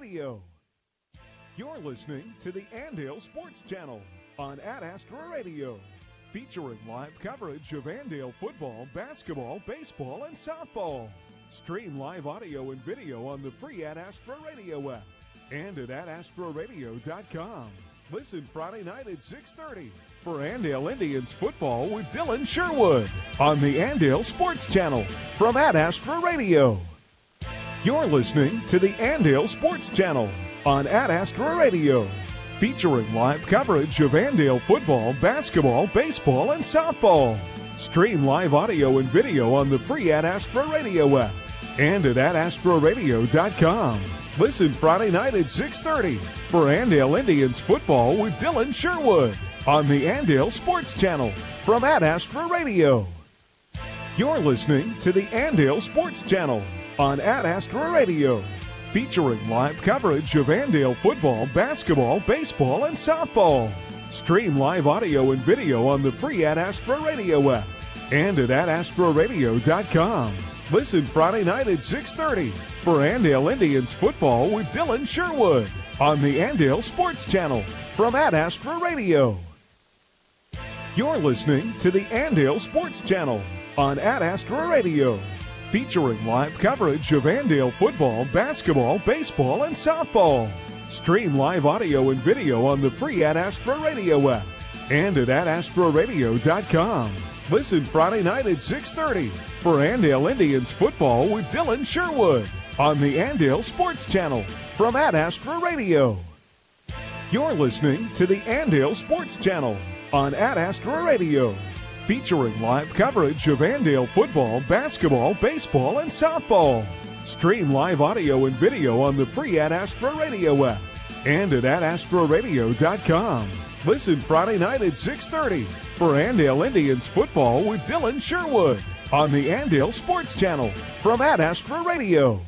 Radio. You're listening to the Andale Sports Channel on Ad Astra Radio, featuring live coverage of Andale football, basketball, baseball, and softball. Stream live audio and video on the free Ad Astra Radio app and at adastraradio.com. Listen Friday night at 6:30 for Andale Indians football with Dylan Sherwood on the Andale Sports Channel from Ad Astra Radio. You're listening to the Andale Sports Channel on Ad Astra Radio, featuring live coverage of Andale football, basketball, baseball, and softball. Stream live audio and video on the free Ad Astra Radio app and at adastraradio.com. Listen Friday night at 6:30 for Andale Indians football with Dylan Sherwood on the Andale Sports Channel from Ad Astra Radio. You're listening to the Andale Sports Channel on Ad Astra Radio, featuring live coverage of Andale football, basketball, baseball, and softball. Stream live audio and video on the free Ad Astra Radio app and at adastraradio.com. Listen Friday night at 6:30 for Andale Indians football with Dylan Sherwood on the Andale Sports Channel from Ad Astra Radio. You're listening to the Andale Sports Channel on Ad Astra Radio, featuring live coverage of Andale football, basketball, baseball, and softball. Stream live audio and video on the free Ad Astra Radio app and at adastraradio.com. Listen Friday night at 6:30 for Andale Indians football with Dylan Sherwood on the Andale Sports Channel from Ad Astra Radio. You're listening to the Andale Sports Channel on Ad Astra Radio, featuring live coverage of Andale football, basketball, baseball, and softball. Stream live audio and video on the free Ad Astra Radio app and at adastraradio.com. Listen Friday night at 6:30 for Andale Indians football with Dylan Sherwood on the Andale Sports Channel from Ad Astra Radio.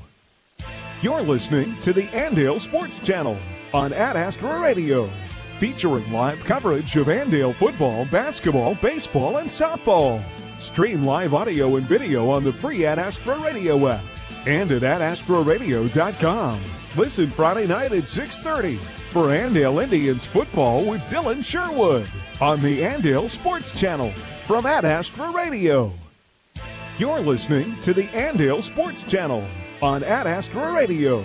You're listening to the Andale Sports Channel on Ad Astra Radio, featuring live coverage of Andale football, basketball, baseball, and softball. Stream live audio and video on the free Ad Astra Radio app and at adastraradio.com. Listen Friday night at 6:30 for Andale Indians football with Dylan Sherwood on the Andale Sports Channel from Ad Astra Radio. You're listening to the Andale Sports Channel on Ad Astra Radio,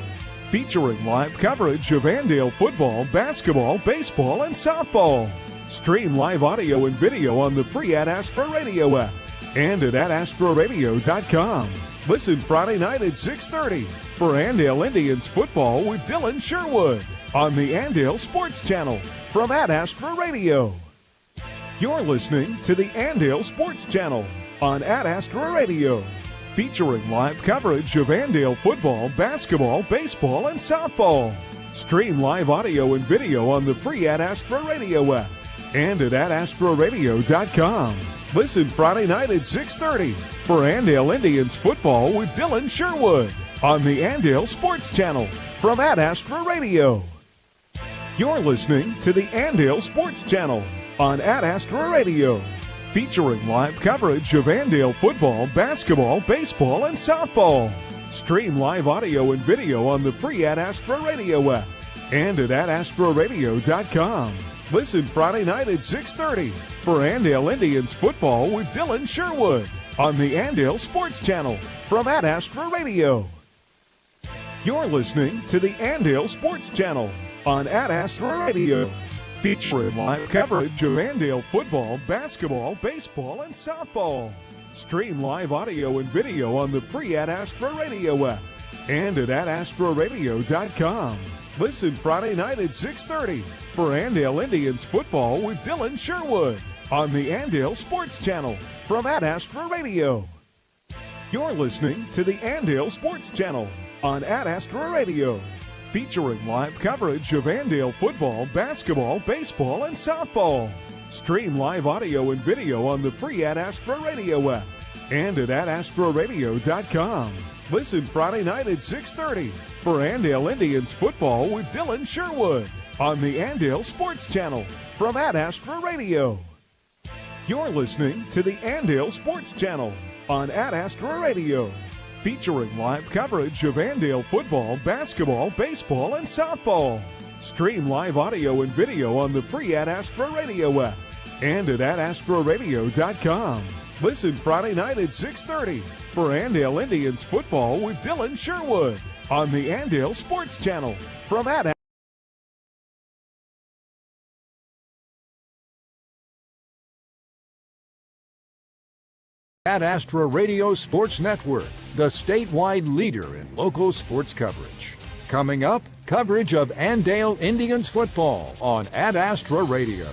featuring live coverage of Andale football, basketball, baseball, and softball. Stream live audio and video on the free Ad Astra Radio app and at adastraradio.com. Listen Friday night at 6:30 for Andale Indians football with Dylan Sherwood on the Andale Sports Channel from Ad Astra Radio. You're listening to the Andale Sports Channel on Ad Astra Radio, featuring live coverage of Andale football, basketball, baseball, and softball. Stream live audio and video on the free Ad Astra Radio app and at adastraradio.com. Listen Friday night at 6:30 for Andale Indians football with Dylan Sherwood on the Andale Sports Channel from Ad Astra Radio. You're listening to the Andale Sports Channel on Ad Astra Radio, featuring live coverage of Andale football, basketball, baseball, and softball. Stream live audio and video on the free Ad Astra Radio app and at adastraradio.com. Listen Friday night at 6:30 for Andale Indians football with Dylan Sherwood on the Andale Sports Channel from Ad Astra Radio. You're listening to the Andale Sports Channel on Ad Astra Radio, featuring live coverage of Andale football, basketball, baseball, and softball. Stream live audio and video on the free Ad Astra Radio app and at adastraradio.com. Listen Friday night at 6:30 for Andale Indians football with Dylan Sherwood on the Andale Sports Channel from Ad Astra Radio. You're listening to the Andale Sports Channel on Ad Astra Radio, featuring live coverage of Andale football, basketball, baseball, and softball. Stream live audio and video on the free Ad Astra Radio app and at adastraradio.com. Listen Friday night at 6:30 for Andale Indians football with Dylan Sherwood on the Andale Sports Channel from Ad Astra Radio. You're listening to the Andale Sports Channel on Ad Astra Radio, featuring live coverage of Andale football, basketball, baseball, and softball. Stream live audio and video on the free Ad Astra Radio app and at adastraradio.com. Listen Friday night at 6:30 for Andale Indians football with Dylan Sherwood on the Andale Sports Channel from Ad Astra Radio Sports Network, the statewide leader in local sports coverage. Coming up, coverage of Andale Indians football on Ad Astra Radio.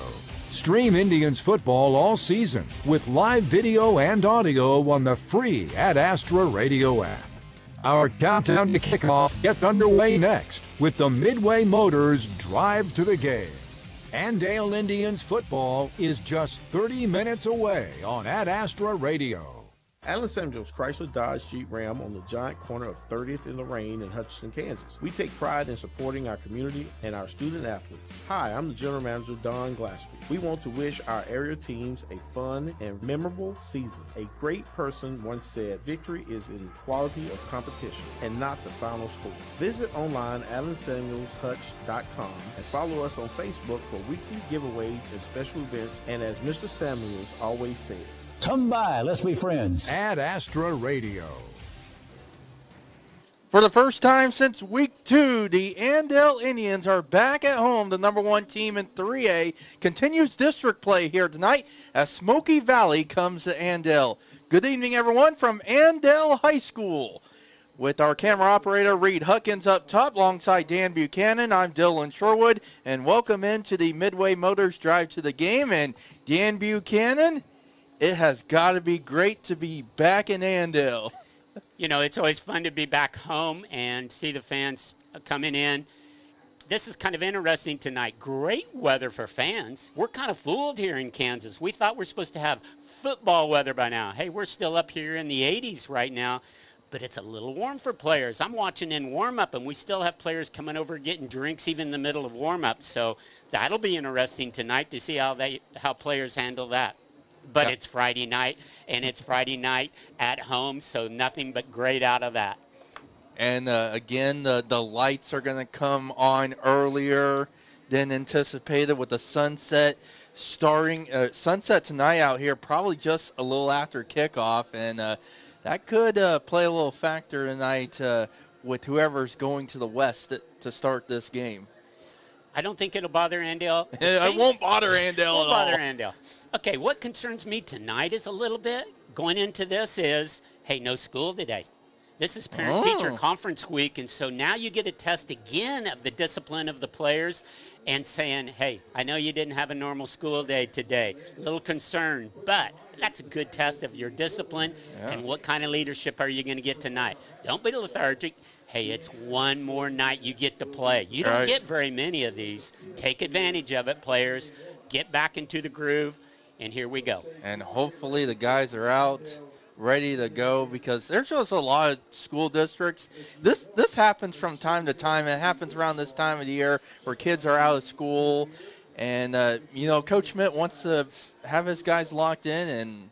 Stream Indians football all season with live video and audio on the free Ad Astra Radio app. Our countdown to kickoff gets underway next with the Midway Motors Drive to the Game. Andale Indians football is just 30 minutes away on Ad Astra Radio. Allen Samuels Chrysler Dodge Jeep Ram on the giant corner of 30th and Lorraine in Hutchinson, Kansas. We take pride in supporting our community and our student athletes. Hi, I'm the General Manager, Don Glaspie. We want to wish our area teams a fun and memorable season. A great person once said, victory is in quality of competition and not the final score. Visit online AllenSamuelsHutch.com and follow us on Facebook for weekly giveaways and special events. And as Mr. Samuels always says, come by, let's be friends. Ad Astra Radio. For the first time since week 2, the Andale Indians are back at home. The number 1 team in 3A continues district play here tonight as Smoky Valley comes to Andale. Good evening, everyone, from Andale High School. With our camera operator, Reed Huckins, up top alongside Dan Buchanan, I'm Dylan Sherwood, and welcome into the Midway Motors Drive to the Game. And Dan Buchanan, it has got to be great to be back in Andale. You know, it's always fun to be back home and see the fans coming in. This is kind of interesting tonight. Great weather for fans. We're kind of fooled here in Kansas. We thought we're supposed to have football weather by now. Hey, we're still up here in the 80s right now, but it's a little warm for players. I'm watching in warm-up, and we still have players coming over getting drinks even in the middle of warm-up. So that'll be interesting tonight to see how players handle that. But It's Friday night, and it's Friday night at home, so nothing but great out of that. And, again, the lights are going to come on earlier than anticipated with the sunset starting. Sunset tonight out here probably just a little after kickoff, and that could play a little factor tonight with whoever's going to the west to start this game. I don't think it'll bother Andale. It won't bother Andale at all. Bother Andale. Okay, what concerns me tonight is a little bit going into this is, hey, no school today. This is parent-teacher conference week, and so now you get a test again of the discipline of the players and saying, hey, I know you didn't have a normal school day today. A little concerned, but that's a good test of your discipline and what kind of leadership are you going to get tonight. Don't be lethargic. Hey, it's one more night you get to play. You don't get very many of these. Take advantage of it, players. Get back into the groove, and here we go. And hopefully the guys are out ready to go because there's just a lot of school districts. This happens from time to time. It happens around this time of the year where kids are out of school. And, Coach Schmidt wants to have his guys locked in, and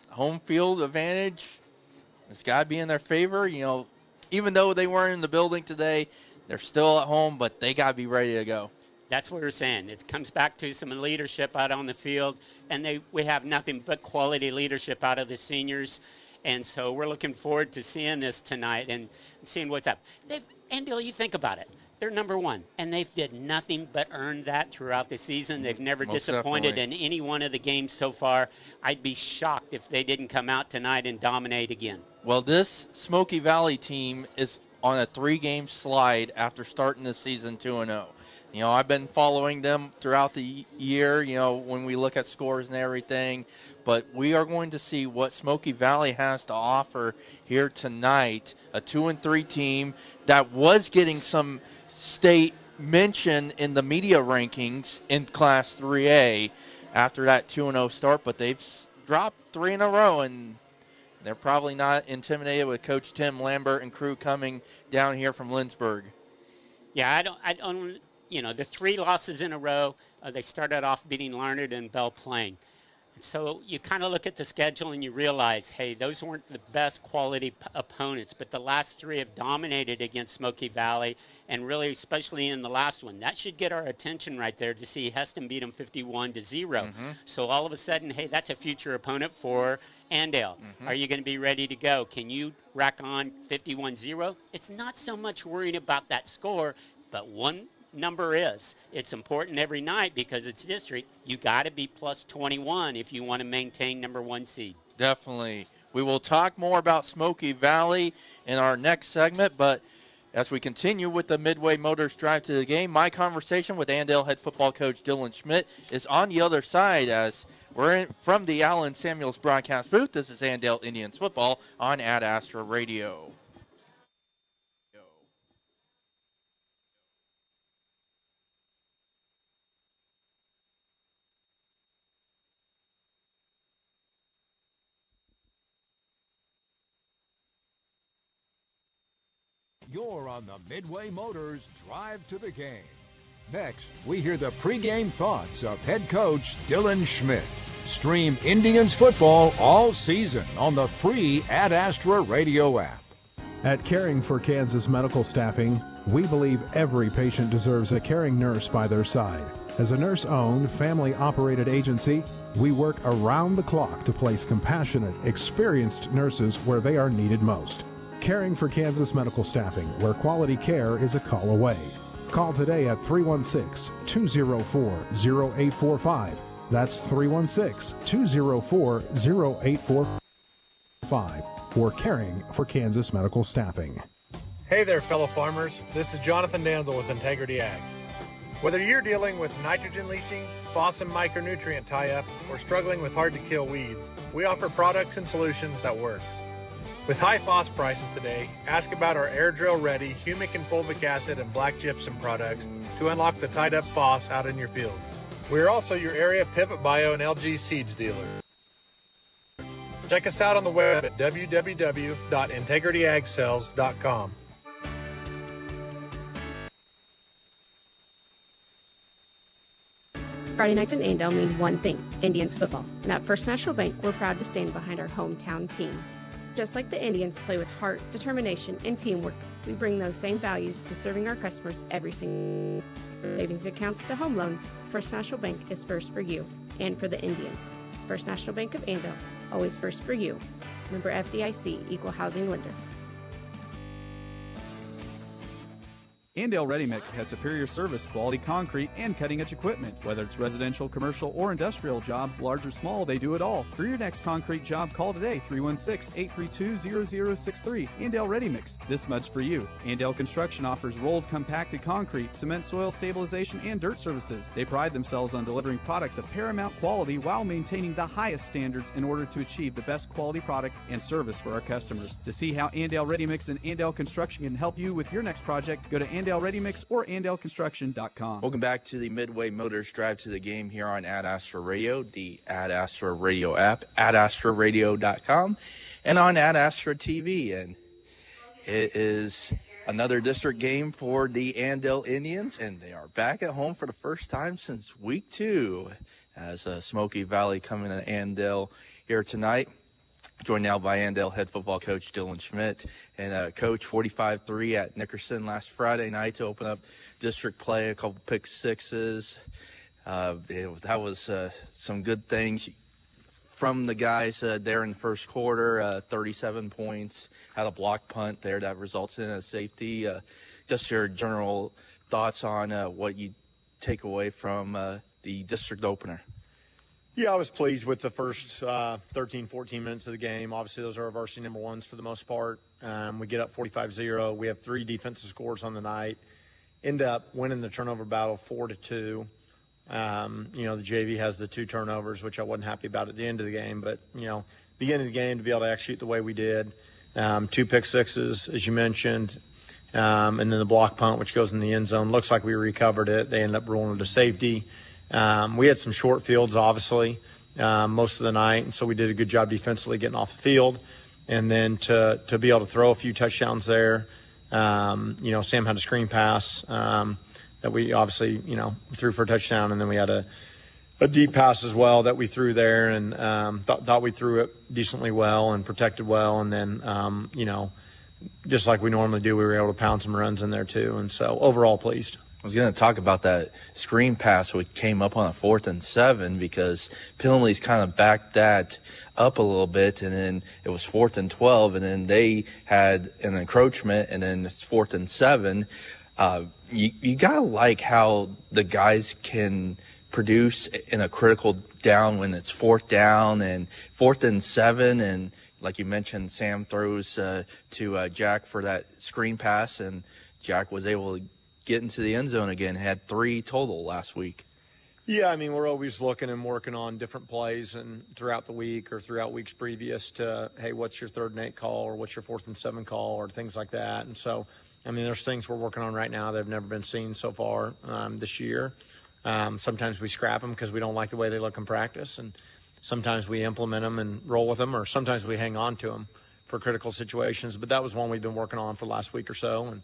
home field advantage has got to be in their favor. Even though they weren't in the building today, they're still at home, but they got to be ready to go. That's what we're saying. It comes back to some leadership out on the field, and we have nothing but quality leadership out of the seniors. And so we're looking forward to seeing this tonight and seeing what's up. Andale, you think about it. They're number 1, and they've did nothing but earn that throughout the season. They've never disappointed in any one of the games so far. I'd be shocked if they didn't come out tonight and dominate again. Well, this Smoky Valley team is on a 3-game slide after starting the season 2-0. I've been following them throughout the year, when we look at scores and everything. But we are going to see what Smoky Valley has to offer here tonight. A 2-3 team that was getting some state mention in the media rankings in Class 3A after that 2-0 start. But they've dropped 3 in a row, and they're probably not intimidated with Coach Tim Lambert and crew coming down here from Lindsborg. Yeah, I don't. The 3 losses in a row, they started off beating Larned and Belle Plaine. So you kind of look at the schedule and you realize, hey, those weren't the best quality opponents, but the last three have dominated against Smoky Valley, and really, especially in the last one. That should get our attention right there to see Heston beat them 51-0. So all of a sudden, hey, that's a future opponent for Andale. Are you going to be ready to go? Can you rack on 51-0? It's not so much worrying about that score, but one number is. It's important every night because it's district. You got to be plus 21 if you want to maintain number 1 seed. Definitely. We will talk more about Smoky Valley in our next segment, but as we continue with the Midway Motors Drive to the Game, my conversation with Andale head football coach Dylan Schmidt is on the other side as we're from the Allen Samuels broadcast booth. This is Andale Indians football on Ad Astra Radio. You're on the Midway Motors Drive to the Game. Next, we hear the pregame thoughts of head coach Dylan Schmidt. Stream Indians football all season on the free Ad Astra Radio app. At Caring for Kansas Medical Staffing, we believe every patient deserves a caring nurse by their side. As a nurse-owned, family-operated agency, we work around the clock to place compassionate, experienced nurses where they are needed most. Caring for Kansas Medical Staffing, where quality care is a call away. Call today at 316-204-0845. That's 316-204-0845 for Caring for Kansas Medical Staffing. Hey there, fellow farmers. This is Jonathan Danzel with Integrity Ag. Whether you're dealing with nitrogen leaching, phos and micronutrient tie-up, or struggling with hard-to-kill weeds, we offer products and solutions that work. With high phos prices today, ask about our air drill ready humic and fulvic acid and black gypsum products to unlock the tied up phos out in your fields. We are also your area Pivot Bio and LG Seeds dealer. Check us out on the web at www.integrityagcells.com. Friday nights in Andale mean one thing, Indians football. And at First National Bank, we're proud to stand behind our hometown team. Just like the Indians play with heart, determination, and teamwork, we bring those same values to serving our customers every single savings accounts to home loans. First National Bank is first for you and for the Indians. First National Bank of Andale, always first for you. Member FDIC, Equal Housing Lender. Andale Ready Mix has superior service, quality concrete, and cutting-edge equipment. Whether it's residential, commercial, or industrial jobs, large or small, they do it all. For your next concrete job, call today, 316-832-0063. Andale Ready Mix, this mud's for you. Andale Construction offers rolled compacted concrete, cement soil stabilization, and dirt services. They pride themselves on delivering products of paramount quality while maintaining the highest standards in order to achieve the best quality product and service for our customers. To see how Andale Ready Mix and Andale Construction can help you with your next project, go to Andale Ready Mix or AndaleConstruction.com. Welcome back to the Midway Motors Drive to the Game here on Ad Astra Radio, the Ad Astra Radio app, AdAstraRadio.com, and on Ad Astra TV. And it is another district game for the Andale Indians, and they are back at home for the first time since week 2 as Smoky Valley coming to Andale here tonight. Joined now by Andale head football coach Dylan Schmidt and coach 45-3 at Nickerson last Friday night to open up district play, a couple pick sixes. That was some good things from the guys there in the first quarter. 37 points, had a block punt there that results in a safety. Just your general thoughts on what you take away from the district opener. Yeah, I was pleased with the first 13, 14 minutes of the game. Obviously, those are our varsity number ones for the most part. We get up 45-0. We have 3 defensive scores on the night. End up winning the turnover battle 4-2. The JV has the 2 turnovers, which I wasn't happy about at the end of the game. But, beginning of the game to be able to execute the way we did. 2 pick sixes, as you mentioned. And then the block punt, which goes in the end zone. Looks like we recovered it. They ended up ruling it a safety. We had some short fields, obviously, most of the night, and so we did a good job defensively getting off the field. And then to be able to throw a few touchdowns there, Sam had a screen pass that we obviously, threw for a touchdown, and then we had a a deep pass as well that we threw there, and thought we threw it decently well and protected well. And then, just like we normally do, we were able to pound some runs in there too. And so overall pleased. I was going to talk about that screen pass which came up on a 4th and 7 because penalties kind of backed that up a little bit, and then it was 4th and 12, and then they had an encroachment, and then it's 4th and 7. You got to like how the guys can produce in a critical down when it's 4th down and 4th and 7, and like you mentioned, Sam throws to Jack for that screen pass, and Jack was able to get into the end zone again, had 3 total last week. Yeah, I mean, we're always looking and working on different plays and throughout the week or throughout weeks previous to, hey, what's your 3rd and 8 call, or what's your 4th and 7 call, or things like that. And so, I mean, there's things we're working on right now that have never been seen so far this year. Sometimes we scrap them because we don't like the way they look in practice, and sometimes we implement them and roll with them, or sometimes we hang on to them for critical situations. But that was one we've been working on for the last week or so, and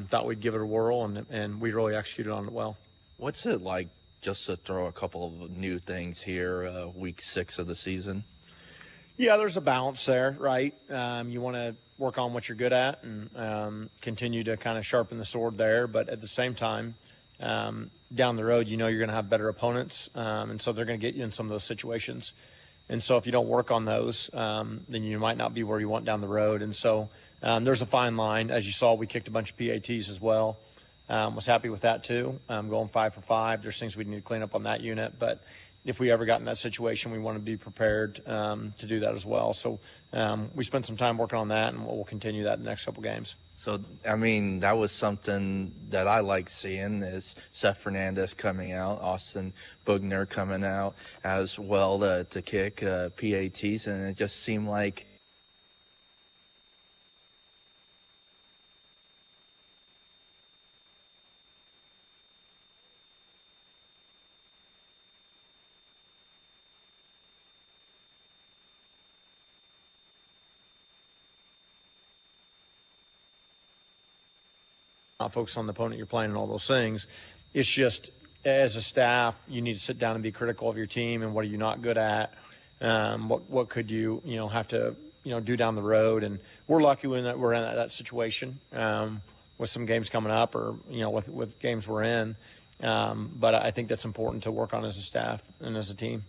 thought we'd give it a whirl, and we really executed on it well. What's it like just to throw a couple of new things here, week 6 of the season? Yeah, there's a balance there, right? You want to work on what you're good at and continue to kind of sharpen the sword there, but at the same time, down the road, you're going to have better opponents, and so they're going to get you in some of those situations. And so if you don't work on those, then you might not be where you want down the road. And so there's a fine line. As you saw, we kicked a bunch of PATs as well. Was happy with that too. Going 5 for 5. There's things we need to clean up on that unit, but if we ever got in that situation, we want to be prepared to do that as well. So we spent some time working on that, and we'll continue that in the next couple games. So, I mean, that was something that I like seeing is Seth Fernandez coming out, Austin Bugner coming out as well to kick PATs, and it just seemed like not focus on the opponent you're playing and all those things. It's just, as a staff, you need to sit down and be critical of your team and what are you not good at. What could you have to do down the road. And we're lucky when we're in that situation with some games coming up, or with games we're in. But I think that's important to work on as a staff and as a team.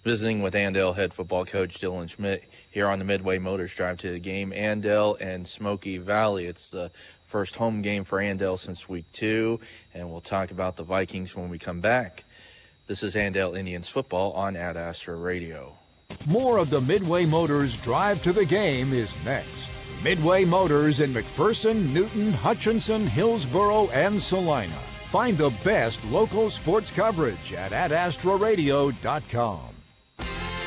Visiting with Andale head football coach Dylan Schmidt here on the Midway Motors Drive to the Game. Andale and Smoky Valley. It's the first home game for Andale since week 2, and we'll talk about the Vikings when we come back. This is Andale Indians football on Ad Astra Radio. More of the Midway Motors Drive to the Game is next. Midway Motors in McPherson, Newton, Hutchinson, Hillsboro, and Salina. Find the best local sports coverage at adastraradio.com.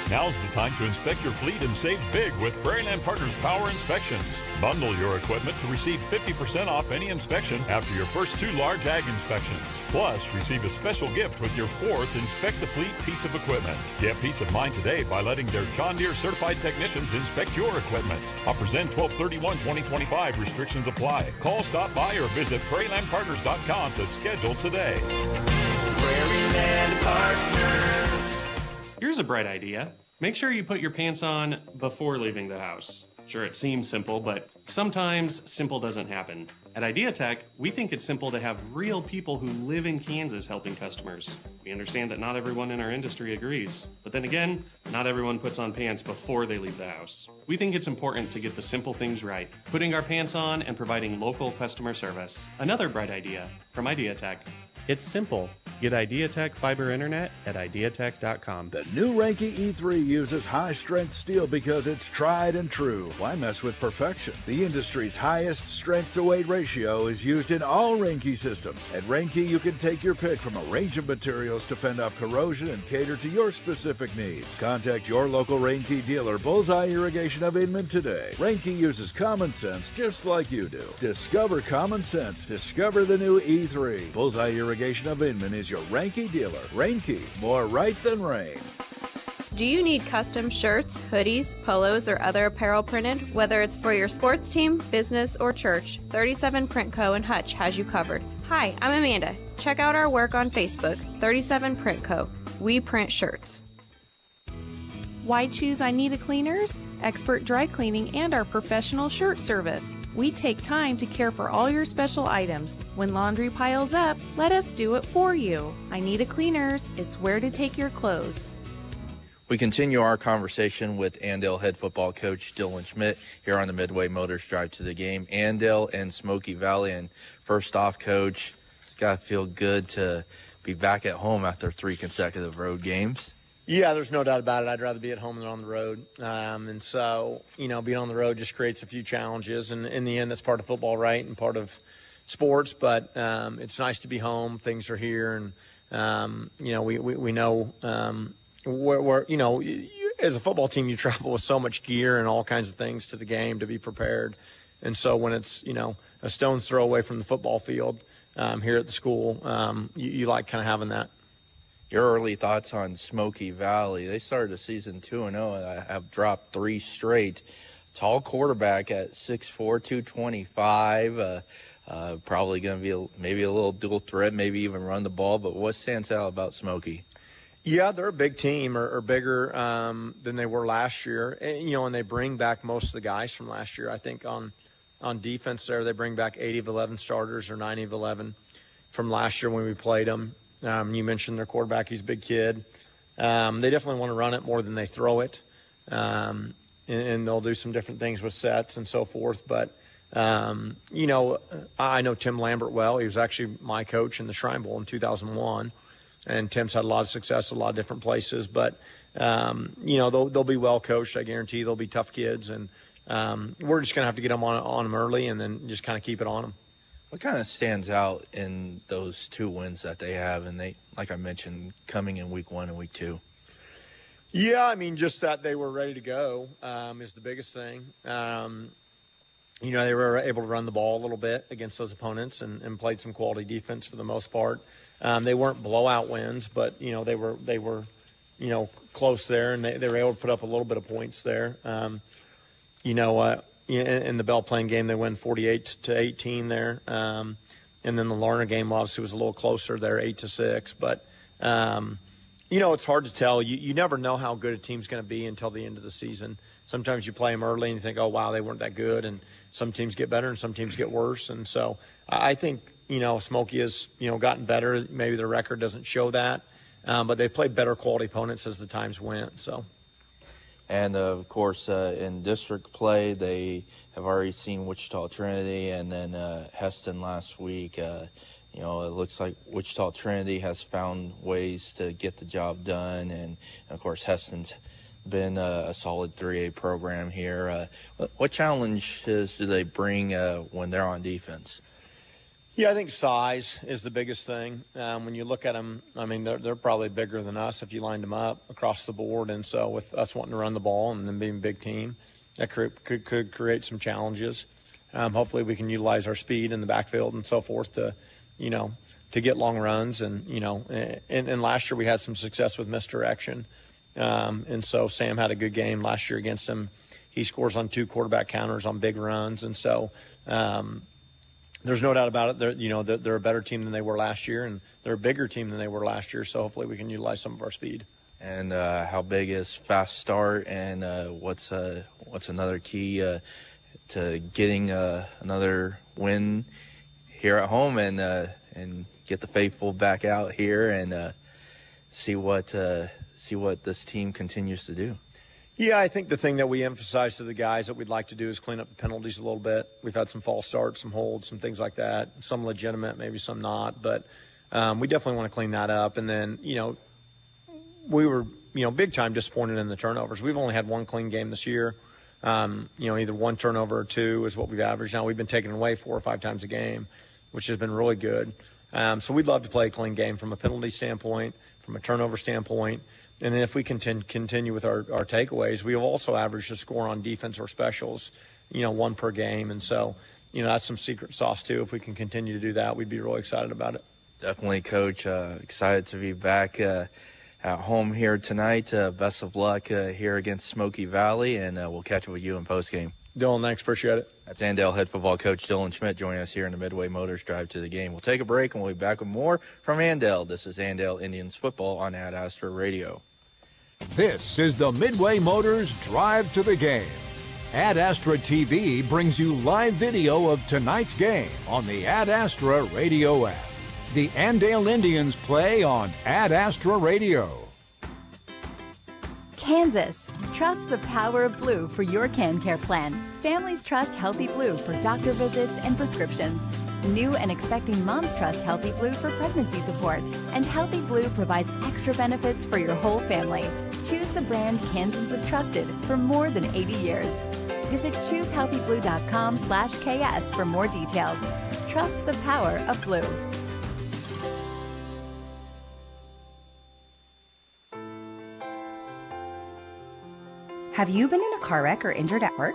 Now's the time to inspect your fleet and save big with Prairieland Partners Power Inspections. Bundle your equipment to receive 50% off any inspection after your first 2 large ag inspections. Plus, receive a special gift with your 4th Inspect the Fleet piece of equipment. Get peace of mind today by letting their John Deere certified technicians inspect your equipment. Offers end 12/31/2025. Restrictions apply. Call, stop by, or visit PrairielandPartners.com to schedule today. Prairieland Partners. Here's a bright idea. Make sure you put your pants on before leaving the house. Sure, it seems simple, but sometimes simple doesn't happen. At IdeaTech, we think it's simple to have real people who live in Kansas helping customers. We understand that not everyone in our industry agrees. But then again, not everyone puts on pants before they leave the house. We think it's important to get the simple things right, putting our pants on and providing local customer service. Another bright idea from IdeaTech. It's simple. Get IdeaTech fiber internet at IdeaTech.com. The new Ranke E3 uses high-strength steel because it's tried and true. Why mess with perfection? The industry's highest strength-to-weight ratio is used in all Ranke systems. At Ranke, you can take your pick from a range of materials to fend off corrosion and cater to your specific needs. Contact your local Ranke dealer, Bullseye Irrigation of Inman, today. Ranke uses common sense just like you do. Discover common sense. Discover the new E3. Bullseye Irrigation of Inman is your Ranke dealer. Ranke, more right than rain. Do you need custom shirts, hoodies, polos, or other apparel printed? Whether it's for your sports team, business, or church, 37 Print Co. in Hutch has you covered. Hi, I'm Amanda. Check out our work on Facebook, 37 Print Co. We print shirts. Why choose I Need a Cleaners? Expert dry cleaning and our professional shirt service. We take time to care for all your special items. When laundry piles up, let us do it for you. I Need a Cleaners. It's where to take your clothes. We continue our conversation with Andale head football coach Dylan Schmidt here on the Midway Motors Drive to the Game. Andale and Smoky Valley. And first off, Coach, it's got to feel good to be back at home after 3 consecutive road games. Yeah, there's no doubt about it. I'd rather be at home than on the road. And so, being on the road just creates a few challenges. And in the end, that's part of football, right, and part of sports. But it's nice to be home. Things are here. And, we know where as a football team, you travel with so much gear and all kinds of things to the game to be prepared. And so when it's, a stone's throw away from the football field here at the school, you like kind of having that. Your early thoughts on Smoky Valley. They started the season 2-0 and have dropped 3 straight. Tall quarterback at 6'4", 225. Probably going to be maybe a little dual threat, maybe even run the ball. But what stands out about Smoky? Yeah, they're a big team, or bigger than they were last year. And they bring back most of the guys from last year. I think on defense there, they bring back 8 of 11 starters or 9 of 11 from last year when we played them. You mentioned their quarterback. He's a big kid. They definitely want to run it more than they throw it. And they'll do some different things with sets and so forth. But, I know Tim Lambert well. He was actually my coach in the Shrine Bowl in 2001. And Tim's had a lot of success at a lot of different places. But, they'll be well coached. I guarantee they'll be tough kids. And we're just going to have to get them on them early and then just kind of keep it on them. What kind of stands out in those 2 wins that they have, and they, like I mentioned, coming in week 1 and week 2? Yeah, just that they were ready to go is the biggest thing. They were able to run the ball a little bit against those opponents and played some quality defense for the most part. They weren't blowout wins, but they were close there, and they were able to put up a little bit of points there. In the Bell Plain game, they win 48-18 there. And then the Larner game obviously was a little closer there, 8-6. But, it's hard to tell. You never know how good a team's going to be until the end of the season. Sometimes you play them early and you think, oh, wow, they weren't that good. And some teams get better and some teams get worse. And so I think, Smoky has, gotten better. Maybe their record doesn't show that. But they played better quality opponents as the times went, so. And, of course, in district play, they have already seen Wichita Trinity and then Heston last week. It looks like Wichita Trinity has found ways to get the job done. And, of course, Heston's been a solid 3A program here. What challenges do they bring when they're on defense? Yeah, I think size is the biggest thing. When you look at them, they're probably bigger than us if you lined them up across the board. And so with us wanting to run the ball and them being a big team, that could create some challenges. Hopefully we can utilize our speed in the backfield and so forth to get long runs. And, and last year we had some success with misdirection. And so Sam had a good game last year against him. He scores on 2 quarterback counters on big runs. And so, there's no doubt about it. They're a better team than they were last year, and they're a bigger team than they were last year. So hopefully we can utilize some of our speed. And how big is fast start, and what's another key to getting another win here at home and get the faithful back out here and see what this team continues to do? Yeah, I think the thing that we emphasize to the guys that we'd like to do is clean up the penalties a little bit. We've had some false starts, some holds, some things like that, some legitimate, maybe some not. But we definitely want to clean that up. And then, we were, big time disappointed in the turnovers. We've only had 1 clean game this year. Either 1 turnover or 2 is what we've averaged. Now we've been taking away 4 or 5 times a game, which has been really good. So we'd love to play a clean game from a penalty standpoint, from a turnover standpoint. And then if we continue with our takeaways, we have also averaged a score on defense or specials, 1 per game. And so, that's some secret sauce too. If we can continue to do that, we'd be really excited about it. Definitely, Coach. Excited to be back at home here tonight. Best of luck here against Smoky Valley, and we'll catch up with you in postgame. Dylan, thanks. Appreciate it. That's Andale head football coach Dylan Schmidt joining us here in the Midway Motors Drive to the Game. We'll take a break and we'll be back with more from Andale. This is Andale Indians football on Ad Astra Radio. This is the Midway Motors Drive to the Game. Ad Astra TV brings you live video of tonight's game on the Ad Astra Radio app. The Andale Indians play on Ad Astra Radio. Kansas. Trust the power of blue for your CanCare plan. Families trust Healthy Blue for doctor visits and prescriptions. New and expecting moms trust Healthy Blue for pregnancy support. And Healthy Blue provides extra benefits for your whole family. Choose the brand Kansans have trusted for more than 80 years. Visit choosehealthyblue.com/KS for more details. Trust the power of blue. Have you been in a car wreck or injured at work?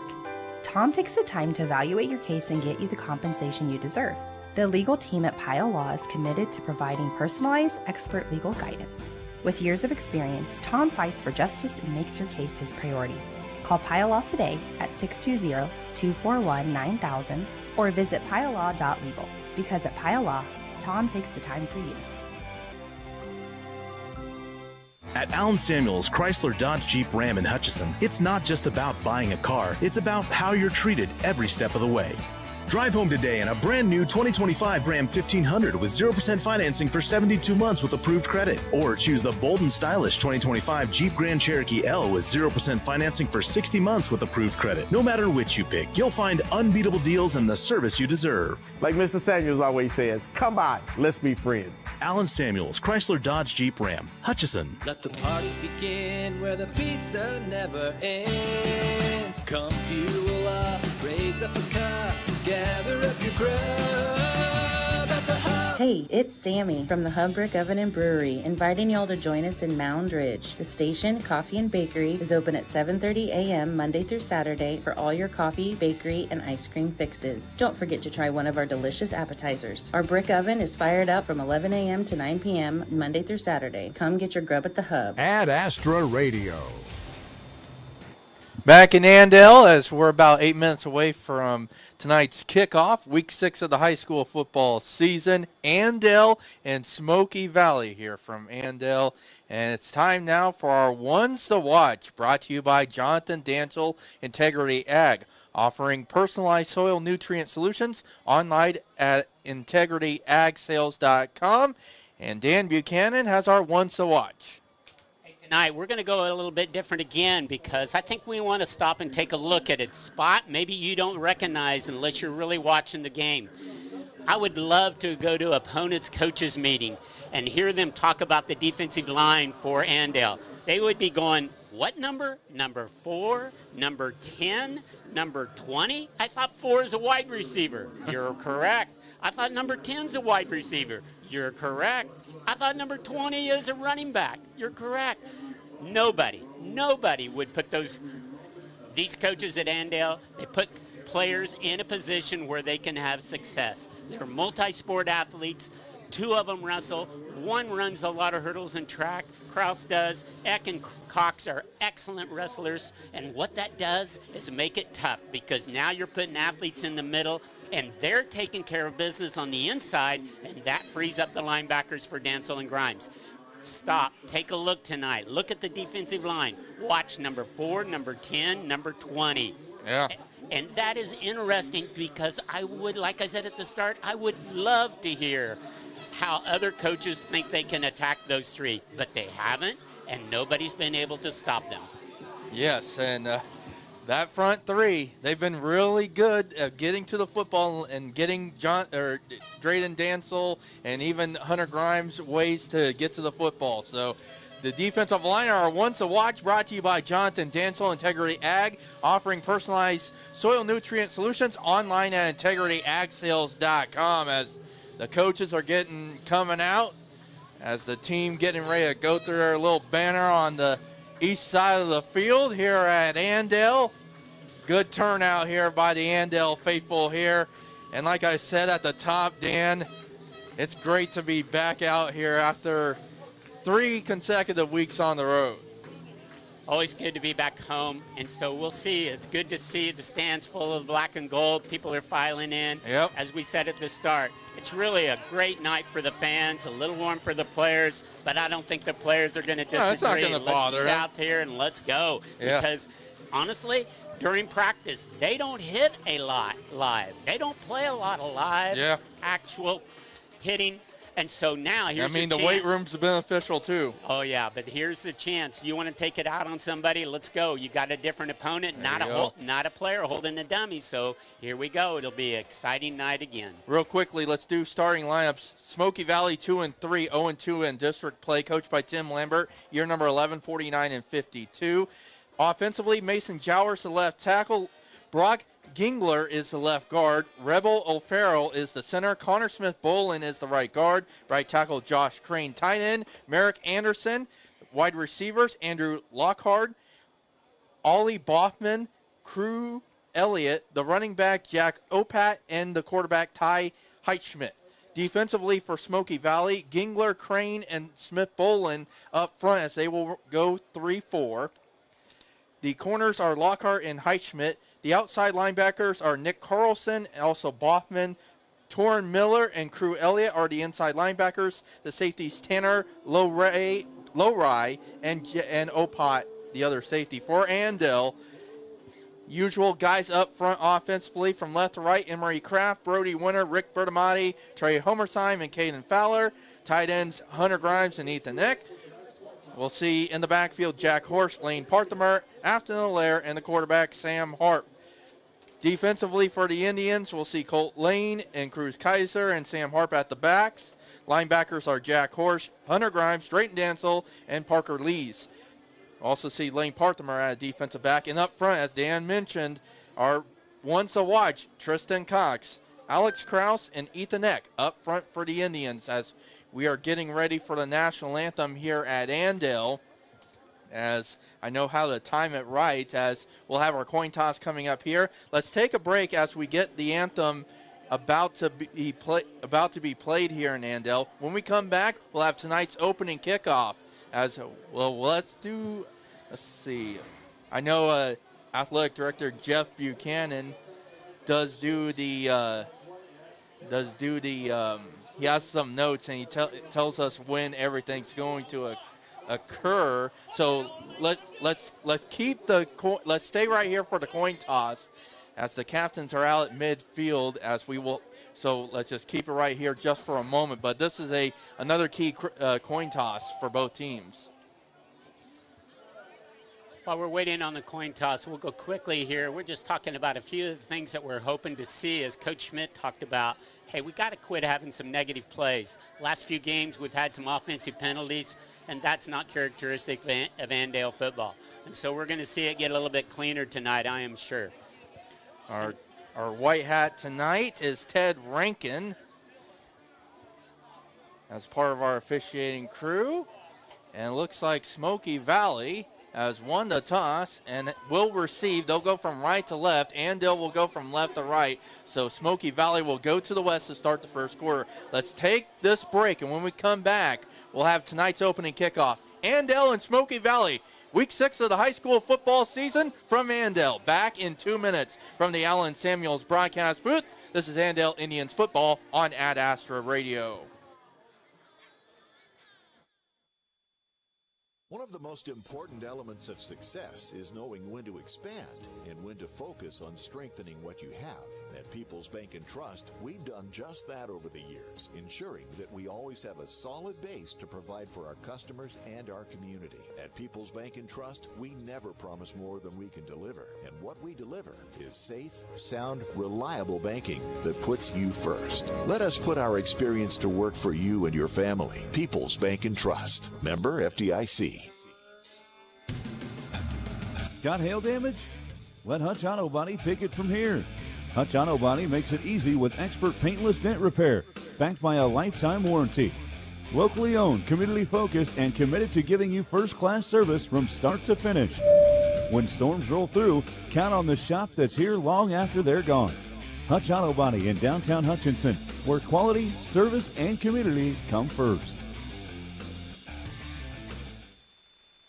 Tom takes the time to evaluate your case and get you the compensation you deserve. The legal team at Pyle Law is committed to providing personalized, expert legal guidance. With years of experience, Tom fights for justice and makes your case his priority. Call Pyle Law today at 620-241-9000 or visit pylelaw.legal, because at Pyle Law, Tom takes the time for you. At Allen Samuels Chrysler Dodge Jeep Ram in Hutchinson, it's not just about buying a car, it's about how you're treated every step of the way. Drive home today in a brand new 2025 Ram 1500 with 0% financing for 72 months with approved credit. Or choose the bold and stylish 2025 Jeep Grand Cherokee L with 0% financing for 60 months with approved credit. No matter which you pick, you'll find unbeatable deals and the service you deserve. Like Mr. Samuels always says, come by, let's be friends. Allen Samuels Chrysler Dodge Jeep Ram, Hutchinson. Let the party begin where the pizza never ends. Come fuel up, raise up a cup, gather up your grub at the hub. Hey, it's Sammy from the Hub Brick Oven and Brewery, inviting y'all to join us in Mound Ridge. The station, Coffee and Bakery, is open at 7:30 a.m. Monday through Saturday for all your coffee, bakery, and ice cream fixes. Don't forget to try one of our delicious appetizers. Our brick oven is fired up from 11 a.m. to 9 p.m. Monday through Saturday. Come get your grub at the Hub. Ad Astra Radio. Back in Andale, as we're about 8 minutes away from tonight's kickoff, week 6 of the high school football season. Andale and Smoky Valley here from Andale. And it's time now for our Ones to Watch, brought to you by Jonathan Dancel Integrity Ag, offering personalized soil nutrient solutions online at integrityagsales.com. And Dan Buchanan has our Ones to Watch. Tonight, we're going to go a little bit different again because I think we want to stop and take a look at a spot maybe you don't recognize unless you're really watching the game. I would love to go to opponents' coaches meeting and hear them talk about the defensive line for Andale. They would be going, what number? Number 4, number 10, number 20? I thought 4 is a wide receiver. You're correct. I thought number 10 is a wide receiver. You're correct. I thought number 20 is a running back. You're correct. Nobody would put these coaches at Andale, they put players in a position where they can have success. They're multi-sport athletes. 2 of them wrestle. 1 runs a lot of hurdles and track. Kraus does. Eck and Cox are excellent wrestlers. And what that does is make it tough because now you're putting athletes in the middle and they're taking care of business on the inside, and that frees up the linebackers for Dancel and Grimes. Stop. Take a look tonight. Look at the defensive line. Watch number 4, number 10, number 20. Yeah. And that is interesting because I would, like I said at the start, I would love to hear how other coaches think they can attack those 3, but they haven't, and nobody's been able to stop them. Yes, and that front 3, they've been really good at getting to the football and getting Drayden Dancel and even Hunter Grimes ways to get to the football. So the defensive line are our Ones to Watch, brought to you by Jonathan Dancel Integrity Ag, offering personalized soil nutrient solutions online at integrityagsales.com. As the coaches are coming out, as the team getting ready to go through their little banner on the east side of the field here at Andale. Good turnout here by the Andale faithful here. And like I said at the top, Dan, it's great to be back out here after 3 consecutive weeks on the road. Always good to be back home, and so we'll see. It's good to see the stands full of black and gold. People are filing in. Yep. As we said at the start, it's really a great night for the fans, a little warm for the players, but I don't think the players are going to disagree. No, it's not going to bother Let's get them. out here and let's go. Yeah. Because, honestly, during practice, they don't hit a lot live. They don't play a lot of live, actual hitting. And so now here's your chance. the weight room's beneficial too. Oh, yeah, but here's the chance. You want to take it out on somebody? Let's go. You got a different opponent, not a player holding a dummy. So here we go. It'll be an exciting night again. Real quickly, let's do starting lineups. Smoky Valley 2-3, 0-2 in district play, coached by Tim Lambert, year number 11, 49-52. Offensively, Mason Jowers, the left tackle. Brock Gingler is the left guard. Rebel O'Farrell is the center. Connor Smith-Bolin is the right guard. Right tackle Josh Crane. Tight end Merrick Anderson. Wide receivers Andrew Lockhart, Ollie Boffman, Crew Elliott, the running back Jack Opat, and the quarterback Ty Heitschmidt. Defensively for Smoky Valley, Gingler, Crane, and Smith-Bolin up front as they will go 3-4. The corners are Lockhart and Heitschmidt. The outside linebackers are Nick Carlson, also Boffman, Torrin Miller, and Crew Elliott are the inside linebackers. The safeties Tanner, Lowry, and Opat, the other safety. For Andale, usual guys up front offensively from left to right, Emery Kraft, Brody Winter, Rick Bertamati, Trey Homersheim, and Caden Fowler. Tight ends Hunter Grimes and Ethan Nick. We'll see in the backfield Jack Horst, Lane Parthamer, Afton Allaire, and the quarterback Sam Hart. Defensively for the Indians, we'll see Colt Lane and Cruz Kaiser and Sam Harp at the backs. Linebackers are Jack Horsch, Hunter Grimes, Drayton Dansel, and Parker Lees. Also see Lane Parthamer at a defensive back. And up front, as Dan mentioned, are ones to watch, Tristan Cox, Alex Krause, and Ethan Eck up front for the Indians as we are getting ready for the national anthem here at Andale. As I know how to time it right, as we'll have our coin toss coming up here. Let's take a break as we get the anthem about to be played here in Andale. When we come back, we'll have tonight's opening kickoff. As well, let's see. I know athletic director Jeff Buchanan he has some notes and he tells us when everything's going to occur. So let's stay right here for the coin toss as the captains are out at midfield as we will. So let's just keep it right here just for a moment. But this is another key coin toss for both teams. While we're waiting on the coin toss, we'll go quickly here. We're just talking about a few of the things that we're hoping to see. As Coach Schmidt talked about, hey, we got to quit having some negative plays. Last few games, we've had some offensive penalties, and that's not characteristic of Andale football. And so we're going to see it get a little bit cleaner tonight, I am sure. Our white hat tonight is Ted Rankin as part of our officiating crew. And it looks like Smoky Valley has won the toss and will receive. They'll go from right to left. Andale will go from left to right. So Smoky Valley will go to the west to start the first quarter. Let's take this break, and when we come back, we'll have tonight's opening kickoff. Andale and Smoky Valley, Week 6 of the high school football season from Andale. Back in 2 minutes from the Allen Samuels broadcast booth. This is Andale Indians football on Ad Astra Radio. One of the most important elements of success is knowing when to expand and when to focus on strengthening what you have. At People's Bank and Trust, we've done just that over the years, ensuring that we always have a solid base to provide for our customers and our community. At People's Bank and Trust, we never promise more than we can deliver. And what we deliver is safe, sound, reliable banking that puts you first. Let us put our experience to work for you and your family. People's Bank and Trust. Member FDIC. Got hail damage? Let Hutch Auto Body take it from here. Hutch Auto Body makes it easy with expert paintless dent repair, backed by a lifetime warranty. Locally owned, community focused, and committed to giving you first-class service from start to finish. When storms roll through, count on the shop that's here long after they're gone. Hutch Auto Body in downtown Hutchinson, where quality, service, and community come first.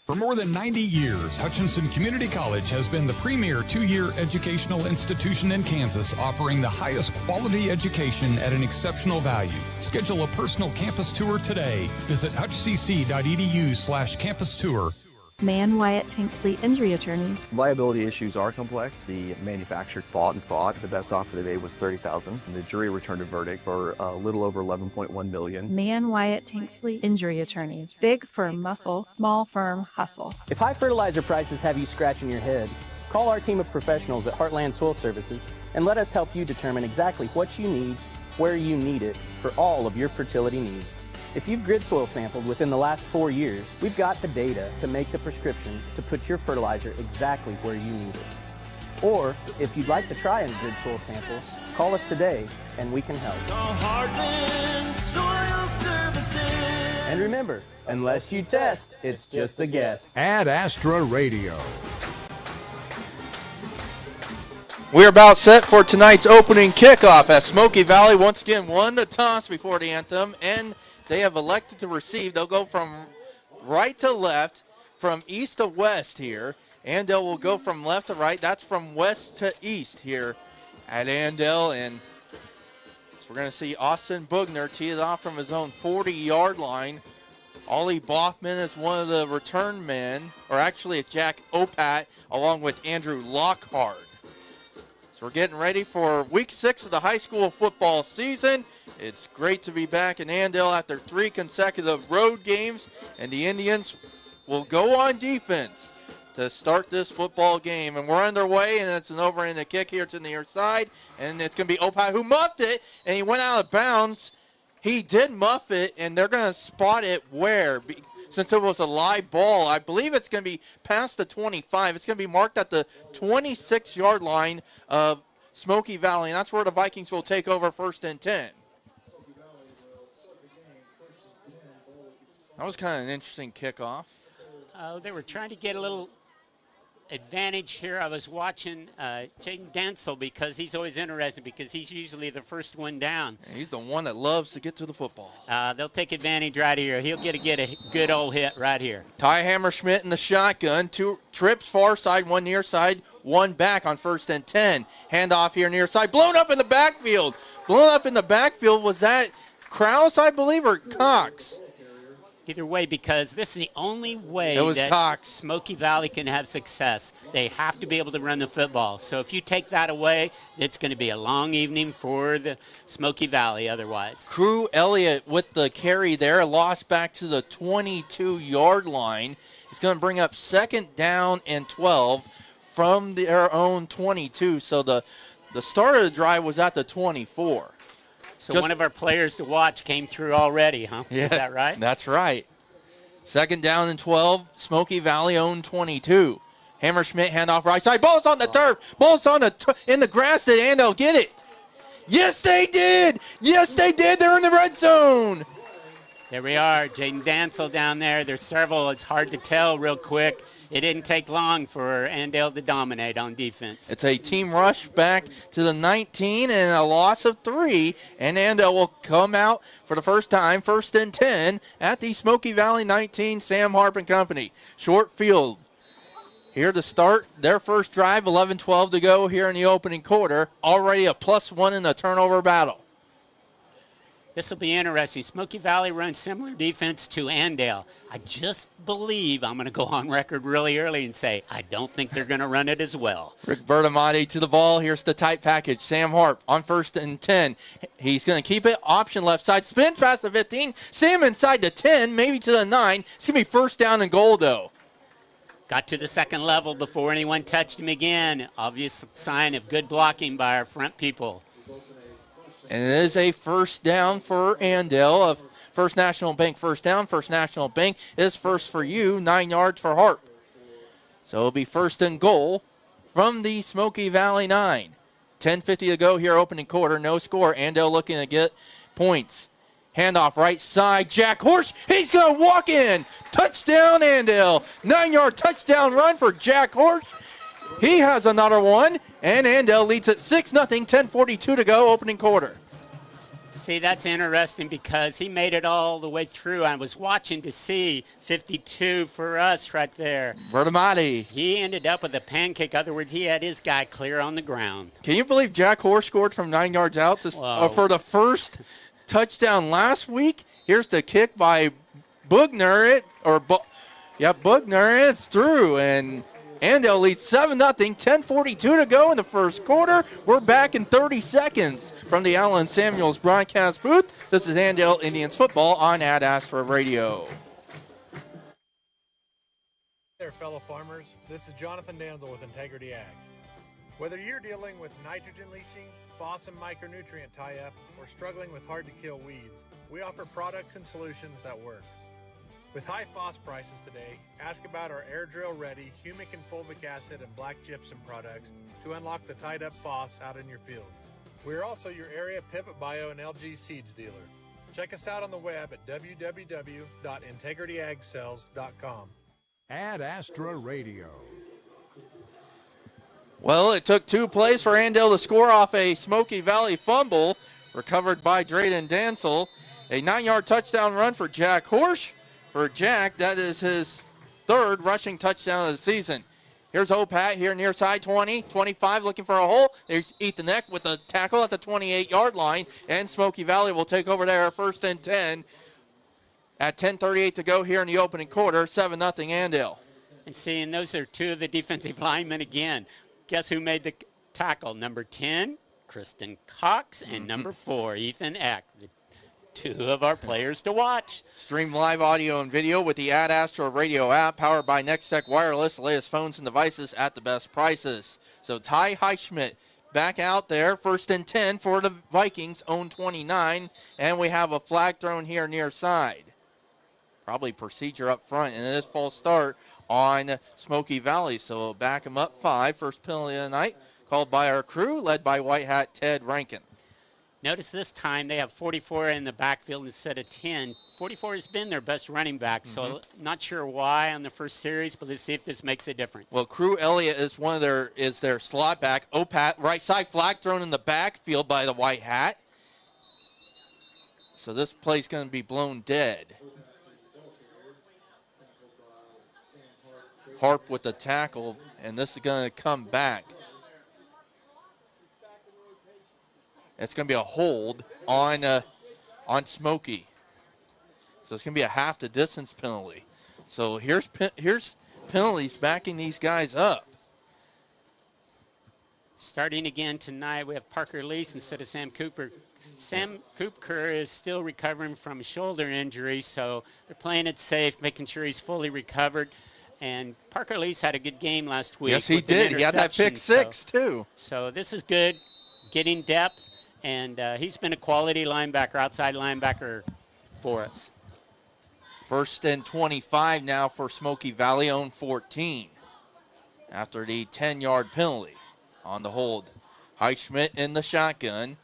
For more than 90 years, Hutchinson Community College has been the premier two-year educational institution in Kansas, offering the highest quality education at an exceptional value. Schedule a personal campus tour today. Visit hutchcc.edu/campus tour. Mann Wyatt Tanksley Injury Attorneys. Liability issues are complex. The manufacturer fought and fought. The best offer they made was $30,000. And the jury returned a verdict for a little over $11.1 million. Mann Wyatt Tanksley Injury Attorneys. Big firm muscle, small firm hustle. If high fertilizer prices have you scratching your head, call our team of professionals at Heartland Soil Services and let us help you determine exactly what you need, where you need it, for all of your fertility needs. If you've grid soil sampled within the last 4 years, we've got the data to make the prescription to put your fertilizer exactly where you need it. Or, if you'd like to try a grid soil sample, call us today and we can help. Heartland Soil Services. And remember, unless you test, it's just a guess. Ad Astra Radio. We're about set for tonight's opening kickoff as Smoky Valley once again won the toss before the anthem, and they have elected to receive. They'll go from right to left, from east to west here. Andale will go from left to right. That's from west to east here at Andale. And so we're going to see Austin Bugner tee it off from his own 40-yard line. Ollie Boffman is one of the return men, or actually it's Jack Opat along with Andrew Lockhart. So we're getting ready for week 6 of the high school football season. It's great to be back in Andale after 3 consecutive road games, and the Indians will go on defense to start this football game. And we're underway, and it's an over-handed kick here to the near side, and it's going to be Opat who muffed it, and he went out of bounds. He did muff it, and they're going to spot it where? Since it was a live ball, I believe it's going to be past the 25. It's going to be marked at the 26-yard line of Smoky Valley, and that's where the Vikings will take over 1st and 10. That was kind of an interesting kickoff. They were trying to get a little advantage here. I was watching Jaden Dansel because he's always interested because he's usually the first one down. And he's the one that loves to get to the football. They'll take advantage right here. He'll get a good old hit right here. Ty Hammerschmidt in the shotgun. 2 trips far side, 1 near side, 1 back on 1st and 10. Handoff here near side. Blown up in the backfield. Blown up in the backfield. Was that Krause, I believe, or Cox? Either way, because this is the only way that Cox. Smoky Valley can have success. They have to be able to run the football. So if you take that away, it's going to be a long evening for the Smoky Valley otherwise. Crew Elliott with the carry there, lost back to the 22-yard line. It's going to bring up 2nd down and 12 from their own 22. So the start of the drive was at the 24. So one of our players to watch came through already, huh? Yeah, is that right? That's right. 2nd down and 12, Smoky Valley own 22. Hammerschmidt handoff right side. Ball's on the turf. Ball's on in the grass. Did Andale get it? Yes, they did. Yes, they did. They're in the red zone. There we are. Jaden Dansel down there. There's several. It's hard to tell real quick. It didn't take long for Andale to dominate on defense. It's a team rush back to the 19 and a loss of 3. And Andale will come out for the first time, 1st and 10 at the Smoky Valley 19, Sam Harp and Company. Short field. Here to start their first drive, 11-12 to go here in the opening quarter. Already a +1 in the turnover battle. This will be interesting. Smoky Valley runs similar defense to Andale. I just believe I'm going to go on record really early and say I don't think they're going to run it as well. Rick Bertamati to the ball. Here's the tight package. Sam Harp on 1st and 10. He's going to keep it. Option left side. Spin past the 15. Sam inside the 10, maybe to the 9. It's going to be 1st down and goal, though. Got to the 2nd level before anyone touched him again. Obvious sign of good blocking by our front people. And it is a 1st down for Andale. Of First National Bank 1st down. First National Bank is first for you. 9 yards for Harp. So it'll be 1st and goal from the Smoky Valley 9. 10:50 to go here, opening quarter. No score. Andale looking to get points. Handoff right side. Jack Horsch. He's going to walk in. Touchdown, Andale. 9-yard touchdown run for Jack Horsch. He has another one. And Andale leads at 6-0. 10:42 to go, opening quarter. See, that's interesting because he made it all the way through. I was watching to see 52 for us right there. Vertimati. He ended up with a pancake. In other words, he had his guy clear on the ground. Can you believe Jack Horse scored from 9 yards out for the first touchdown last week? Here's the kick by Bugner. Bugner. It's through, and Andale leads 7-0, 10:42 to go in the first quarter. We're back in 30 seconds from the Allen Samuels broadcast booth. This is Andale Indians football on Ad Astra Radio. Hey there, fellow farmers. This is Jonathan Danzel with Integrity Ag. Whether you're dealing with nitrogen leaching, phos and micronutrient tie-up, or struggling with hard-to-kill weeds, we offer products and solutions that work. With high phos prices today, ask about our air drill ready humic and fulvic acid and black gypsum products to unlock the tied up phos out in your fields. We are also your area Pivot Bio and LG Seeds dealer. Check us out on the web at www.integrityagcells.com. Ad Astra Radio. Well, it took 2 plays for Andale to score off a Smoky Valley fumble, recovered by Drayden Dansel. A 9-yard touchdown run for Jack Horsch. For Jack, that is his 3rd rushing touchdown of the season. Here's Opat here near side 20, 25, looking for a hole. There's Ethan Eck with a tackle at the 28-yard line, and Smoky Valley will take over there, 1st and 10 at 10:38 to go here in the opening quarter, 7-0 Andale. And seeing those are 2 of the defensive linemen again. Guess who made the tackle? Number 10, Kristen Cox, and number 4, Ethan Eck. 2 of our players to watch. Stream live audio and video with the Ad Astra Radio app, powered by Nextech Wireless, the latest phones and devices at the best prices. So Ty Heischmidt back out there, 1st and 10 for the Vikings, own 29, and we have a flag thrown here near side. Probably procedure up front, and this false start on Smoky Valley, so we'll back them up 5. First penalty of the night called by our crew, led by White Hat Ted Rankin. Notice this time they have 44 in the backfield instead of 10. 44 has been their best running back, so not sure why on the first series, but let's see if this makes a difference. Well, Crew Elliott is their slot back. Opat, right side, flag thrown in the backfield by the White Hat. So this play's going to be blown dead. Harp with the tackle, and this is going to come back. It's going to be a hold on Smoky. So it's going to be a half the distance penalty. So here's penalties backing these guys up. Starting again tonight, we have Parker Lease instead of Sam Cooper. Sam Cooper is still recovering from a shoulder injury, so they're playing it safe, making sure he's fully recovered. And Parker Lease had a good game last week. Yes, he did. He had that pick six, too. So this is good, getting depth. And he's been a quality linebacker, outside linebacker for us. 1st and 25 now for Smoky Valley, own 14. After the 10-yard penalty on the hold. Heischmidt in the shotgun.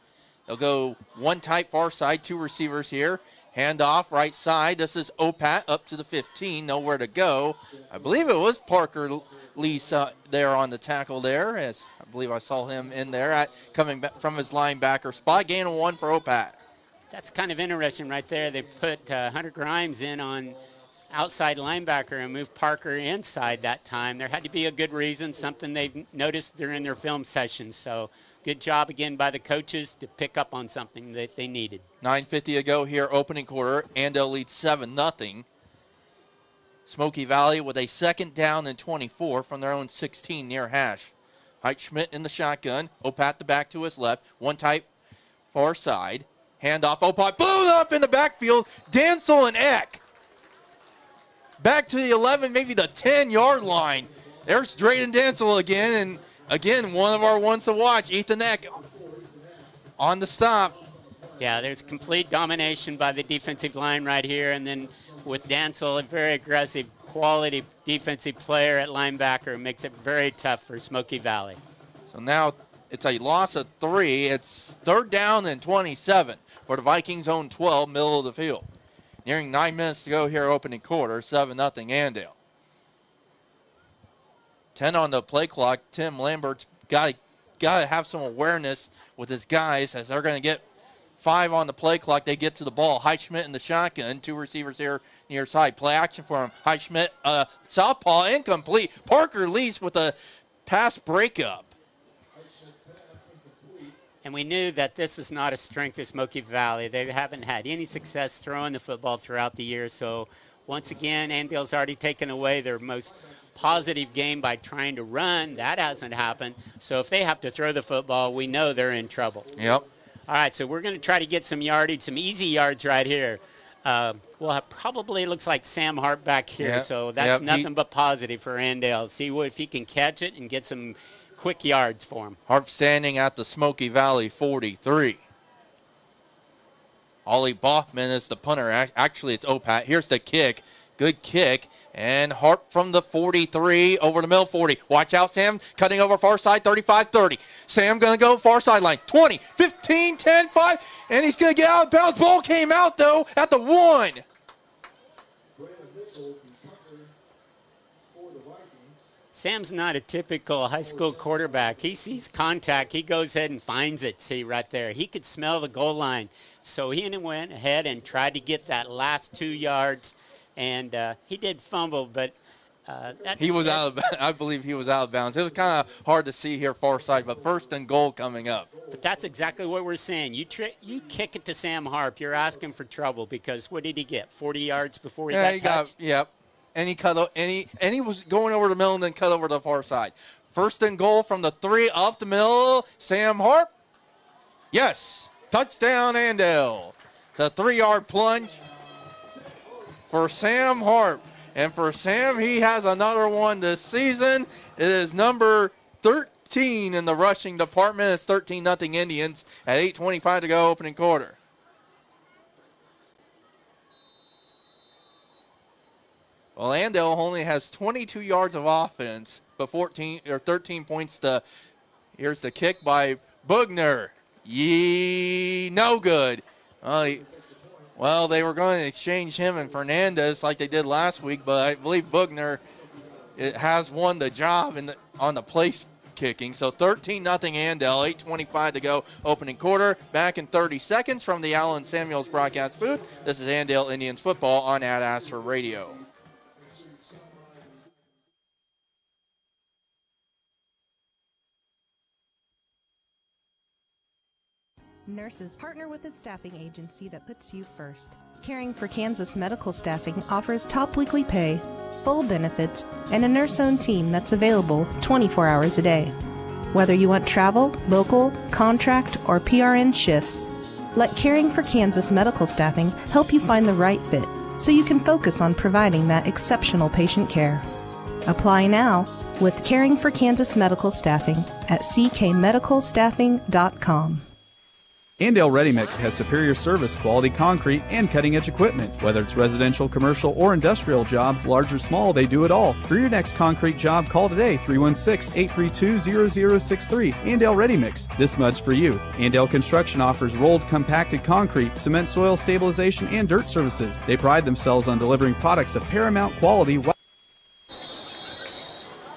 They'll go one tight far side, 2 receivers here. Handoff right side. This is Opat up to the 15, nowhere to go. I believe it was Parker Lease there on the tackle there, as I believe I saw him in there coming back from his linebacker spot. Gain of 1 for Opat. That's kind of interesting right there. They put Hunter Grimes in on outside linebacker and moved Parker inside that time. There had to be a good reason, something they've noticed during their film sessions. So good job again by the coaches to pick up on something that they needed. 9:50 to go here, opening quarter. Andale leads 7-0. Smoky Valley with a 2nd down and 24 from their own 16 near hash. Heischmidt in the shotgun. Opat the back to his left. One tight far side. Handoff. Opat blown up in the backfield. Dansel and Eck. Back to the 11, maybe the 10-yard line. There's Drayden Dansel again. And again, one of our ones to watch. Ethan Eck on the stop. Yeah, there's complete domination by the defensive line right here. And then with Dansel, a very aggressive, quality defensive player at linebacker, makes it very tough for Smoky Valley. So now it's a loss of 3. It's 3rd down and 27 for the Vikings' own 12, middle of the field. Nearing 9 minutes to go here, opening quarter, 7-0 Andale. 10 on the play clock. Tim Lambert's got to have some awareness with his guys as they're going to get 5 on the play clock. They get to the ball. Highschmidt in the shotgun. 2 receivers here near side. Play action for him. Highschmidt, southpaw, incomplete. Parker Lease with a pass breakup. And we knew that this is not a strength of Smoky Valley. They haven't had any success throwing the football throughout the year. So once again, Andale's already taken away their most positive game by trying to run. That hasn't happened. So if they have to throw the football, we know they're in trouble. Yep. All right, so we're going to try to get some yardage, some easy yards right here. We'll have probably looks like Sam Hart back here, Yep. so that's nothing but positive for Andale. See if he can catch it and get some quick yards for him. Hart standing at the Smoky Valley 43. Ollie Bachman is the punter. Actually, it's Opat. Here's the kick. Good kick. And Hart from the 43 over the middle 40. Watch out, Sam. Cutting over far side, 35-30. Sam going to go far sideline. 20, 15, 10, 5. And he's going to get out of bounds. Ball came out, though, at the 1. Sam's not a typical high school quarterback. He sees contact. He goes ahead and finds it. See right there. He could smell the goal line. So he went ahead and tried to get that last 2 yards. And he did fumble, but he was out of. I believe he was out of bounds. It was kind of hard to see here far side, but 1st and goal coming up. But that's exactly what we're saying. You kick it to Sam Harp, you're asking for trouble because what did he get? 40 yards before he got touched? Yep. And he cut. And he was going over the middle and then cut over the far side. 1st and goal from the 3 up the middle. Sam Harp. Yes. Touchdown, Andale. The 3-yard plunge for Sam Hart. And for Sam, he has another one this season. It is number 13 in the rushing department. It's 13-0 Indians at 8:25 to go, opening quarter. Well, Andale only has 22 yards of offense, but 13 points to. Here's the kick by Bugner. No good. Well, they were going to exchange him and Fernandez like they did last week, but I believe Bugner has won the job on the place kicking. So 13-0 Andale, 8:25 to go, opening quarter. Back in 30 seconds from the Allen Samuels broadcast booth. This is Andale Indians football on Ad Astra Radio. Nurses partner with a staffing agency that puts you first. Caring for Kansas Medical Staffing offers top weekly pay, full benefits, and a nurse-owned team that's available 24 hours a day. Whether you want travel, local, contract, or PRN shifts, let Caring for Kansas Medical Staffing help you find the right fit so you can focus on providing that exceptional patient care. Apply now with Caring for Kansas Medical Staffing at ckmedicalstaffing.com. Andale Ready Mix has superior service, quality concrete, and cutting-edge equipment. Whether it's residential, commercial, or industrial jobs, large or small, they do it all. For your next concrete job, call today, 316-832-0063. Andale Ready Mix. This mud's for you. Andale Construction offers rolled, compacted concrete, cement soil stabilization, and dirt services. They pride themselves on delivering products of paramount quality.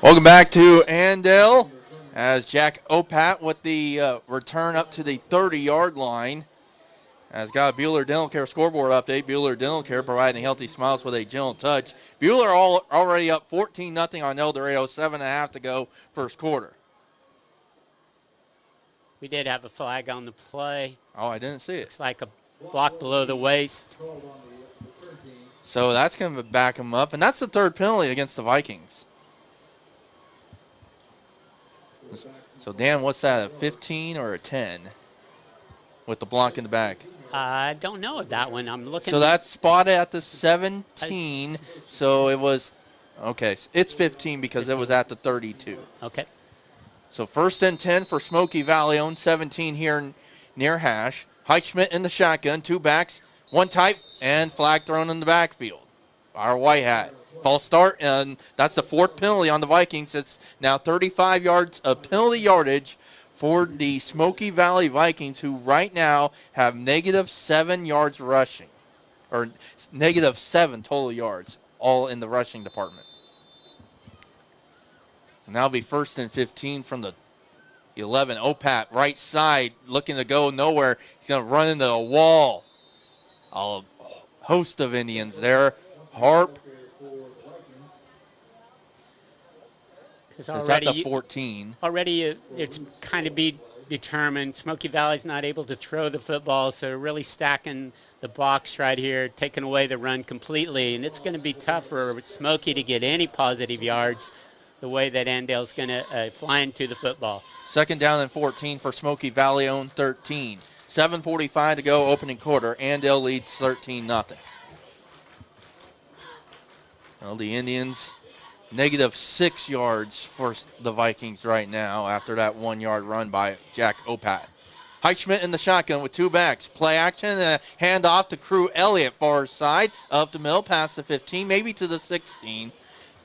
Welcome back to Andale. As Jack Opat with the return up to the 30-yard line. As got a Bueller Dental Care scoreboard update. Bueller Dental Care providing healthy smiles with a gentle touch. Bueller already up 14-0 on El Dorado, 7.5 to go first quarter. We did have a flag on the play. Oh, I didn't see it. Looks like a block below the waist. So that's going to back him up. And that's the 3rd penalty against the Vikings. So, Dan, what's that, a 15 or a 10 with the block in the back? I don't know of that one. I'm looking. So that's spotted at the 17. So it was, okay, it's 15 because it was at the 32. Okay. So 1st and 10 for Smoky Valley, own 17 here near hash. Highschmidt in the shotgun, 2 backs, 1 tight, and flag thrown in the backfield. Our white hat. False start, and that's the 4th penalty on the Vikings. It's now 35 yards of penalty yardage for the Smoky Valley Vikings, who right now have -7 yards rushing, or -7 total yards, all in the rushing department. And that'll be 1st and 15 from the 11, Opat, right side, looking to go nowhere. He's going to run into a wall. A host of Indians there. Harp. It's at the 14. Already it's kind of be determined. Smoky Valley's not able to throw the football, so really stacking the box right here, taking away the run completely. And it's going to be tough for Smoky to get any positive yards the way that Andale's going to fly into the football. 2nd down and 14 for Smoky Valley on 13. 7:45 to go, opening quarter. Andale leads 13-0. Well, the Indians -6 yards for the Vikings right now after that 1-yard run by Jack Opat. Heischmidt in the shotgun with 2 backs. Play action, hand off to Crew Elliott, far side, up the middle, past the 15, maybe to the 16.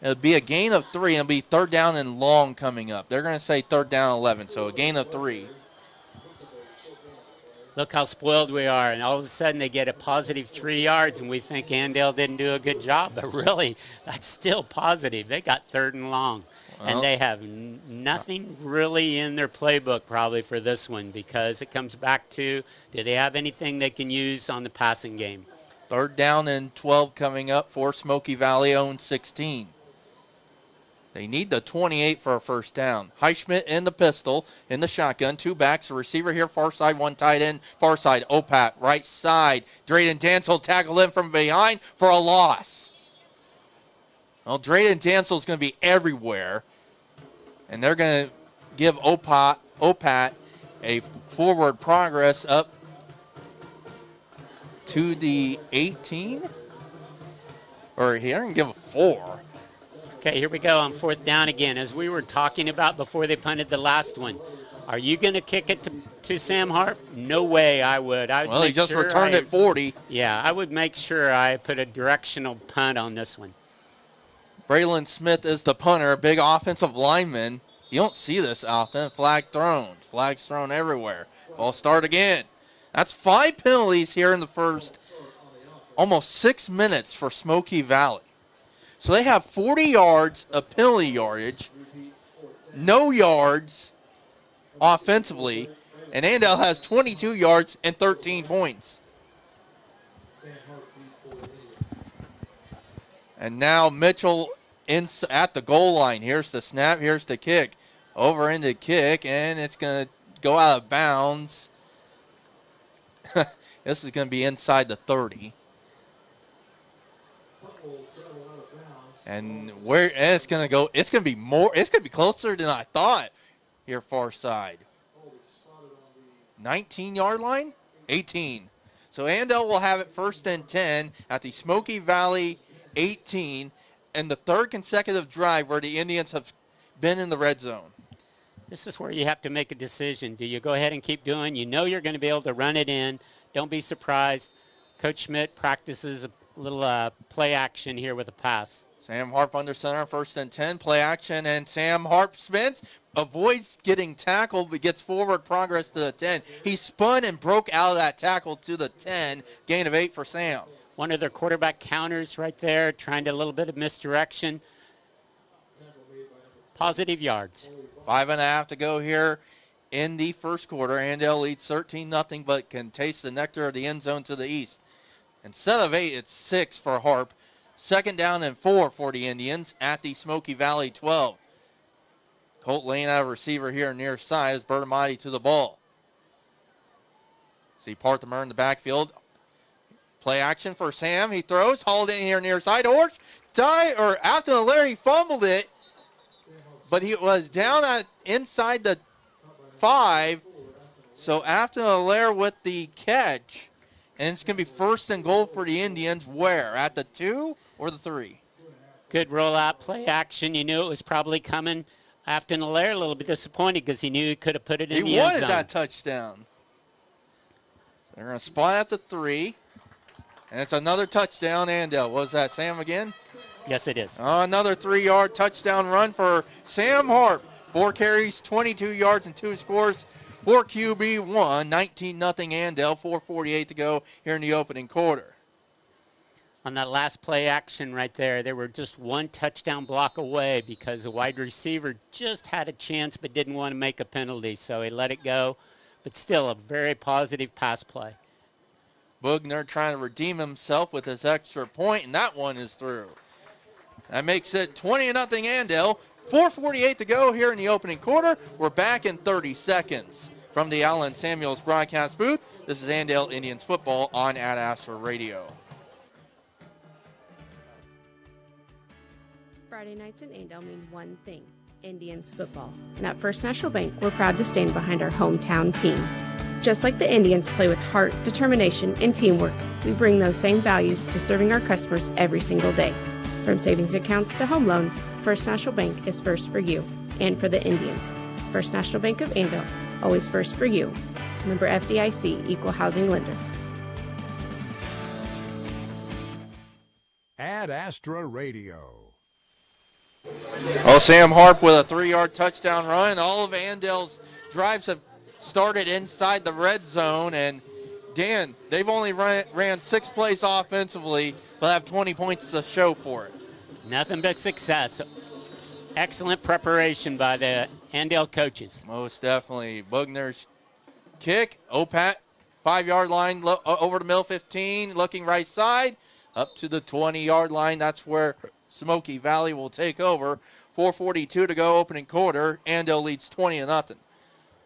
It'll be a gain of 3. It'll be 3rd down and long coming up. They're going to say 3rd down 11, so a gain of 3. Look how spoiled we are, and all of a sudden they get a positive 3 yards, and we think Andale didn't do a good job, but really, that's still positive. They got 3rd and long, and they have nothing really in their playbook probably for this one, because it comes back to, do they have anything they can use on the passing game? 3rd down and 12 coming up for Smoky Valley on 16. They need the 28 for a 1st down. Heischmidt in the pistol, in the shotgun. 2 backs, a receiver here, far side, 1 tight end. Far side, Opat, right side. Drayden Dansel tackled in from behind for a loss. Well, Drayden Dansel is going to be everywhere. And they're going to give Opat a forward progress up to the 18. Or here, I can give a 4. Okay, here we go on 4th down again. As we were talking about before they punted the last one, are you going to kick it to Sam Harp? No way I would. Well, he just returned at 40. Yeah, I would make sure I put a directional punt on this one. Braylon Smith is the punter, big offensive lineman. You don't see this often. Flags thrown everywhere. Ball start again. That's 5 penalties here in the first almost 6 minutes for Smoky Valley. So they have 40 yards of penalty yardage, no yards offensively, and Andale has 22 yards and 13 points. And now Mitchell at the goal line. Here's the snap, here's the kick. Over into kick, and it's going to go out of bounds. This is going to be inside the 30. And it's going to go, it's going to be closer than I thought here, far side. 19-yard line? 18. So Andale will have it 1st and 10 at the Smoky Valley 18, and the 3rd consecutive drive where the Indians have been in the red zone. This is where you have to make a decision. Do you go ahead and keep doing? You know you're going to be able to run it in. Don't be surprised. Coach Schmidt practices a little play action here with a pass. Sam Harp under center, 1st and 10, play action, and Sam Harp spins, avoids getting tackled, but gets forward progress to the 10. He spun and broke out of that tackle to the 10, gain of 8 for Sam. One of their quarterback counters right there, trying to a little bit of misdirection. Positive yards. 5.5 to go here in the first quarter. Andale leads 13-0, but can taste the nectar of the end zone to the east. Instead of 8, it's 6 for Harp. 2nd down and 4 for the Indians at the Smoky Valley 12. Colt Lane out of receiver here near side as Bertamati to the ball. See Parthamer in the backfield. Play action for Sam. He throws, hauled in here near side. After Larry fumbled it, but he was down inside the 5. So after Allaire with the catch, and it's going to be 1st and goal for the Indians. Where? At the 2 or the 3? Good rollout play action. You knew it was probably coming. Afton Allaire a little bit disappointed because he knew he could have put it in the end zone. He wanted that touchdown. So they're going to spot at the 3. And it's another touchdown. Andale. Was that Sam again? Yes, it is. Another 3-yard touchdown run for Sam Harp. 4 carries, 22 yards, and 2 scores. For QB1, 19-0 Andale, 4:48 to go here in the opening quarter. on that last play action right there, they were just one touchdown block away because the wide receiver just had a chance but didn't want to make a penalty, so he let it go. But still a very positive pass play. Bugner trying to redeem himself with his extra point, and that one is through. That makes it 20-0 Andale. 4:48 to go here in the opening quarter. We're back in 30 seconds. From the Allen Samuels broadcast booth, this is Andale Indians football on Ad Astra Radio. Friday nights in Andale mean one thing, Indians football. And at First National Bank, we're proud to stand behind our hometown team. Just like the Indians play with heart, determination, and teamwork, we bring those same values to serving our customers every single day. From savings accounts to home loans, First National Bank is first for you and for the Indians. First National Bank of Andale, always first for you. Member FDIC, Equal Housing Lender. Ad Astra Radio. Oh, Sam Harp with a 3-yard touchdown run. All of Andale's drives have started inside the red zone, and Dan, they've only ran 6 plays offensively, but have 20 points to show for it. Nothing but success. Excellent preparation by the Andale coaches. Most definitely. Bugner's kick, Opat, 5-yard line, over the middle 15, looking right side, up to the 20-yard line. That's where Smoky Valley will take over. 4:42 to go, opening quarter. Andale leads 20-0.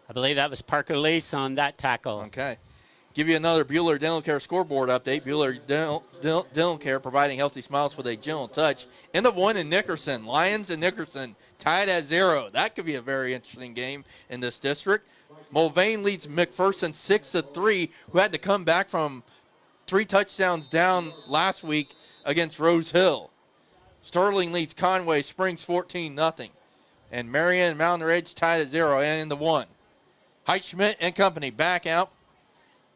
I believe that was Parker Lease on that tackle. Okay. Give you another Buehler Dental Care scoreboard update. Buehler Dental Care providing healthy smiles with a gentle touch. In the one in Nickerson. Lions and Nickerson tied at 0. That could be a very interesting game in this district. Mulvane leads McPherson 6-3, who had to come back from 3 touchdowns down last week against Rose Hill. Sterling leads Conway Springs 14-0. And Marion and Mountain Ridge tied at 0 and in the 1. Heitschmidt and company back out.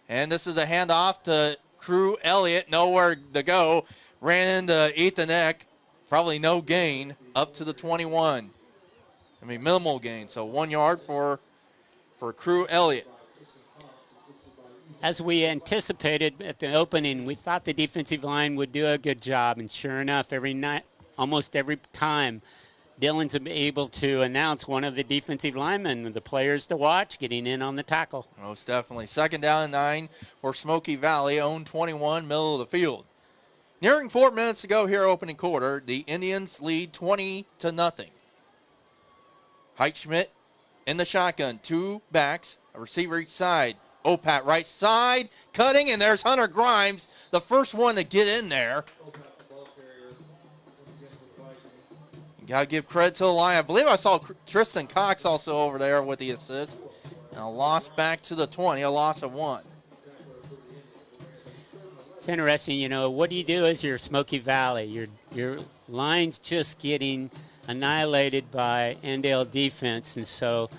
And this is a handoff to Crew Elliott. Nowhere to go. Ran into Ethan Eck. Probably no gain. Up to the 21. I mean, minimal gain. So 1 yard for Crew Elliott. As we anticipated at the opening, we thought the defensive line would do a good job. And sure enough, almost every time, Dylan's able to announce one of the defensive linemen, the players to watch, getting in on the tackle. Most definitely. 2nd down and 9 for Smoky Valley, own 21, middle of the field. Nearing 4 minutes to go here, opening quarter. The Indians lead 20-0. Heitschmidt in the shotgun, 2 backs, a receiver each side. Opat right side, cutting, and there's Hunter Grimes, the first one to get in there. Got to give credit to the line. I believe I saw Tristan Cox also over there with the assist. And a loss back to the 20, a loss of 1. It's interesting, what do you do as your Smoky Valley? Your line's just getting annihilated by Andale defense, and so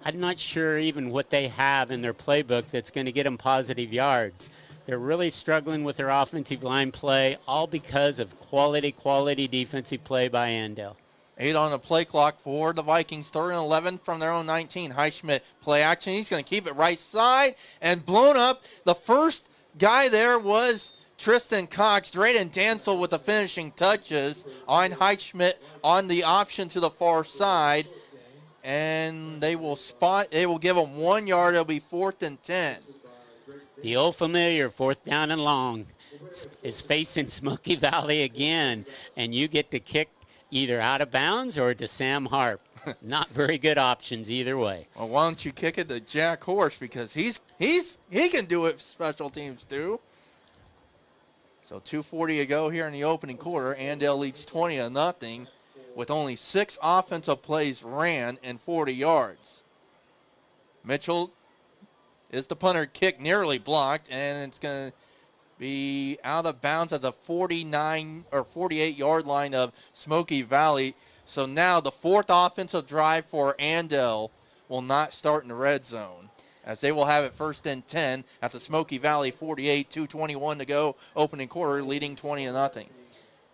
I'm not sure even what they have in their playbook that's going to get them positive yards. They're really struggling with their offensive line play, all because of quality defensive play by Andale. 8 on the play clock for the Vikings. 3rd and 11 from their own 19. Highschmidt play action. He's going to keep it right side and blown up. The first guy there was Tristan Cox. Drayden Dansel with the finishing touches on Highschmidt on the option to the far side. And they will give him 1 yard. It'll be 4th and 10. The old familiar 4th down and long is facing Smoky Valley again, and you get to kick either out of bounds or to Sam Harp. Not very good options either way. Well, why don't you kick it to Jack Horse, because he can do it special teams do. So 2:40 to go here in the opening quarter. Andale leads 20-0 with only 6 offensive plays ran and 40 yards. Mitchell is the punter. Kick nearly blocked, and it's going to be out of bounds at the 49 or 48-yard line of Smoky Valley. So now the 4th offensive drive for Andale will not start in the red zone, as they will have it 1st and 10 at the Smoky Valley 48, 2:21 to go, opening quarter, leading 20-0.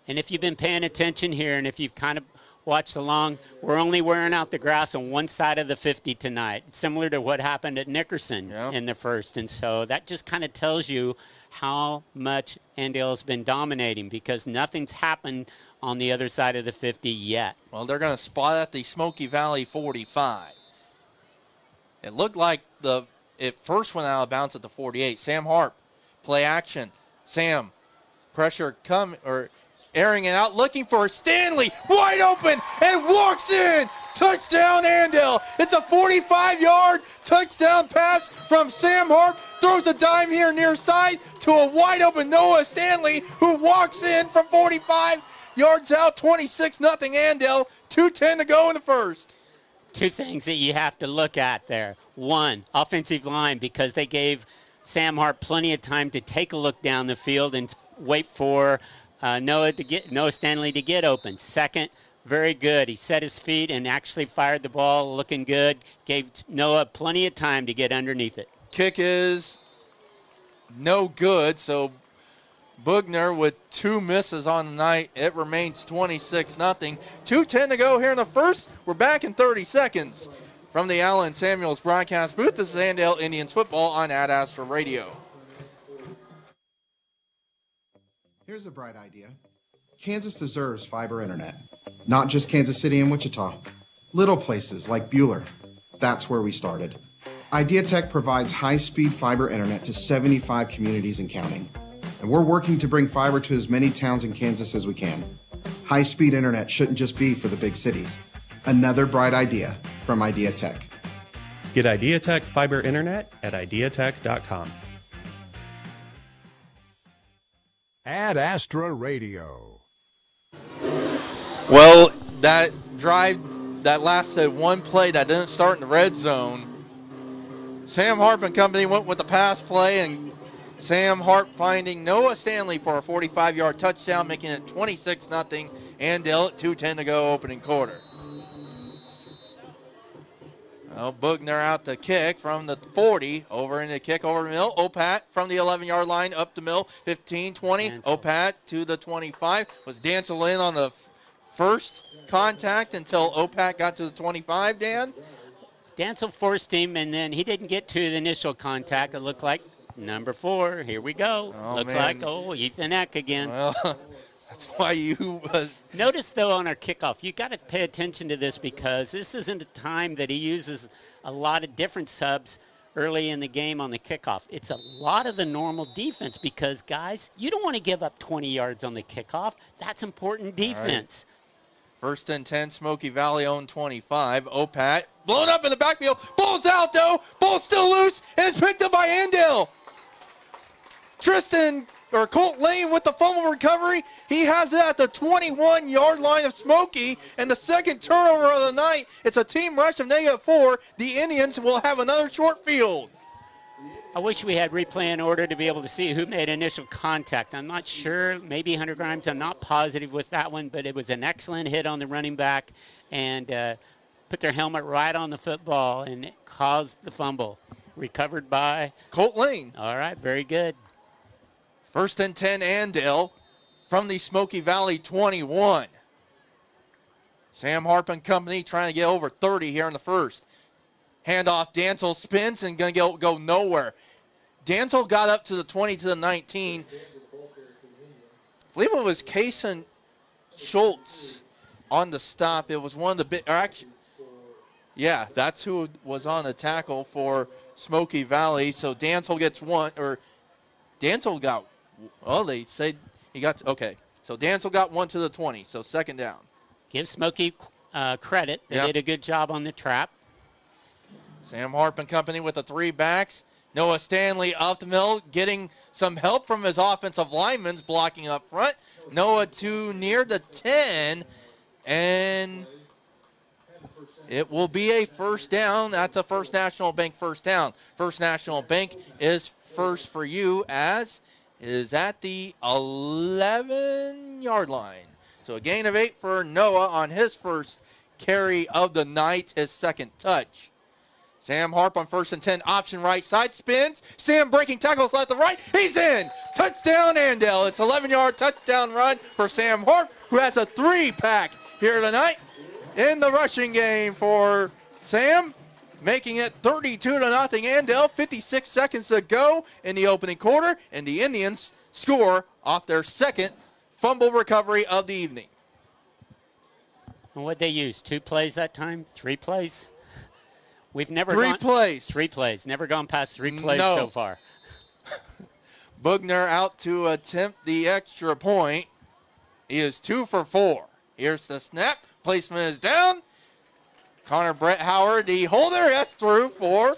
And if you've been paying attention here, and if you've kind of watched along. We're only wearing out the grass on one side of the 50 tonight, similar to what happened at Nickerson in the first. And so that just kind of tells you how much Andale has been dominating, because nothing's happened on the other side of the 50 yet. Well, they're going to spot at the Smoky Valley 45. It looked like it first went out of bounds at the 48. Sam Harp, play action. Sam, pressure airing it out, looking for Stanley, wide open, and walks in. Touchdown, Andale. It's a 45-yard touchdown pass from Sam Harp. Throws a dime here near side to a wide open Noah Stanley, who walks in from 45 yards out. 26-0 Andale. 2:10 to go in the first. Two things that you have to look at there. One, offensive line, because they gave Sam Hart plenty of time to take a look down the field and wait for Noah Stanley to get open. Second, very good. He set his feet and actually fired the ball, looking good. Gave Noah plenty of time to get underneath it. Kick is no good, so Bugner with 2 misses on the night. It remains 26-0. 2:10 to go here in the first. We're back in 30 seconds. From the Allen Samuels broadcast booth, this is Andale Indians football on Ad Astra Radio. Here's a bright idea. Kansas deserves fiber internet. Not just Kansas City and Wichita. Little places like Buhler. That's where we started. IdeaTech provides high-speed fiber internet to 75 communities and counting. And we're working to bring fiber to as many towns in Kansas as we can. High-speed internet shouldn't just be for the big cities. Another bright idea from IdeaTech. Get IdeaTech fiber internet at ideatech.com. Ad Astra Radio. Well, that drive that lasted one play that didn't start in the red zone. Sam Harp and company went with the pass play, and Sam Harp finding Noah Stanley for a 45-yard touchdown, making it 26-0 Andale at 2:10 to go opening quarter. Well, Bugner out the kick from the 40, over in the kick over the middle. Opat from the 11-yard line up the middle, 15, 20. Opat to the 25. Was Dancel in on the first contact until Opat got to the 25, Dan? Dancel forced him, and then he didn't get to the initial contact. It looked like number 4. Here we go. Looks like, Ethan Eck again. Well, that's why you... Notice, though, on our kickoff, you got to pay attention to this, because this isn't a time that he uses a lot of different subs early in the game on the kickoff. It's a lot of the normal defense, because, guys, you don't want to give up 20 yards on the kickoff. That's important defense. Right. 1st and 10, Smoky Valley own 25. Opat blown up in the backfield. Ball's out, though. Ball's still loose, and it's picked up by Andale. Colt Lane with the fumble recovery. He has it at the 21-yard line of Smoky, and the second turnover of the night. It's a team rush of -4. The Indians will have another short field. I wish we had replay in order to be able to see who made initial contact. I'm not sure. Maybe Hunter Grimes. I'm not positive with that one, but it was an excellent hit on the running back, and put their helmet right on the football, and it caused the fumble. Recovered by Colt Lane. All right, very good. 1st and 10, Andale from the Smoky Valley 21. Sam Harp and company trying to get over 30 here in the first. Handoff, Dancel spins and going to go nowhere. Dancel got up to the 20 to the 19. I believe it was Kason Schultz on the stop. It was one of the big, yeah, that's who was on the tackle for Smoky Valley. So Dancel gets one, or Dancel got, well, they said he got, okay. So Dancel got one to the 20, so second down. Give Smoky credit. They did a good job on the trap. Sam Harp and company with the 3 backs. Noah Stanley up the middle, getting some help from his offensive linemen blocking up front. Noah to near the 10, and it will be a first down. That's a First National Bank first down. First National Bank is first for you, as is at the 11-yard line. So a gain of 8 for Noah on his first carry of the night, his second touch. Sam Harp on 1st and 10, option right side, spins. Sam breaking tackles left to right. He's in. Touchdown, Andale. It's 11-yard touchdown run for Sam Harp, who has a 3-pack here tonight. in the rushing game for Sam, making it 32-0 Andale. 56 seconds to go in the opening quarter, and the Indians score off their second fumble recovery of the evening. And what'd they use? 2 plays that time? 3 plays? We've never 3 plays. 3 plays. Never gone past 3 plays so far. Bugner out to attempt the extra point. He is 2 for 4. Here's the snap. Placement is down. Connor Brett Howard, the holder, that's through for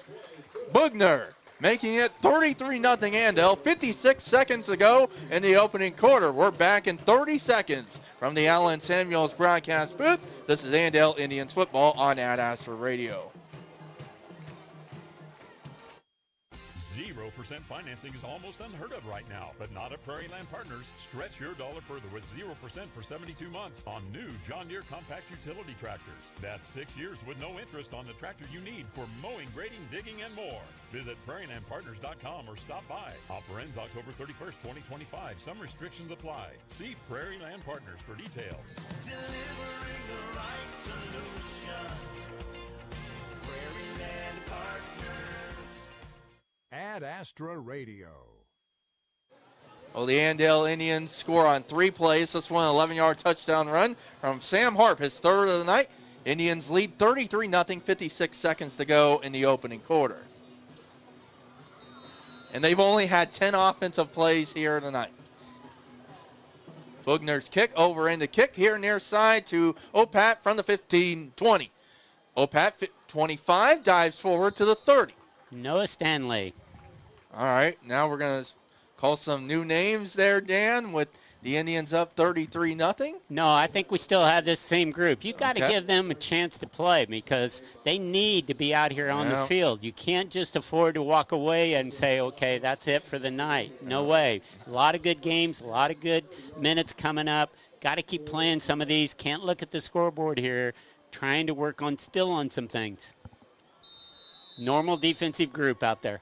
Bugner, making it 33-0 Andale. 56 seconds to go in the opening quarter. We're back in 30 seconds from the Allen Samuels broadcast booth. This is Andale Indians football on Ad Astra Radio. 0% financing is almost unheard of right now, but not at Prairie Land Partners. Stretch your dollar further with 0% for 72 months on new John Deere compact utility tractors. That's 6 years with no interest on the tractor you need for mowing, grading, digging, and more. Visit prairielandpartners.com or stop by. Offer ends October 31st, 2025. Some restrictions apply. See Prairie Land Partners for details. Delivering the right solution. Prairie Land Partners. Ad Astra Radio. Well, the Andale Indians score on 3 plays. This one, 11-yard touchdown run from Sam Harp, his third of the night. Indians lead 33-0, 56 seconds to go in the opening quarter. And they've only had 10 offensive plays here tonight. Bugner's kick over in the kick here near side to Opat from the 15-20. Opat, 25, dives forward to the 30. Noah Stanley. All right, now we're going to call some new names there, Dan, with the Indians up 33-0. No, I think we still have this same group. You got to give them a chance to play because they need to be out here on the field. You can't just afford to walk away and say, okay, that's it for the night. No way. A lot of good games, a lot of good minutes coming up. Got to keep playing some of these. Can't look at the scoreboard here. Trying to work on still on some things. Normal defensive group out there.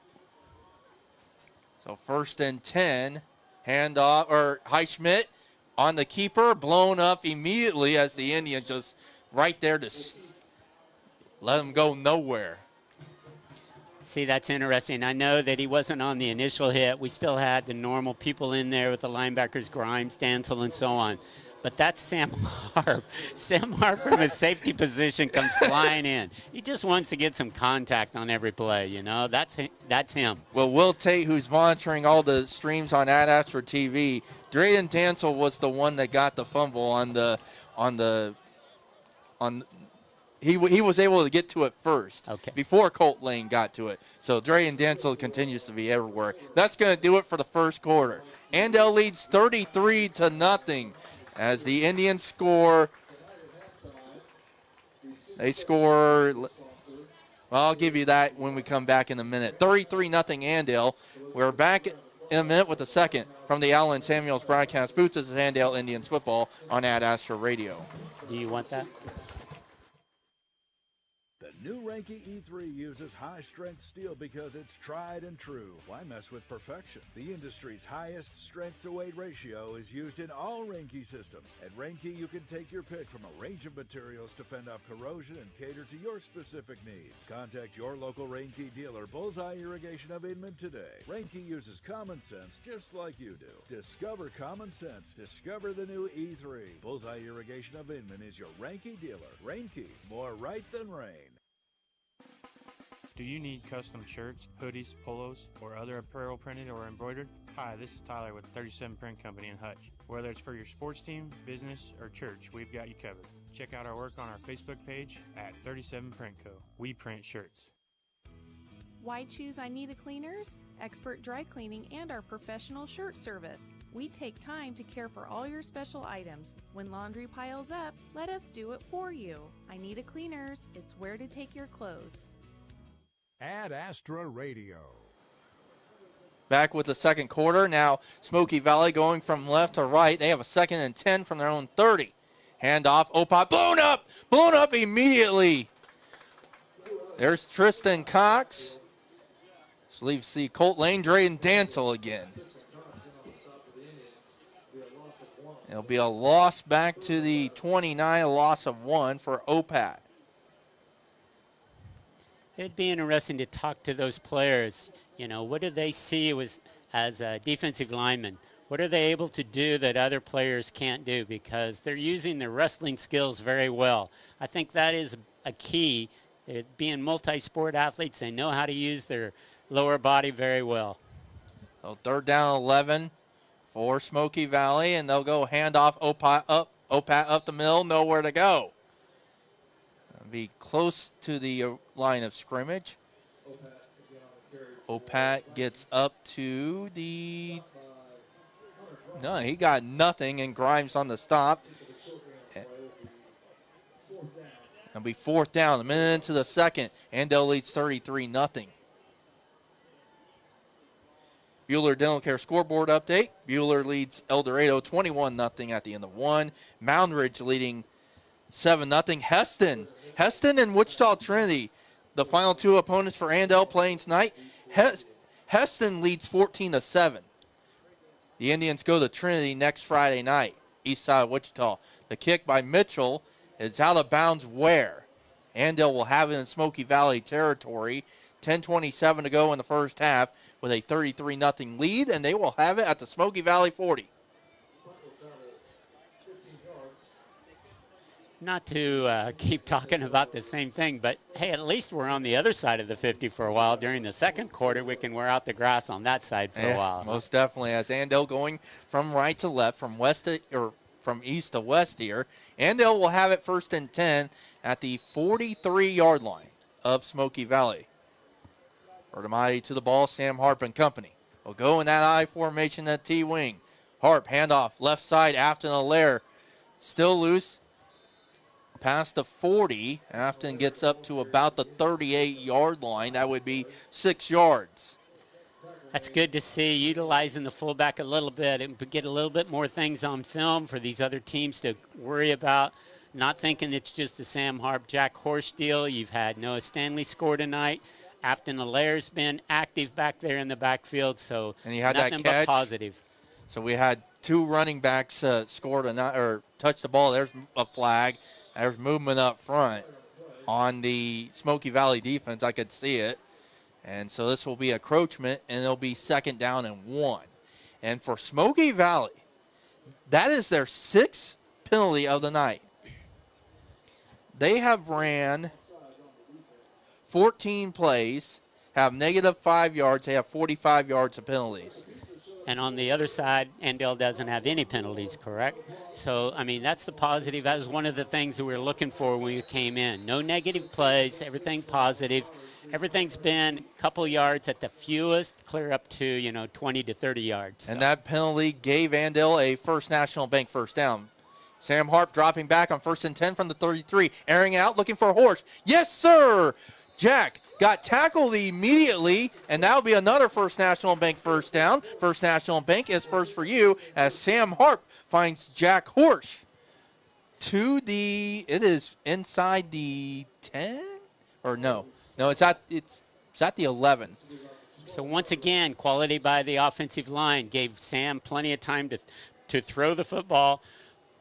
So 1st and 10, handoff, or Highschmidt on the keeper, blown up immediately as the Indians just right there to let him go nowhere. See, that's interesting. I know that he wasn't on the initial hit. We still had the normal people in there with the linebackers, Grimes, Dansel, and so on. But that's Sam Harp. Sam Harp from his safety position comes flying in. He just wants to get some contact on every play, you know. That's him. Well, Will Tate, who's monitoring all the streams on Ad Astra TV, Drayden Dansel was the one that got the fumble he was able to get to it first before Colt Lane got to it. So Drayden Dansel continues to be everywhere. That's going to do it for the first quarter. Andale leads 33-0. As the Indians score, well, I'll give you that when we come back in a minute. 33-0 Andale. We're back in a minute with the second from the Allen Samuels broadcast booth. This is Andale Indians football on Ad Astra Radio. Do you want that? The new Ranke E3 uses high-strength steel because it's tried and true. Why mess with perfection? The industry's highest strength-to-weight ratio is used in all Ranke systems. At Ranke, you can take your pick from a range of materials to fend off corrosion and cater to your specific needs. Contact your local Ranke dealer, Bullseye Irrigation of Inman, today. Ranke uses common sense just like you do. Discover common sense. Discover the new E3. Bullseye Irrigation of Inman is your Ranke dealer. Ranke, more right than rain. Do you need custom shirts, hoodies, polos, or other apparel printed or embroidered? Hi, this is Tyler with 37 Print Company in Hutch. Whether it's for your sports team, business, or church, we've got you covered. Check out our work on our Facebook page at 37 Print Co. We print shirts. Why choose I Need a Cleaners? Expert dry cleaning and our professional shirt service. We take time to care for all your special items. When laundry piles up, let us do it for you. I Need a Cleaners. It's where to take your clothes. Ad Astra Radio. Back with the second quarter. Now Smoky Valley going from left to right. They have a 2nd and 10 from their own 30. Handoff, Opat, blown up immediately. There's Tristan Cox. Leave see Colt Lane, Drayden Dansel again. It'll be a loss back to the 29, a loss of 1 for OPAT. It'd be interesting to talk to those players. You know, what do they see as a defensive lineman? What are they able to do that other players can't do? Because they're using their wrestling skills very well. I think that is a key. Being multi-sport athletes, they know how to use their lower body very well. So 3rd down 11 for Smoky Valley, and they'll go handoff OPAT up the middle, nowhere to go. It'll be close to the line of scrimmage. OPAT gets up to the... No, he got nothing, and Grimes on the stop. It'll be 4th down, a minute into the second. Andale leads 33-0. Buhler Dental Care scoreboard update. Buhler leads El Dorado 21-0 at the end of 1. Mound Ridge leading 7-0. Heston and Wichita Trinity, the final 2 opponents for Andale playing tonight. Heston leads 14-7. The Indians go to Trinity next Friday night, east side of Wichita. The kick by Mitchell is out of bounds where? Andale will have it in Smoky Valley territory. 10:27 to go in the first half with a 33-0 lead, and they will have it at the Smoky Valley 40. Not to keep talking about the same thing, but hey, at least we're on the other side of the 50 for a while. During the second quarter, we can wear out the grass on that side for a while. Most definitely, as Andale going from right to left, from east to west here. Andale will have it 1st and 10 at the 43-yard line of Smoky Valley. Bertamati to the ball, Sam Harp and company. Will go in that I formation at T-wing. Harp, handoff, left side, Afton Allaire. Still loose. Past the 40. Afton gets up to about the 38-yard line. That would be 6 yards. That's good to see, utilizing the fullback a little bit and get a little bit more things on film for these other teams to worry about. Not thinking it's just the Sam Harp, Jack Horse deal. You've had Noah Stanley score tonight. Afton Allaire's been active back there in the backfield, so and he had nothing that catch. but positive. So we had 2 running backs scored or touch the ball. There's a flag. There's movement up front on the Smoky Valley defense. I could see it. And so this will be encroachment, and it'll be 2nd down and 1. And for Smoky Valley, that is their 6th penalty of the night. They have ran 14 plays, have -5 yards. They have 45 yards of penalties. And on the other side, Andale doesn't have any penalties, correct? So, I mean, that's the positive. That was one of the things that we were looking for when we came in. No negative plays, everything positive. Everything's been a couple yards at the fewest, clear up to, 20 to 30 yards. And that penalty gave Andale a First National Bank first down. Sam Harp dropping back on 1st and 10 from the 33, airing out, looking for a horse. Yes, sir! Jack got tackled immediately, and that'll be another First National Bank first down. First National Bank is first for you as Sam Harp finds Jack Horsch to it is inside the 10? Or no, it's at the 11. So once again, quality by the offensive line gave Sam plenty of time to throw the football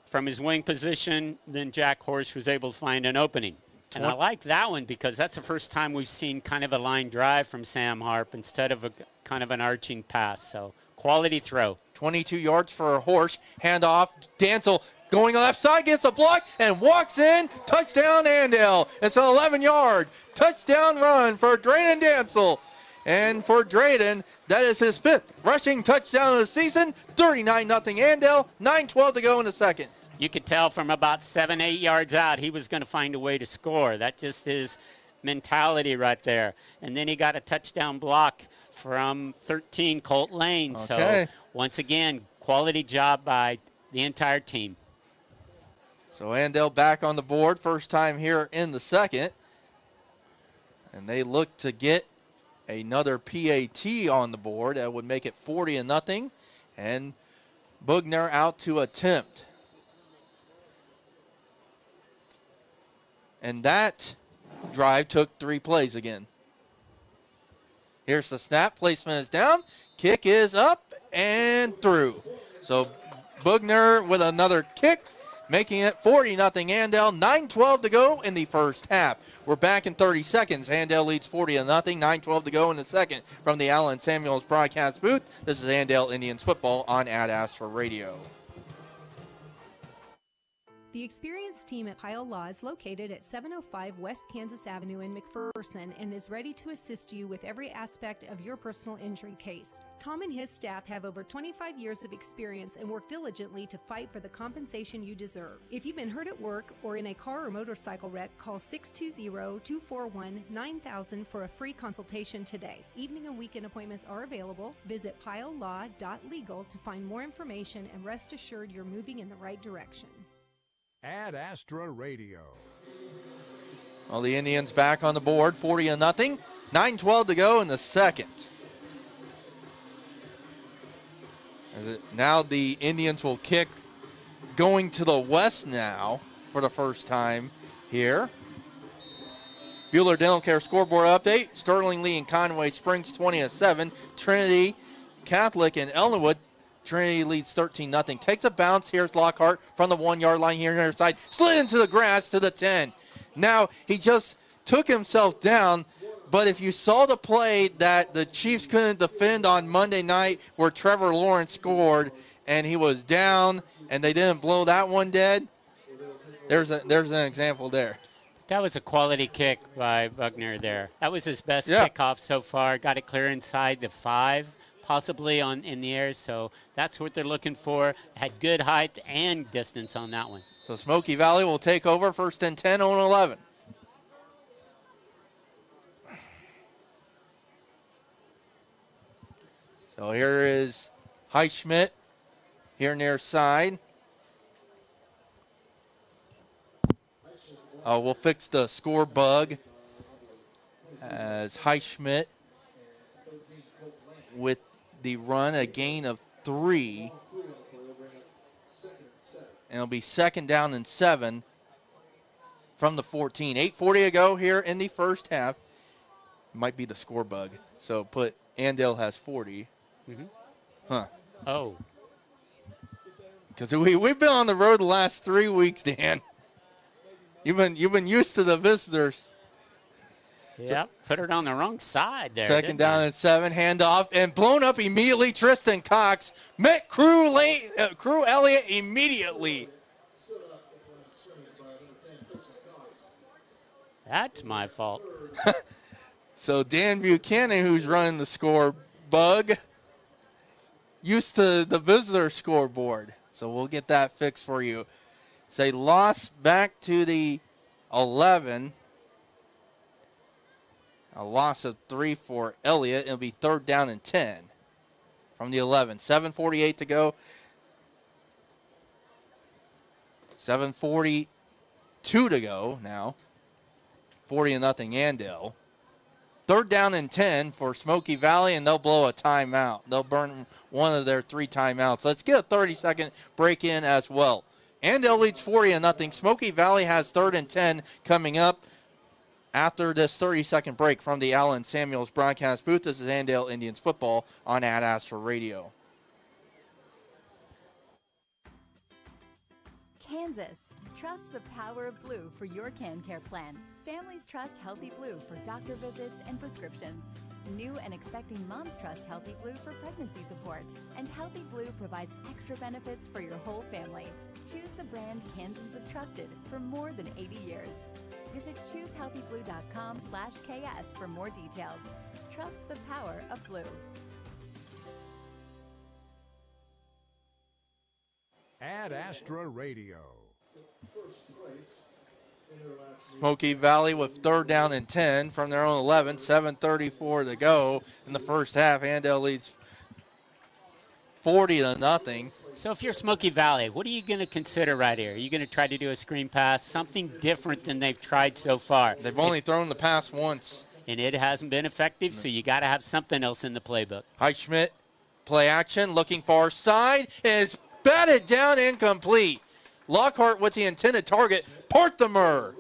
from his wing position. Then Jack Horsch was able to find an opening. And I like that one because that's the first time we've seen kind of a line drive from Sam Harp instead of a kind of an arching pass. So quality throw. 22 yards for a Horsch. Handoff. Dancel going left side, gets a block, and walks in. Touchdown, Andale. It's an 11-yard touchdown run for Drayden Dancel. And for Drayden, that is his 5th rushing touchdown of the season. 39-0 Andale. 9:12 to go in the second. You could tell from about 7-8 yards out he was going to find a way to score. That's just his mentality right there. And then he got a touchdown block from 13, Colt Lane. Okay. So once again, quality job by the entire team. So Andale back on the board, first time here in the second. And they look to get another PAT on the board. That would make it 40-0. And Bugner out to attempt. And that drive took 3 plays again. Here's the snap. Placement is down. Kick is up and through. So Bugner with another kick, making it 40-0 Andale. 9:12 to go in the first half. We're back in 30 seconds. Andale leads 40-0. 9:12 to go in the second from the Allen Samuels broadcast booth. This is Andale Indians football on Ad Astra Radio. The experienced team at Pyle Law is located at 705 West Kansas Avenue in McPherson and is ready to assist you with every aspect of your personal injury case. Tom and his staff have over 25 years of experience and work diligently to fight for the compensation you deserve. If you've been hurt at work or in a car or motorcycle wreck, call 620-241-9000 for a free consultation today. Evening and weekend appointments are available. Visit pylelaw.legal to find more information and rest assured you're moving in the right direction. Ad Astra Radio. Well, the Indians back on the board, 40-0. 9:12 to go in the second. Now the Indians will kick going to the west now for the first time here. Bueller Dental Care scoreboard update. Sterling Lee and Conway Springs 20-7. Trinity Catholic and Ellenwood. Trinity leads 13-0. Takes a bounce. Here's Lockhart from the 1-yard line here on their side. Slid into the grass to the 10. Now he just took himself down. But if you saw the play that the Chiefs couldn't defend on Monday night where Trevor Lawrence scored and he was down and they didn't blow that one dead, there's an example there. That was a quality kick by Buckner there. That was his best kickoff so far. Got it clear inside the 5, possibly in the air. So that's what they're looking for. Had good height and distance on that one. So Smoky Valley will take over 1st and 10 on 11. So here is Highschmidt here near side. We'll fix the score bug as Highschmidt with the run, a gain of 3. And it'll be 2nd down and 7 from the 14. 8:40 to go here in the first half. Might be the score bug. So put Andale has 40. Mm-hmm. Huh. Oh. Because we've been on the road the last 3 weeks, Dan. You've been used to the visitors. Yeah, put it on the wrong side there. 2nd down and 7, handoff, and blown up immediately. Tristan Cox met Crew Elliott immediately. That's my fault. So Dan Buchanan, who's running the score bug, used to the visitor scoreboard. So we'll get that fixed for you. Say loss back to the 11. A loss of 3 for Elliott. It'll be 3rd down and 10 from the 11. 7:48 to go. 7:42 to go now. 40-0 Andale. 3rd down and 10 for Smoky Valley, and they'll blow a timeout. They'll burn one of their 3 timeouts. Let's get a 30-second break in as well. Andale leads 40-0. Smoky Valley has 3rd and 10 coming up after this 30-second break from the Allen Samuels broadcast booth. This is Andale Indians football on Ad Astra Radio. Kansas, trust the power of blue for your CanCare plan. Families trust Healthy Blue for doctor visits and prescriptions. New and expecting moms trust Healthy Blue for pregnancy support. And Healthy Blue provides extra benefits for your whole family. Choose the brand Kansans have trusted for more than 80 years. Visit choosehealthyblue.com/KS for more details. Trust the power of blue. Ad Astra Radio. Smoky Valley with 3rd down and 10 from their own 11. 7:34 to go in the first half. Andale leads 40-0. So if you're Smoky Valley, what are you going to consider right here? Are you going to try to do a screen pass, something different than they've tried so far? They've only thrown the pass once. And it hasn't been effective, so you got to have something else in the playbook. Highschmidt, play action, looking far side, is batted down, incomplete. Lockhart with the intended target. Parthamer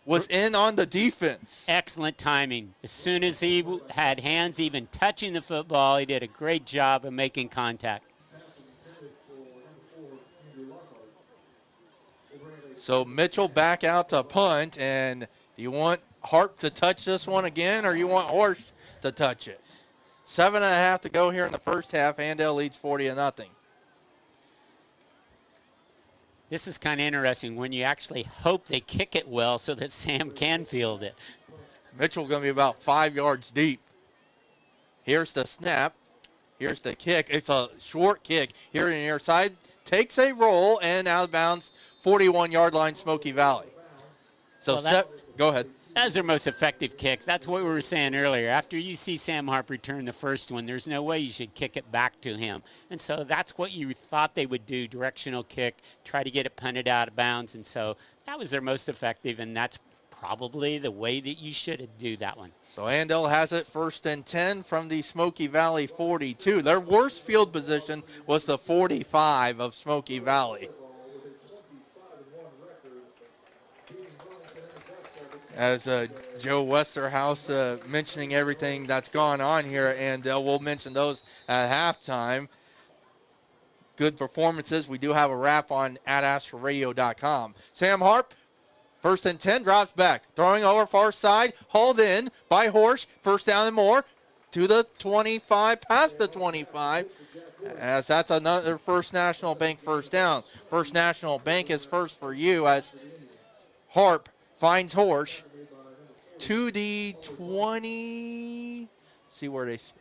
was in on the defense. Excellent timing. As soon as he had hands even touching the football, he did a great job of making contact. So Mitchell back out to punt, and do you want Harp to touch this one again, or you want Horsch to touch it? 7.5 to go here in the first half. Andale leads 40-0. This is kind of interesting when you actually hope they kick it well so that Sam can field it. Mitchell going to be about 5 yards deep. Here's the snap. Here's the kick. It's a short kick here in the near side. Takes a roll and out of bounds, 41-yard line, Smoky Valley. So go ahead. That was their most effective kick. That's what we were saying earlier. After you see Sam Harp return the first one, there's no way you should kick it back to him. And so that's what you thought they would do, directional kick, try to get it punted out of bounds. And so that was their most effective, and that's probably the way that you should do that one. So Andale has it 1st and 10 from the Smoky Valley 42. Their worst field position was the 45 of Smoky Valley. As Joe Westerhouse mentioning everything that's gone on here, and we'll mention those at halftime. Good performances. We do have a wrap on adastraradio.com. Sam Harp, 1st and 10, drops back. Throwing over far side, hauled in by Horsch. 1st down and more to the 25, past the 25, as that's another First National Bank first down. First National Bank is first for you as Harp finds Horsch to the 20. See where it's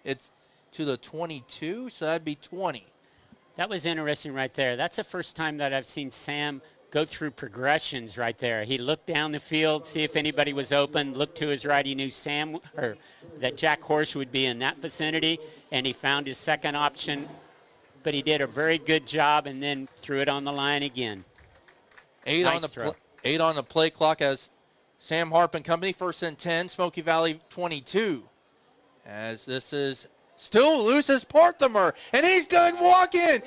to the 22, so that'd be 20. That was interesting right there. That's the first time that I've seen Sam go through progressions right there. He looked down the field, see if anybody was open, looked to his right. He knew that Jack Horsch would be in that vicinity, and he found his second option. But he did a very good job and then threw it on the line again. 8 on the play clock as Sam Harp and company, 1st and 10, Smoky Valley 22. As this is still loses Parthimer, and he's good walking.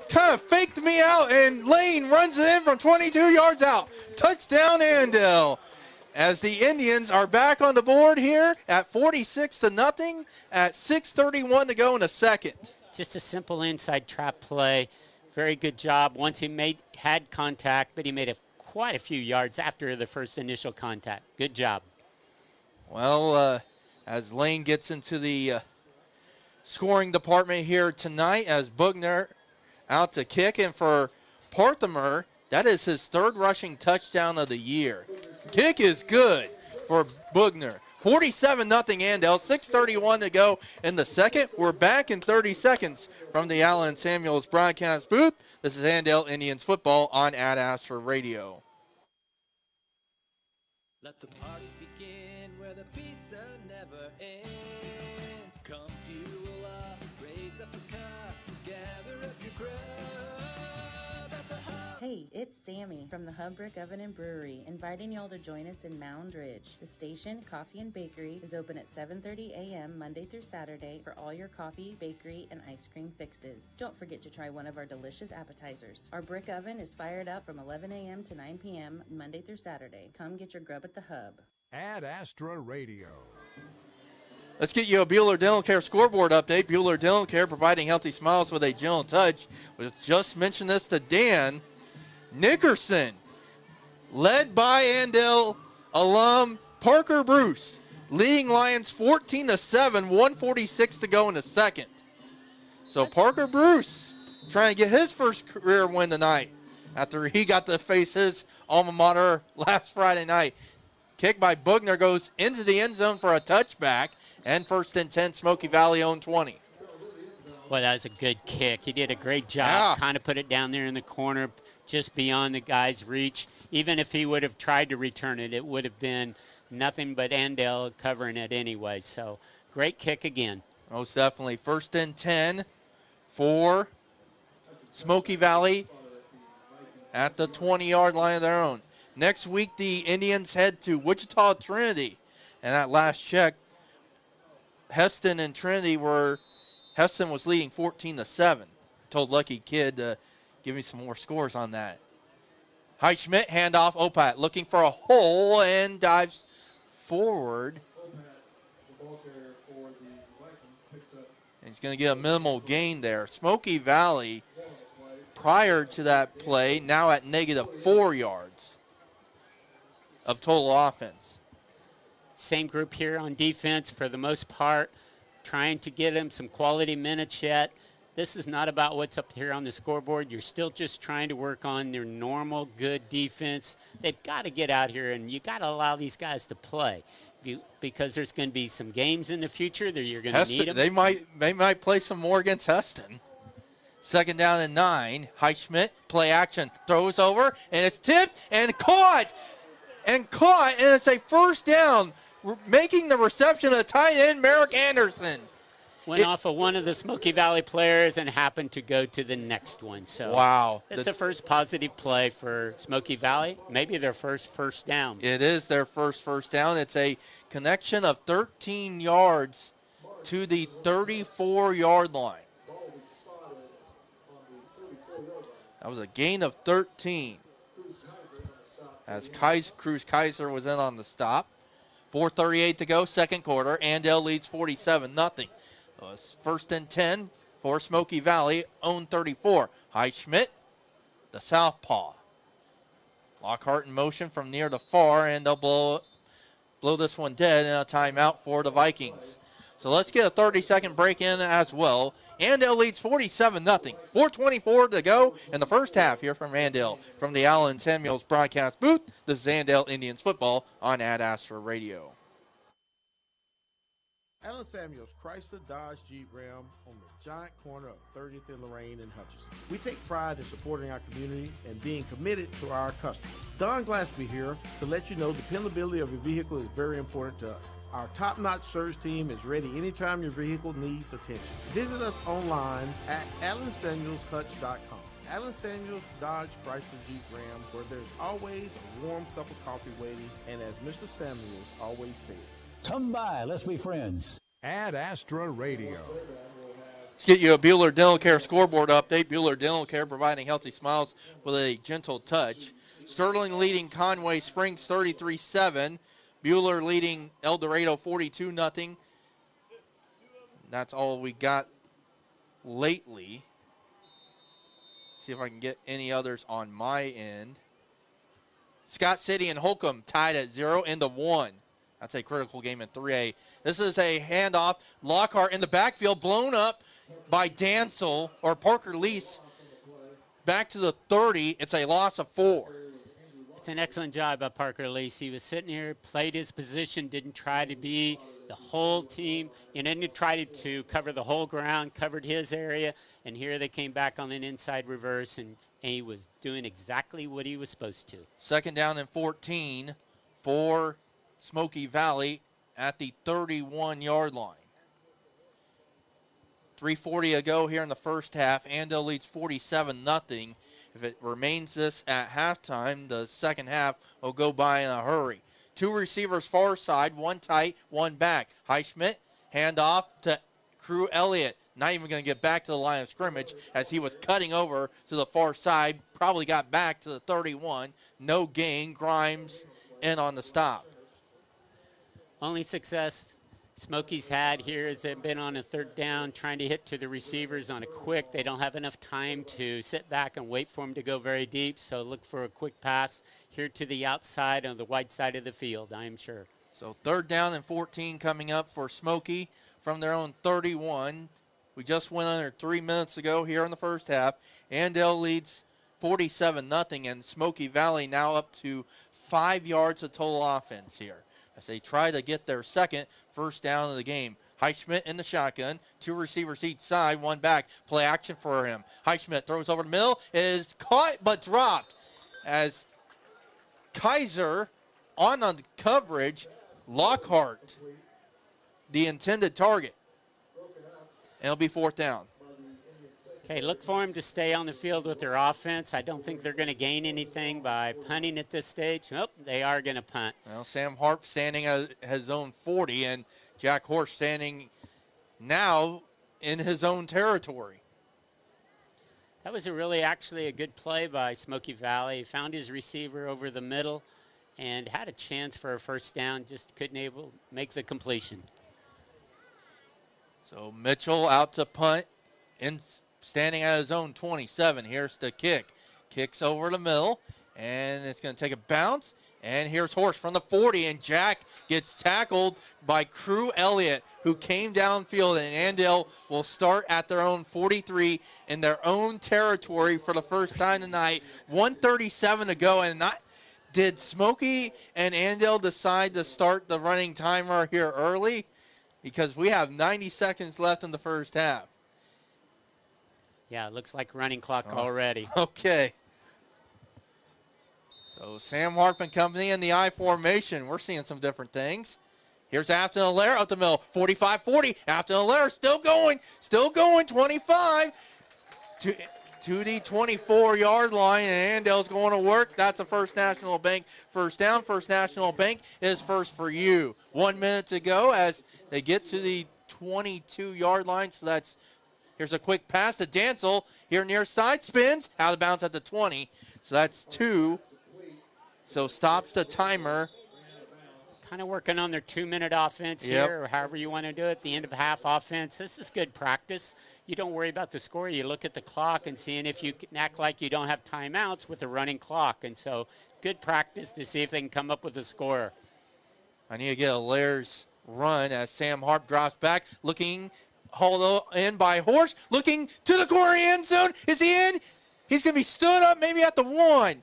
Kind of faked me out, and Lane runs it in from 22 yards out. Touchdown, Andale. As the Indians are back on the board here at 46-0 at 6:31 to go in the second. Just a simple inside trap play. Very good job. Once he had contact, but he made quite a few yards after the first initial contact. Good job. Well, as Lane gets into the scoring department here tonight, as Bugner out to kick, and for Parthimer, that is his 3rd rushing touchdown of the year. Kick is good for Bugner. 47-0 Andale, 6:31 to go in the second. We're back in 30 seconds from the Allen Samuels broadcast booth. This is Andale Indians football on Ad Astra Radio. Let the party begin where the pizza never ends. Come fuel up, raise up a cup, gather up your grub at the hub. Hey, it's Sammy from the Hub Brick Oven and Brewery, inviting y'all to join us in Mound Ridge. The station, Coffee and Bakery, is open at 7:30 a.m. Monday through Saturday for all your coffee, bakery, and ice cream fixes. Don't forget to try one of our delicious appetizers. Our brick oven is fired up from 11 a.m. to 9 p.m. Monday through Saturday. Come get your grub at the Hub. Ad Astra Radio. Let's get you a Bueller Dental Care scoreboard update. Bueller Dental Care, providing healthy smiles with a gentle touch. We just mentioned this to Dan. Nickerson, led by Andale alum Parker Bruce, leading Lions 14-7, 146 to go in the second. So Parker Bruce trying to get his first career win tonight after he got to face his alma mater last Friday night. Kick by Bugner goes into the end zone for a touchback, and 1st and 10, Smoky Valley own 20. Well, that was a good kick. He did a great job. Kind of put it down there in the corner, just beyond the guy's reach. Even if he would have tried to return it, it would have been nothing but Andale covering it anyway. So, great kick again. Most definitely. 1st and 10 for Smoky Valley at the 20-yard line of their own. Next week, the Indians head to Wichita Trinity. And at last check, Heston and Trinity Heston was leading 14-7. Told Lucky Kid to give me some more scores on that. Schmidt, handoff, Opat looking for a hole and dives forward. He's going to get a minimal gain there. Smoky Valley prior to that play, now at -4 yards of total offense. Same group here on defense for the most part, trying to get them some quality minutes yet. This is not about what's up here on the scoreboard. You're still just trying to work on their normal good defense. They've got to get out here, and you got to allow these guys to play because there's going to be some games in the future that you're going to need them. They might play some more against Heston. 2nd down and 9. Highschmidt, play action, throws over, and it's tipped and caught. And it's a first down, making the reception of the tight end, Merrick Anderson. Went off of one of the Smoky Valley players and happened to go to the next one. So wow. It's the first positive play for Smoky Valley, maybe their first down. It is their first down. It's a connection of 13 yards to the 34-yard line. That was a gain of 13. As Cruz Kaiser was in on the stop. 4:38 to go, second quarter. Andale leads 47-0. It's 1st and 10 for Smoky Valley, own 34. Highschmidt, the southpaw. Lockhart in motion from near the far, and they'll blow this one dead, and a timeout for the Vikings. So let's get a 30-second break in as well. Andale leads 47-0. 4:24 to go in the first half here from Andale. From the Allen Samuels broadcast booth, this is Andale Indians football on Ad Astra Radio. Allen Samuels Chrysler Dodge Jeep Ram on the giant corner of 30th and Lorraine in Hutchinson. We take pride in supporting our community and being committed to our customers. Don Glaspie here to let you know the dependability of your vehicle is very important to us. Our top-notch service team is ready anytime your vehicle needs attention. Visit us online at AllenSamuelsHutch.com. Allen Samuels Dodge Chrysler Jeep Ram, where there's always a warm cup of coffee waiting, and as Mr. Samuels always says, come by, let's be friends. Ad Astra Radio. Let's get you a Bueller Dental Care scoreboard update. Bueller Dental Care providing healthy smiles with a gentle touch. Sterling leading Conway Springs 33-7. Bueller leading El Dorado 42-0. That's all we got lately. See if I can get any others on my end. Scott City and Holcomb tied at 0 into 1. That's a critical game in 3A. This is a handoff. Lockhart in the backfield, blown up by Dansel or Parker Lease. Back to the 30. It's a loss of 4. It's an excellent job by Parker Lease. He was sitting here, played his position, didn't try to be the whole team, and then he tried to cover the whole ground, covered his area, and here they came back on an inside reverse, and he was doing exactly what he was supposed to. 2nd down and 14 for Smoky Valley at the 31-yard line. 3:40 to go here in the first half. Andale leads 47-0. If it remains this at halftime, the second half will go by in a hurry. 2 receivers far side, 1 tight, 1 back. Highschmidt, handoff to Crew Elliott. Not even going to get back to the line of scrimmage as he was cutting over to the far side. Probably got back to the 31. No gain. Grimes in on the stop. Only success Smoky's had here is they've been on a 3rd down trying to hit to the receivers on a quick. They don't have enough time to sit back and wait for them to go very deep, so look for a quick pass here to the outside on the wide side of the field, I am sure. So 3rd down and 14 coming up for Smoky from their own 31. We just went under 3 minutes ago here in the first half. Andale leads 47-0, and Smoky Valley now up to 5 yards of total offense here as they try to get their second first down of the game. Highschmidt in the shotgun, 2 receivers each side, 1 back. Play action for him. Highschmidt throws over the middle, is caught but dropped as Kaiser on the coverage. Lockhart, the intended target. And it'll be 4th down. Okay, look for him to stay on the field with their offense. I don't think they're going to gain anything by punting at this stage. Nope, they are going to punt. Well, Sam Harp standing at his own 40, and Jack Horst standing now in his own territory. That was actually a good play by Smoky Valley. He found his receiver over the middle and had a chance for a first down, just couldn't make the completion. So Mitchell out to punt standing at his own 27. Here's the kick. Kicks over the middle, and it's going to take a bounce. And here's Horst from the 40, and Jack gets tackled by Crew Elliott, who came downfield, and Andale will start at their own 43 in their own territory for the first time tonight. 1:37 to go, and did Smoky and Andale decide to start the running timer here early? Because we have 90 seconds left in the first half. Yeah, it looks like running clock already. Okay. So Sam Harp and company in the I formation. We're seeing some different things. Here's Afton Allaire up the middle. 45-40. Afton Allaire still going. 25 to the 24-yard line, and Andale's going to work. That's a First National Bank first down. First National Bank is first for you. 1 minute to go as they get to the 22-yard line. So here's a quick pass to Dancel. Here near side, spins, out of bounds at the 20. So that's 2. So stops the timer. Kind of working on their 2-minute offense here, or however you want to do it, the end of half offense. This is good practice. You don't worry about the score. You look at the clock and seeing if you can act like you don't have timeouts with a running clock. And so good practice to see if they can come up with a score. I need to get Allaire's run as Sam Harp drops back, looking hauled in by Horst, looking to the corner end zone. Is he in? He's going to be stood up maybe at the 1.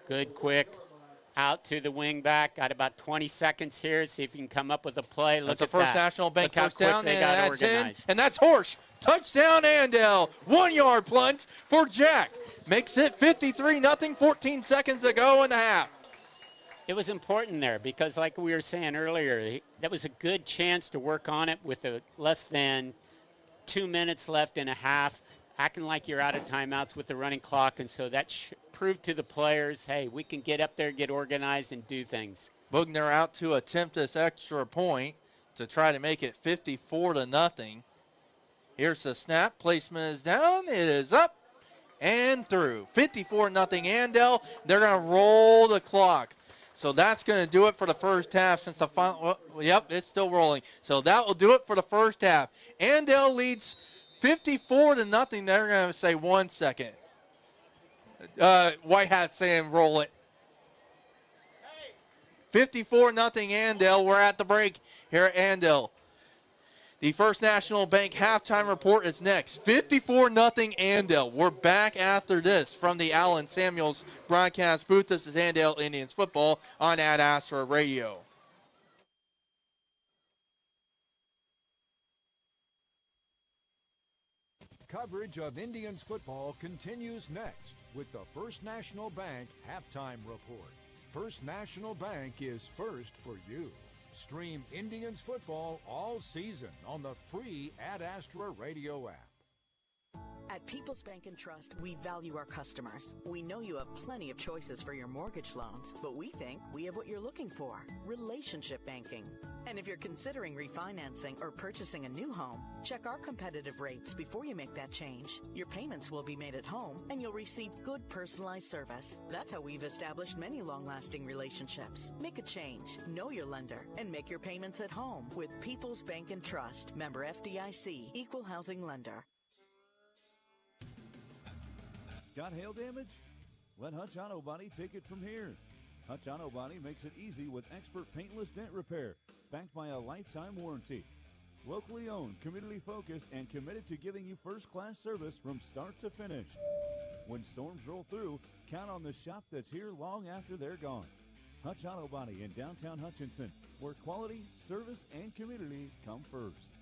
Good quick out to the wing back. Got about 20 seconds here. See if you can come up with a play. Look That's the First National Bank first down, and that's in. And that's Horst. Touchdown, Andale. 1-yard plunge for Jack. Makes it 53-0, 14 seconds to go in the half. It was important there because, like we were saying earlier, that was a good chance to work on it with less than 2 minutes left in a half, acting like you're out of timeouts with the running clock. And so that proved to the players, hey, we can get up there, get organized, and do things. Bugner out to attempt this extra point to try to make it 54-0. Here's the snap. Placement is down. It is up and through. 54-0 Andale. They're going to roll the clock. So that's going to do it for the first half since the final. Yep, it's still rolling. So that will do it for the first half. Andale leads 54-0. They're going to say 1 second. White Hat saying roll it. 54-0 Andale. We're at the break here at Andale. The First National Bank halftime report is next. 54-0 Andale. We're back after this from the Allen Samuels broadcast booth. This is Andale Indians football on Ad Astra Radio. Coverage of Indians football continues next with the First National Bank halftime report. First National Bank is first for you. Stream Indians football all season on the free Ad Astra Radio app. At People's Bank and Trust, we value our customers. We know you have plenty of choices for your mortgage loans, but we think we have what you're looking for: relationship banking. And if you're considering refinancing or purchasing a new home, check our competitive rates before you make that change. Your payments will be made at home, and you'll receive good personalized service. That's how we've established many long-lasting relationships. Make a change, know your lender, and make your payments at home with People's Bank and Trust. Member FDIC, Equal Housing Lender. Got hail damage? Let Hutch Auto Body take it from here. Hutch Auto Body makes it easy with expert paintless dent repair, backed by a lifetime warranty. Locally owned, community-focused, and committed to giving you first-class service from start to finish. When storms roll through, count on the shop that's here long after they're gone. Hutch Auto Body in downtown Hutchinson, where quality, service, and community come first.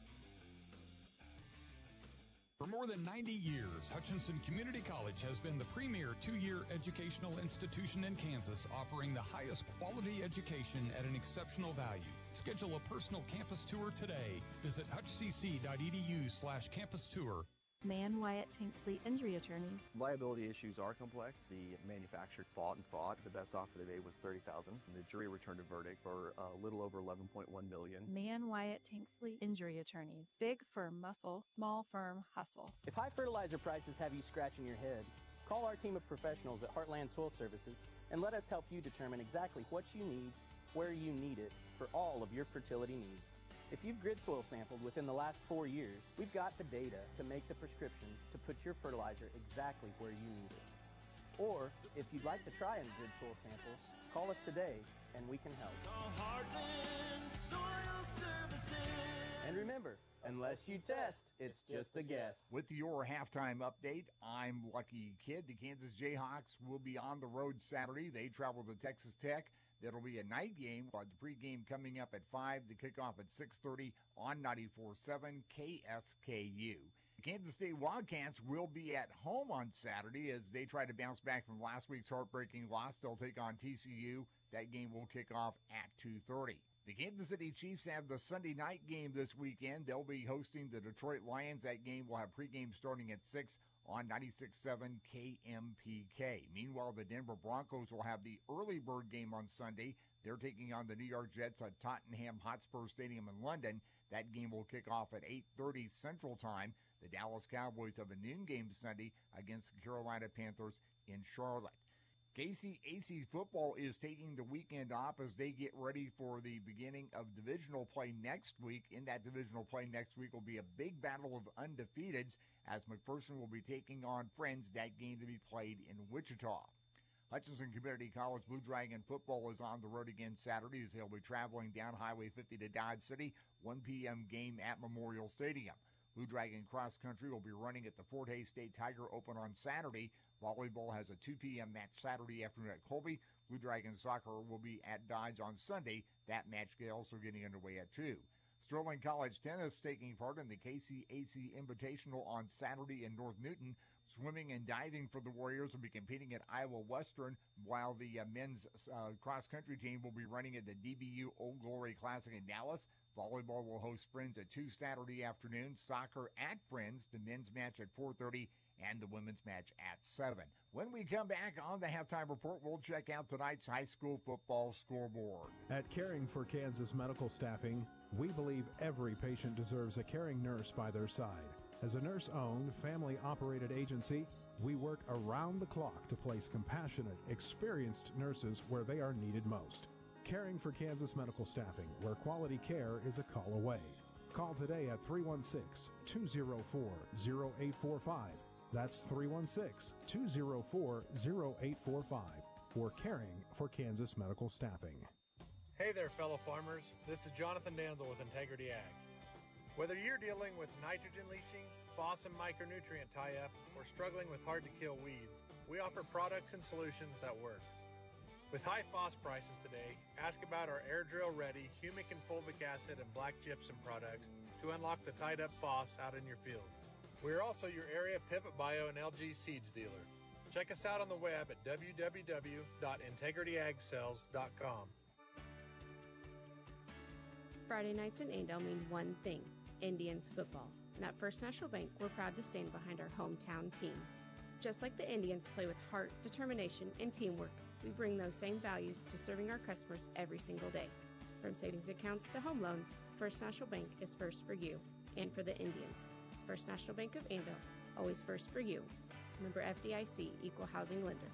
For more than 90 years, Hutchinson Community College has been the premier two-year educational institution in Kansas, offering the highest quality education at an exceptional value. Schedule a personal campus tour today. Visit hutchcc.edu/campus tour. Mann Wyatt Tanksley Injury Attorneys. Liability issues are complex. The manufacturer fought. The best offer they made was $30,000. The jury returned a verdict for a little over $11.1 million. Mann Wyatt Tanksley Injury Attorneys. Big firm muscle, small firm hustle. If high fertilizer prices have you scratching your head, call our team of professionals at Heartland Soil Services and let us help you determine exactly what you need, where you need it, for all of your fertility needs. If you've grid soil sampled within the last 4 years, we've got the data to make the prescription to put your fertilizer exactly where you need it. Or, if you'd like to try a grid soil sample, call us today and we can help. Heartland Soil Services. And remember, unless you test, it's just a guess. With your halftime update, I'm Lucky Kid. The Kansas Jayhawks will be on the road Saturday. They travel to Texas Tech. That'll be a night game, but the pregame coming up at 5, the kickoff at 6:30 on 94.7 KSKU. The Kansas State Wildcats will be at home on Saturday as they try to bounce back from last week's heartbreaking loss. They'll take on TCU. That game will kick off at 2:30. The Kansas City Chiefs have the Sunday night game this weekend. They'll be hosting the Detroit Lions. That game will have pregame starting at 6 on 96.7 KMPK. Meanwhile, the Denver Broncos will have the early bird game on Sunday. They're taking on the New York Jets at Tottenham Hotspur Stadium in London. That game will kick off at 8:30 Central Time. The Dallas Cowboys have a noon game Sunday against the Carolina Panthers in Charlotte. KCAC football is taking the weekend off as they get ready for the beginning of divisional play next week. In that divisional play next week will be a big battle of undefeateds as McPherson will be taking on Friends, that game to be played in Wichita. Hutchinson Community College Blue Dragon football is on the road again Saturday as they'll be traveling down Highway 50 to Dodge City, 1 p.m. game at Memorial Stadium. Blue Dragon Cross Country will be running at the Fort Hays State Tiger Open on Saturday. Volleyball has a 2 p.m. match Saturday afternoon at Colby. Blue Dragon Soccer will be at Dodge on Sunday. That match also getting underway at 2. Sterling College Tennis taking part in the KCAC Invitational on Saturday in North Newton. Swimming and diving for the Warriors will be competing at Iowa Western, while the men's cross-country team will be running at the DBU Old Glory Classic in Dallas. Volleyball will host Friends at 2 Saturday afternoon. Soccer at Friends, the men's match at 4:30 and the women's match at 7. When we come back on the Halftime Report, we'll check out tonight's high school football scoreboard. At Caring for Kansas Medical Staffing, we believe every patient deserves a caring nurse by their side. As a nurse-owned, family-operated agency, we work around the clock to place compassionate, experienced nurses where they are needed most. Caring for Kansas Medical Staffing, where quality care is a call away. Call today at 316-204-0845. That's 316-204-0845 for Caring for Kansas Medical Staffing. Hey there, fellow farmers. This is Jonathan Danzel with Integrity Ag. Whether you're dealing with nitrogen leaching, phos and micronutrient tie-up, or struggling with hard-to-kill weeds, we offer products and solutions that work. With high phos prices today, ask about our air drill ready humic and fulvic acid and black gypsum products to unlock the tied up phos out in your fields. We are also your area Pivot Bio and LG seeds dealer. Check us out on the web at www.integrityagcells.com. Friday nights in Andale mean one thing: Indians football. And at First National Bank, we're proud to stand behind our hometown team. Just like the Indians play with heart, determination, and teamwork, we bring those same values to serving our customers every single day. From savings accounts to home loans, First National Bank is first for you and for the Indians. First National Bank of Andale, always first for you. Member FDIC, Equal Housing Lender.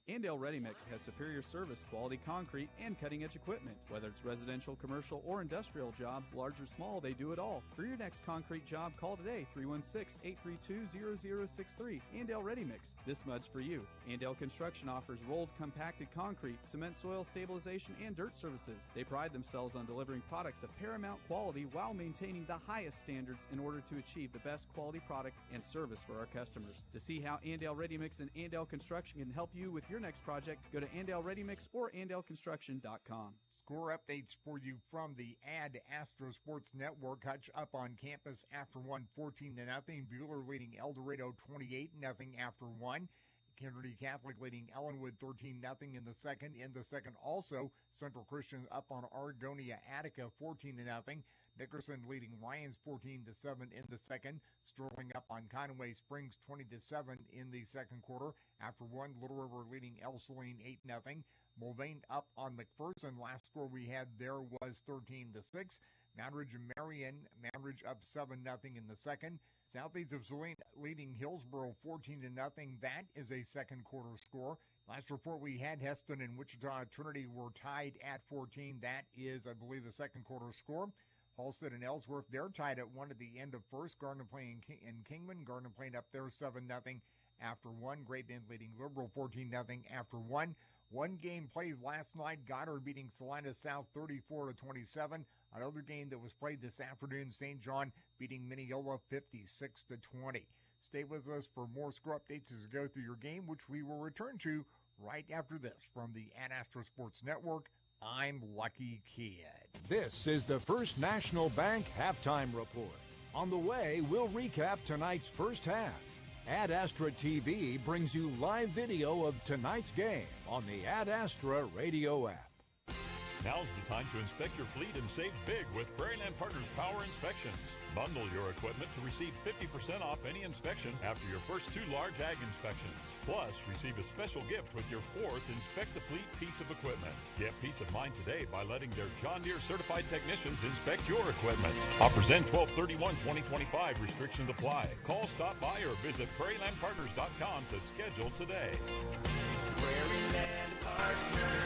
Andale Ready Mix has superior service, quality concrete, and cutting-edge equipment. Whether it's residential, commercial, or industrial jobs, large or small, they do it all. For your next concrete job, call today, 316-832-0063. Andale Ready Mix. This mud's for you. Andale Construction offers rolled, compacted concrete, cement soil stabilization, and dirt services. They pride themselves on delivering products of paramount quality while maintaining the highest standards in order to achieve the best quality product and service for our customers. To see how Andale Ready Mix and Andale Construction can help you with your next project, go to Andale Ready Mix or AndaleConstruction.com. Score updates for you from the Ad Astra Sports Network. Hutch up on campus after 1, 14-0. Buhler leading El Dorado 28-0 after 1. Kennedy Catholic leading Ellenwood 13-0 in the second. In the second also, Central Christian up on Argonia Attica 14-0. Nickerson leading Lions 14-7 in the second. Sterling up on Conway Springs 20-7 in the second quarter. After 1, Little River leading El Saline 8-0. Mulvane up on McPherson. Last score we had there was 13-6. Moundridge and Marion. Moundridge up 7-0 in the second. Southeast of Saline leading Hillsboro 14-0. That is a second quarter score. Last report we had, Heston and Wichita Trinity were tied at 14. That is, I believe, the second quarter score. Halstead and Ellsworth, they're tied at 1 at the end of first. Gardner playing in Kingman. Gardner playing up there 7-0 after 1. Great Bend leading Liberal 14-0 after 1. One game played last night. Goddard beating Salina South 34-27. Another game that was played this afternoon, St. John beating Mineola 56-20. Stay with us for more score updates as we go through your game, which we will return to right after this. From the Ad Astra Sports Network, I'm Lucky Kid. This is the First National Bank Halftime Report. On the way, we'll recap tonight's first half. Ad Astra TV brings you live video of tonight's game on the Ad Astra Radio app. Now's the time to inspect your fleet and save big with Prairieland Partners Power Inspections. Bundle your equipment to receive 50% off any inspection after your first 2 large ag inspections. Plus, receive a special gift with your 4th Inspect the Fleet piece of equipment. Get peace of mind today by letting their John Deere certified technicians inspect your equipment. Offers end 12/31/2025. Restrictions apply. Call, stop by, or visit prairielandpartners.com to schedule today. Prairieland Partners.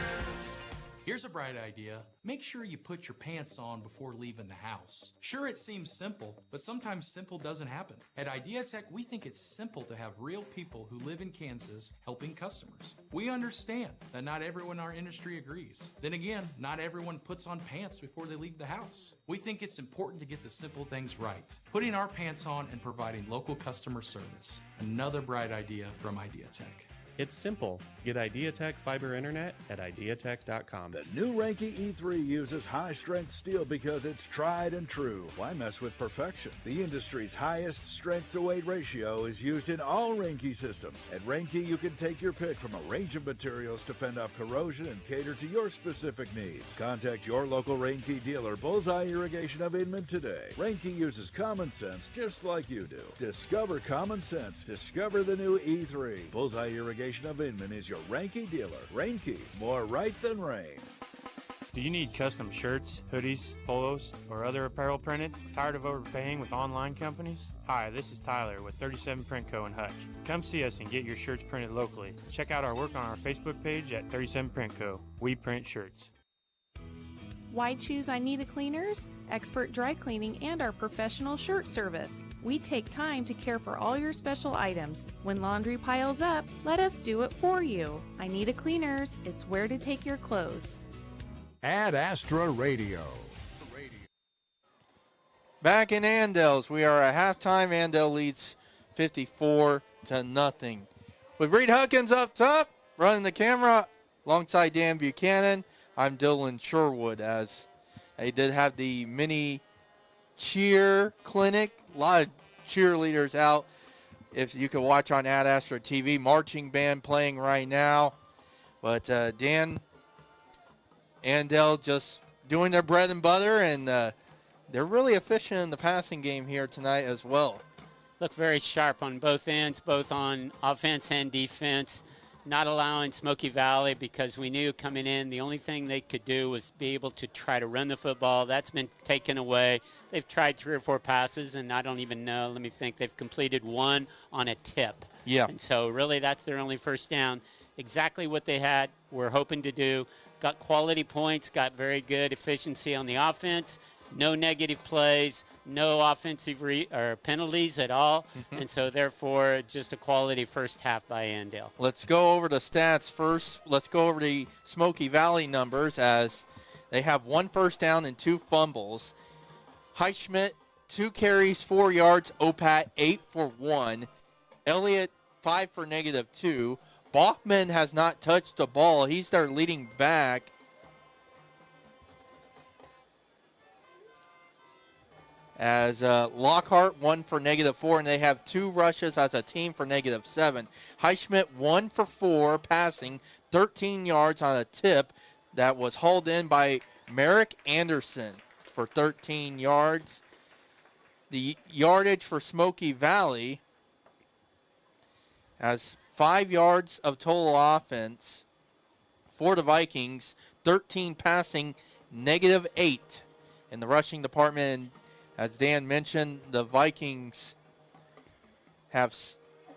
Here's a bright idea. Make sure you put your pants on before leaving the house. Sure, it seems simple, but sometimes simple doesn't happen. At IdeaTech, we think it's simple to have real people who live in Kansas helping customers. We understand that not everyone in our industry agrees. Then again, not everyone puts on pants before they leave the house. We think it's important to get the simple things right. Putting our pants on and providing local customer service. Another bright idea from IdeaTech. It's simple. Get IdeaTech fiber internet at IdeaTech.com. The new Ranke E3 uses high-strength steel because it's tried and true. Why mess with perfection? The industry's highest strength-to-weight ratio is used in all Ranke systems. At Ranke, you can take your pick from a range of materials to fend off corrosion and cater to your specific needs. Contact your local Ranke dealer, Bullseye Irrigation of Inman, today. Ranke uses common sense just like you do. Discover common sense. Discover the new E3. Bullseye Irrigation of Inman is your Ranke dealer. Ranke, more right than rain. Do you need custom shirts, hoodies, polos, or other apparel printed? Tired of overpaying with online companies? Hi, this is Tyler with 37 Print Co. in Hutch. Come see us and get your shirts printed locally. Check out our work on our Facebook page at 37 Print Co. We print shirts. Why choose I Need a Cleaners? Expert dry cleaning and our professional shirt service. We take time to care for all your special items. When laundry piles up, let us do it for you. I Need a Cleaners. It's where to take your clothes. Ad Astra Radio. Back in Andales, we are at halftime. Andale leads 54-0. With Reed Huckins up top, running the camera alongside Dan Buchanan. I'm Dylan Sherwood, as they did have the mini cheer clinic. A lot of cheerleaders out. If you could watch on Ad Astra TV, marching band playing right now. But Dan, Andale just doing their bread and butter, and they're really efficient in the passing game here tonight as well. Look very sharp on both ends, both on offense and defense. Not allowing Smoky Valley, because we knew coming in the only thing they could do was be able to try to run the football. That's been taken away. They've tried 3 or 4 passes, and I don't even know. Let me think. They've completed 1 on a tip. Yeah. And so really that's their only first down. Exactly what they had, we're hoping to do. Got quality points, got very good efficiency on the offense. No negative plays, no offensive or penalties at all, and so therefore just a quality first half by Andale. Let's go over the stats first. Let's go over the Smoky Valley numbers, as they have 1 first down and 2 fumbles. Highschmidt, 2 carries, 4 yards. Opat, 8 for 1. Elliott, 5 for -2. Bachman has not touched the ball. He's their leading back. As Lockhart, 1 for -4, and they have 2 rushes as a team for -7. Highschmidt, 1 for 4 passing, 13 yards on a tip that was hauled in by Merrick Anderson for 13 yards. The yardage for Smoky Valley has 5 yards of total offense for the Vikings, 13 passing, -8 in the rushing department. And as Dan mentioned, the Vikings have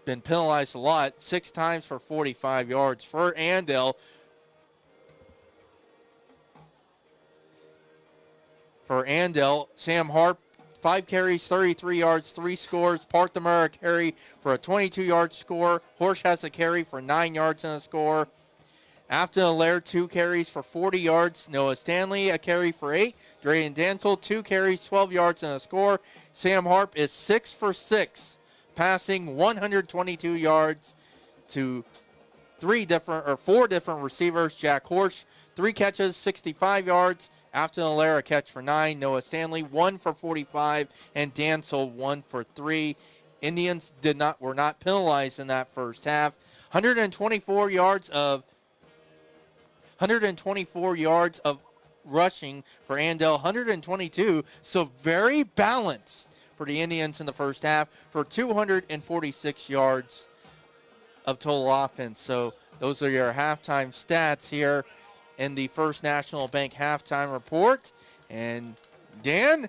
been penalized a lot, 6 times for 45 yards. For Andale, Sam Harp, 5 carries, 33 yards, 3 scores. Parthemar a carry for a 22-yard score. Horsch has a carry for 9 yards and a score. Afton Allaire, 2 carries for 40 yards. Noah Stanley, a carry for 8. Drayden Dansel, 2 carries, 12 yards and a score. Sam Harp is 6 for 6, passing 122 yards to 4 different receivers. Jack Horsch, 3 catches, 65 yards. Afton Allaire, a catch for 9. Noah Stanley, 1 for 45. And Dansel, 1 for 3. Indians were not penalized in that first half. 124 yards of rushing for Andale, 122. So very balanced for the Indians in the first half for 246 yards of total offense. So those are your halftime stats here in the First National Bank halftime report. And Dan,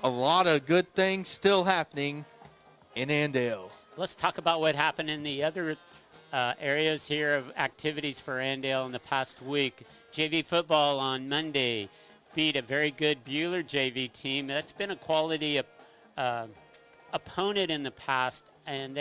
a lot of good things still happening in Andale. Let's talk about what happened in the other areas here of activities for Andale in the past week. JV football on Monday beat a very good Buhler JV team. That's been a quality opponent in the past, and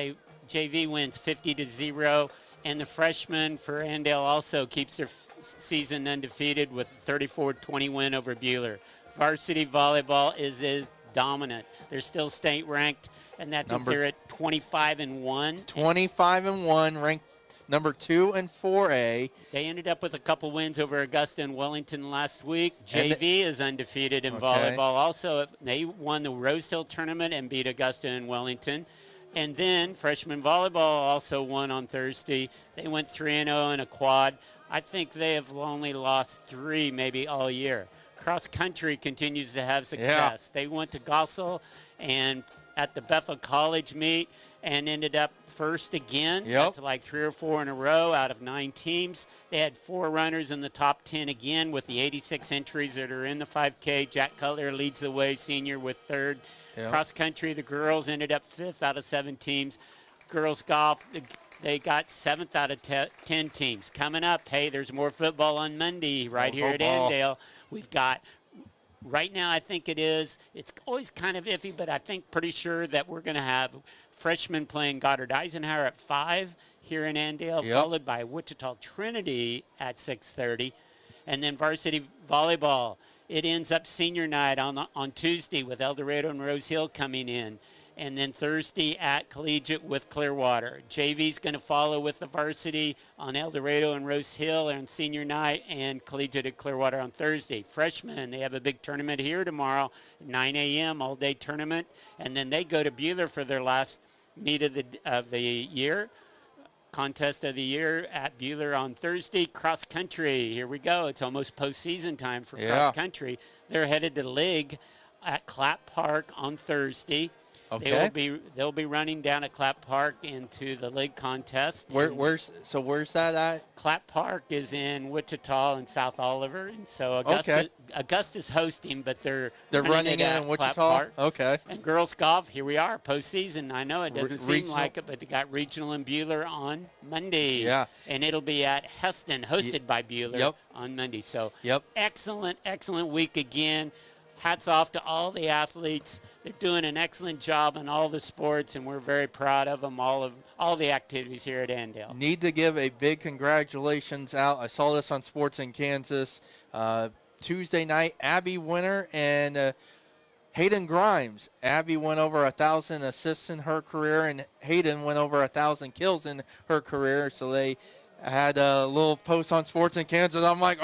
JV wins 50-0. And the freshman for Andale also keeps their season undefeated with a 34-20 win over Buhler. Varsity volleyball is dominant. They're still state ranked, and they're at 25-1. 25-1, ranked number 2 in 4A. They ended up with a couple wins over Augusta and Wellington last week. JV is undefeated in volleyball. Also, they won the Rose Hill tournament and beat Augusta and Wellington. And then freshman volleyball also won on Thursday. They went 3-0 in a quad. I think they have only lost 3 maybe all year. Cross country continues to have success. Yeah. They went to Gossel and at the Bethel College meet and ended up first again. Yep. That's like 3 or 4 in a row out of 9 teams. They had 4 runners in the top 10 again with the 86 entries that are in the 5K. Jack Cutler leads the way, senior, with 3rd. Yep. Cross country, the girls ended up 5th out of 7 teams. Girls golf, they got 7th out of 10 teams. Coming up, hey, there's more football on Monday right here at Andale. We've got, right now I think it's always kind of iffy, but I think pretty sure that we're going to have freshmen playing Goddard Eisenhower at 5 here in Andale, followed by Wichita Trinity at 6:30. And then varsity volleyball. It ends up senior night on Tuesday with El Dorado and Rose Hill coming in. And then Thursday at Collegiate with Clearwater. JV's going to follow with the varsity on El Dorado and Rose Hill on senior night, and Collegiate at Clearwater on Thursday. Freshmen, they have a big tournament here tomorrow, 9 a.m., all-day tournament. And then they go to Buhler for their last meet of the year. Contest of the year at Buhler on Thursday. Cross country, here we go. It's almost postseason time for cross country. They're headed to League at Clapp Park on Thursday. Okay. They'll be running down at Clapp Park into the league contest. Where's that at? Clapp Park is in Wichita and South Oliver, and so Augusta's hosting, but they're running it in Wichita. Park. Okay. And girls golf, here we are, postseason. I know it doesn't seem like it, but they got regional in Buhler on Monday. Yeah. And it'll be at Heston, hosted by Buhler on Monday. So excellent week again. Hats off to all the athletes. They're doing an excellent job in all the sports, and we're very proud of them, all the activities here at Andale. Need to give a big congratulations out. I saw this on Sports in Kansas. Tuesday night, Abby Winter and Hayden Grimes. Abby went over 1,000 assists in her career, and Hayden went over 1,000 kills in her career. So they had a little post on Sports in Kansas. I'm like,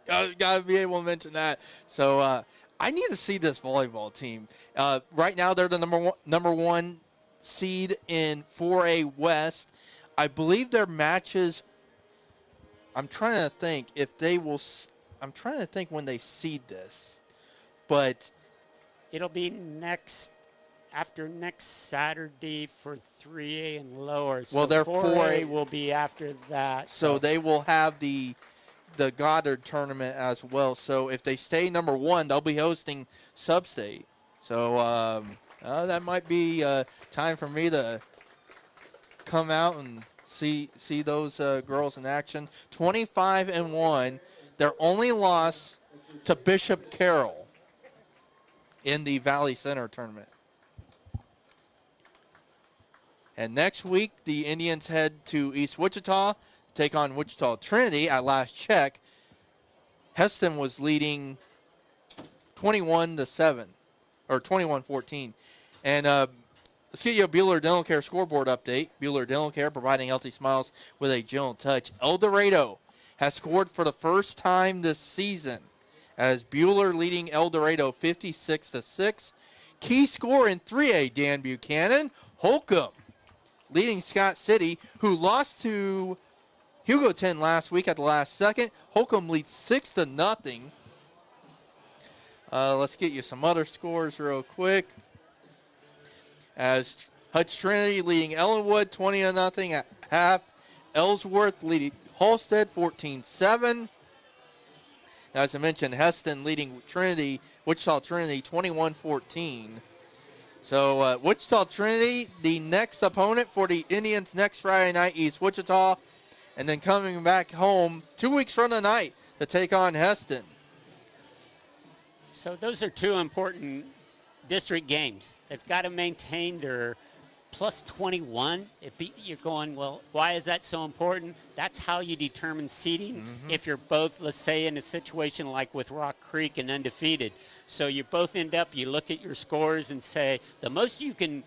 gotta be able to mention that. So, I need to see this volleyball team. Right now, they're the number one seed in 4A West. I believe their matches. I'm trying to think if they will. I'm trying to think when they seed this, but it'll be after next Saturday for 3A and lower. So well, their 4A will be after that. So they will have the the Goddard tournament as well. So if they stay number 1, they'll be hosting Sub-State. So that might be time for me to come out and see those girls in action. 25-1. Their only loss to Bishop Carroll in the Valley Center tournament. And next week, the Indians head to East Wichita to take on Wichita Trinity. At last check, Heston was leading 21-7, or 21-14. And let's get you a Bueller Dental Care scoreboard update. Bueller Dental Care providing healthy smiles with a gentle touch. El Dorado has scored for the first time this season, as Bueller leading El Dorado 56-6. Key score in 3A, Dan Buchanan. Holcomb leading Scott City, who lost to Hugoton last week at the last second. Holcomb leads 6-0. Let's get you some other scores real quick. As Hutch Trinity leading Ellenwood 20-0 at half. Ellsworth leading Halstead 14-7. As I mentioned, Heston leading Wichita Trinity 21-14. So Wichita Trinity, the next opponent for the Indians next Friday night, East Wichita. And then coming back home 2 weeks from tonight to take on Heston. So those are two important district games. They've got to maintain their plus 21. You're going, well, why is that so important? That's how you determine seeding. If you're both, let's say, in a situation like with Rock Creek and undefeated. So you both end up, you look at your scores and say, the most you can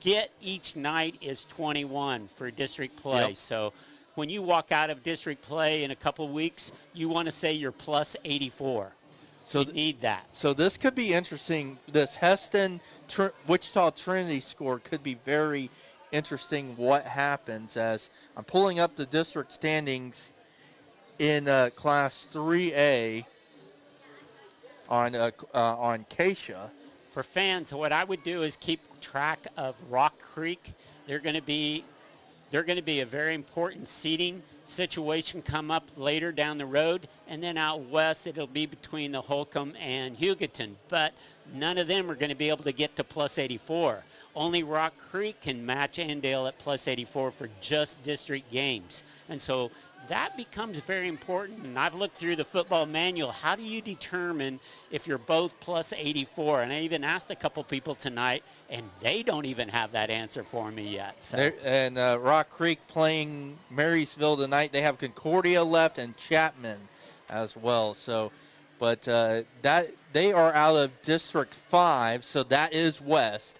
get each night is 21 for district play. Yep. So when you walk out of district play in a couple weeks, you want to say you're plus 84. So you need that. So this could be interesting. This Heston Wichita Trinity score could be very interesting. What happens, as I'm pulling up the district standings in Class 3A on Keisha. For fans, what I would do is keep track of Rock Creek. They're going to be a very important seeding situation come up later down the road, and then out west it'll be between the Holcomb and Hugoton, but none of them are going to be able to get to plus 84. Only Rock Creek can match Andale at plus 84 for just district games, and so that becomes very important. And I've looked through the football manual. How do you determine if you're both plus 84? And I even asked a couple people tonight, and they don't even have that answer for me yet. So. And Rock Creek playing Marysville tonight. They have Concordia left and Chapman as well. So, but that they are out of District 5, so that is West.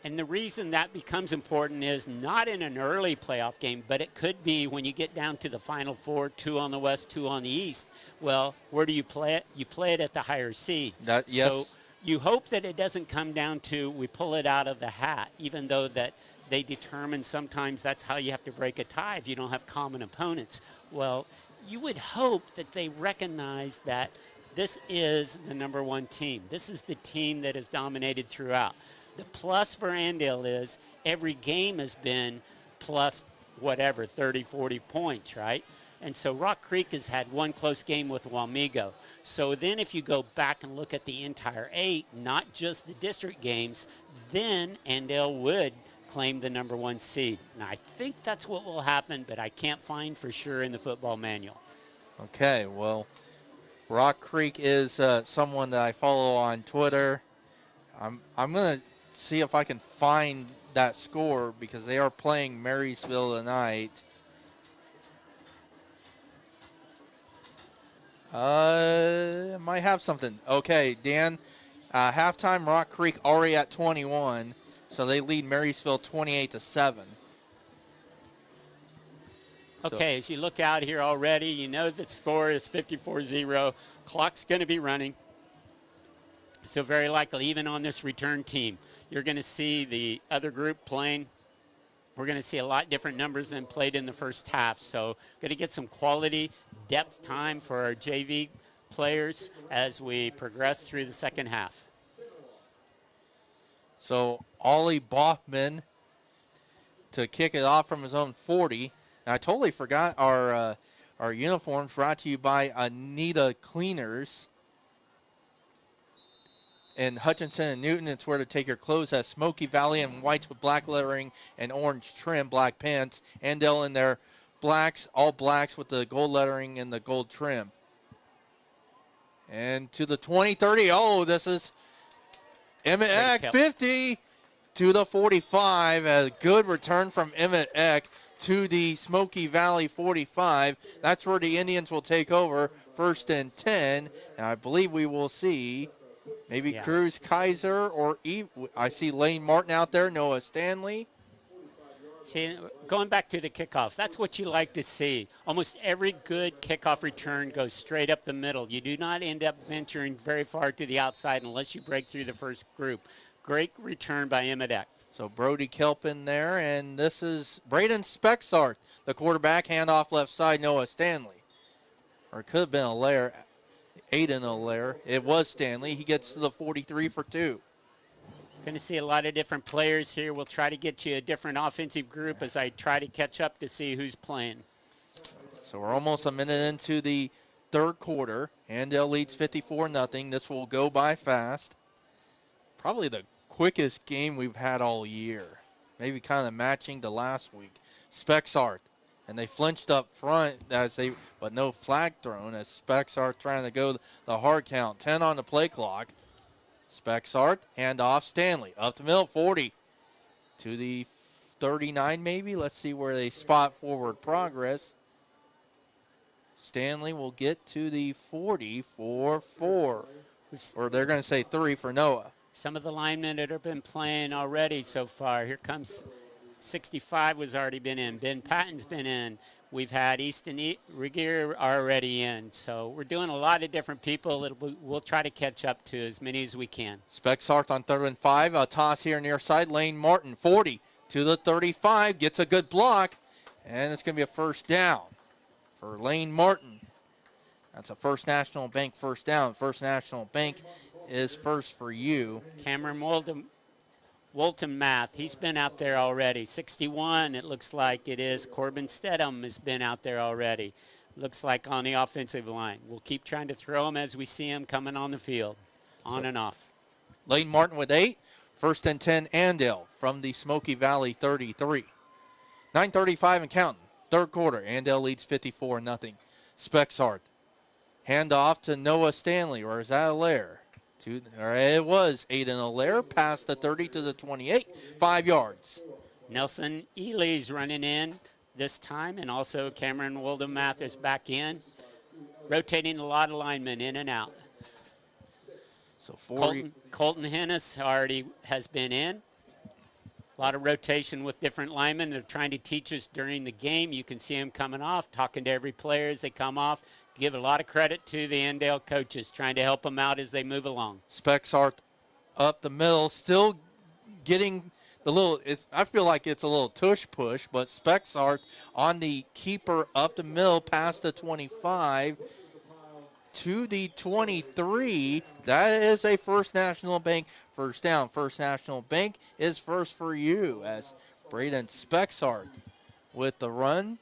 And the reason that becomes important is not in an early playoff game, but it could be when you get down to the Final Four, 2 on the West, 2 on the East. Well, where do you play it? You play it at the higher seed. Yes. So you hope that it doesn't come down to we pull it out of the hat, even though that they determine sometimes that's how you have to break a tie if you don't have common opponents. Well, you would hope that they recognize that this is the number one team. This is the team that has dominated throughout. The plus for Andale is every game has been plus whatever, 30, 40 points, right? And so Rock Creek has had one close game with Wamego. So then if you go back and look at the entire 8, not just the district games, then Andale would claim the number one seed. Now, I think that's what will happen, but I can't find for sure in the football manual. Okay, well, Rock Creek is someone that I follow on Twitter. I'm going to see if I can find that score because they are playing Marysville tonight. Might have something. Okay, Dan, halftime Rock Creek already at 21, so they lead Marysville 28-7. Okay, as you look out here already, you know the score is 54-0. Clock's going to be running. So very likely, even on this return team, you're going to see the other group playing. We're going to see a lot different numbers than played in the first half. So going to get some quality depth time for our JV players as we progress through the second half. So Ollie Boffman to kick it off from his own 40. And I totally forgot our our uniforms, brought to you by Anita Cleaners. In Hutchinson and Newton, it's where to take your clothes at Smoky Valley in whites with black lettering and orange trim, black pants. Andale in their blacks, all blacks with the gold lettering and the gold trim. And to the 20-30. Oh, this is Emmett Eck, 50 to the 45. A good return from Emmett Eck to the Smoky Valley 45. That's where the Indians will take over, 1st and 10. And I believe we will see maybe Cruz Kaiser or I see Lane Martin out there, Noah Stanley. See, going back to the kickoff, that's what you like to see. Almost every good kickoff return goes straight up the middle. You do not end up venturing very far to the outside unless you break through the first group. Great return by Emmett Eck. So Brody Kelpin there, and this is Braden Spexart, the quarterback, handoff left side, Noah Stanley. Or it could have been Allaire, Aiden Allaire. It was Stanley. He gets to the 43 for 2. Going to see a lot of different players here. We'll try to get you a different offensive group as I try to catch up to see who's playing. So we're almost a minute into the third quarter. Andale leads 54-0. This will go by fast. Probably the quickest game we've had all year. Maybe kind of matching to last week. Spexart, and they flinched up front but no flag thrown as Spexart trying to go the hard count. 10 on the play clock. Spexart, handoff, Stanley, up the middle, 40 to the 39 maybe. Let's see where they spot forward progress. Stanley will get to the 40 for 4. Or they're going to say 3 for Noah. Some of the linemen that have been playing already so far. Here comes 65 was already been in. Ben Patton's been in. We've had Easton Regier already in. So we're doing a lot of different people. We'll try to catch up to as many as we can. Spexart on 3rd and 5. A toss here near side. Lane Martin, 40 to the 35. Gets a good block. And it's going to be a first down for Lane Martin. That's a First National Bank first down. First National Bank is first for you. Cameron Walton Math, he's been out there already. 61, it looks like it is. Corbin Stedham has been out there already. Looks like on the offensive line. We'll keep trying to throw him as we see him coming on the field, on and off. Lane Martin with 8. 1st and 10, Andale from the Smoky Valley 33. 9:35 and counting. Third quarter, Andale leads 54-0. Spexart, handoff to Noah Stanley, or is that Allaire? It was Aiden Allaire, past the 30 to the 28, 5 yards. Nelson Ely's running in this time, and also Cameron Walden Mathis back in, rotating a lot of linemen in and out. So Colton Hennis already has been in. A lot of rotation with different linemen. They're trying to teach us during the game. You can see them coming off, talking to every player as they come off. Give a lot of credit to the Andale coaches, trying to help them out as they move along. Spexart up the middle, still getting the little, I feel like it's a little tush push, but Spexart on the keeper up the middle past the 25 to the 23. That is a First National Bank first down. First National Bank is first for you as Braden Spexart with the run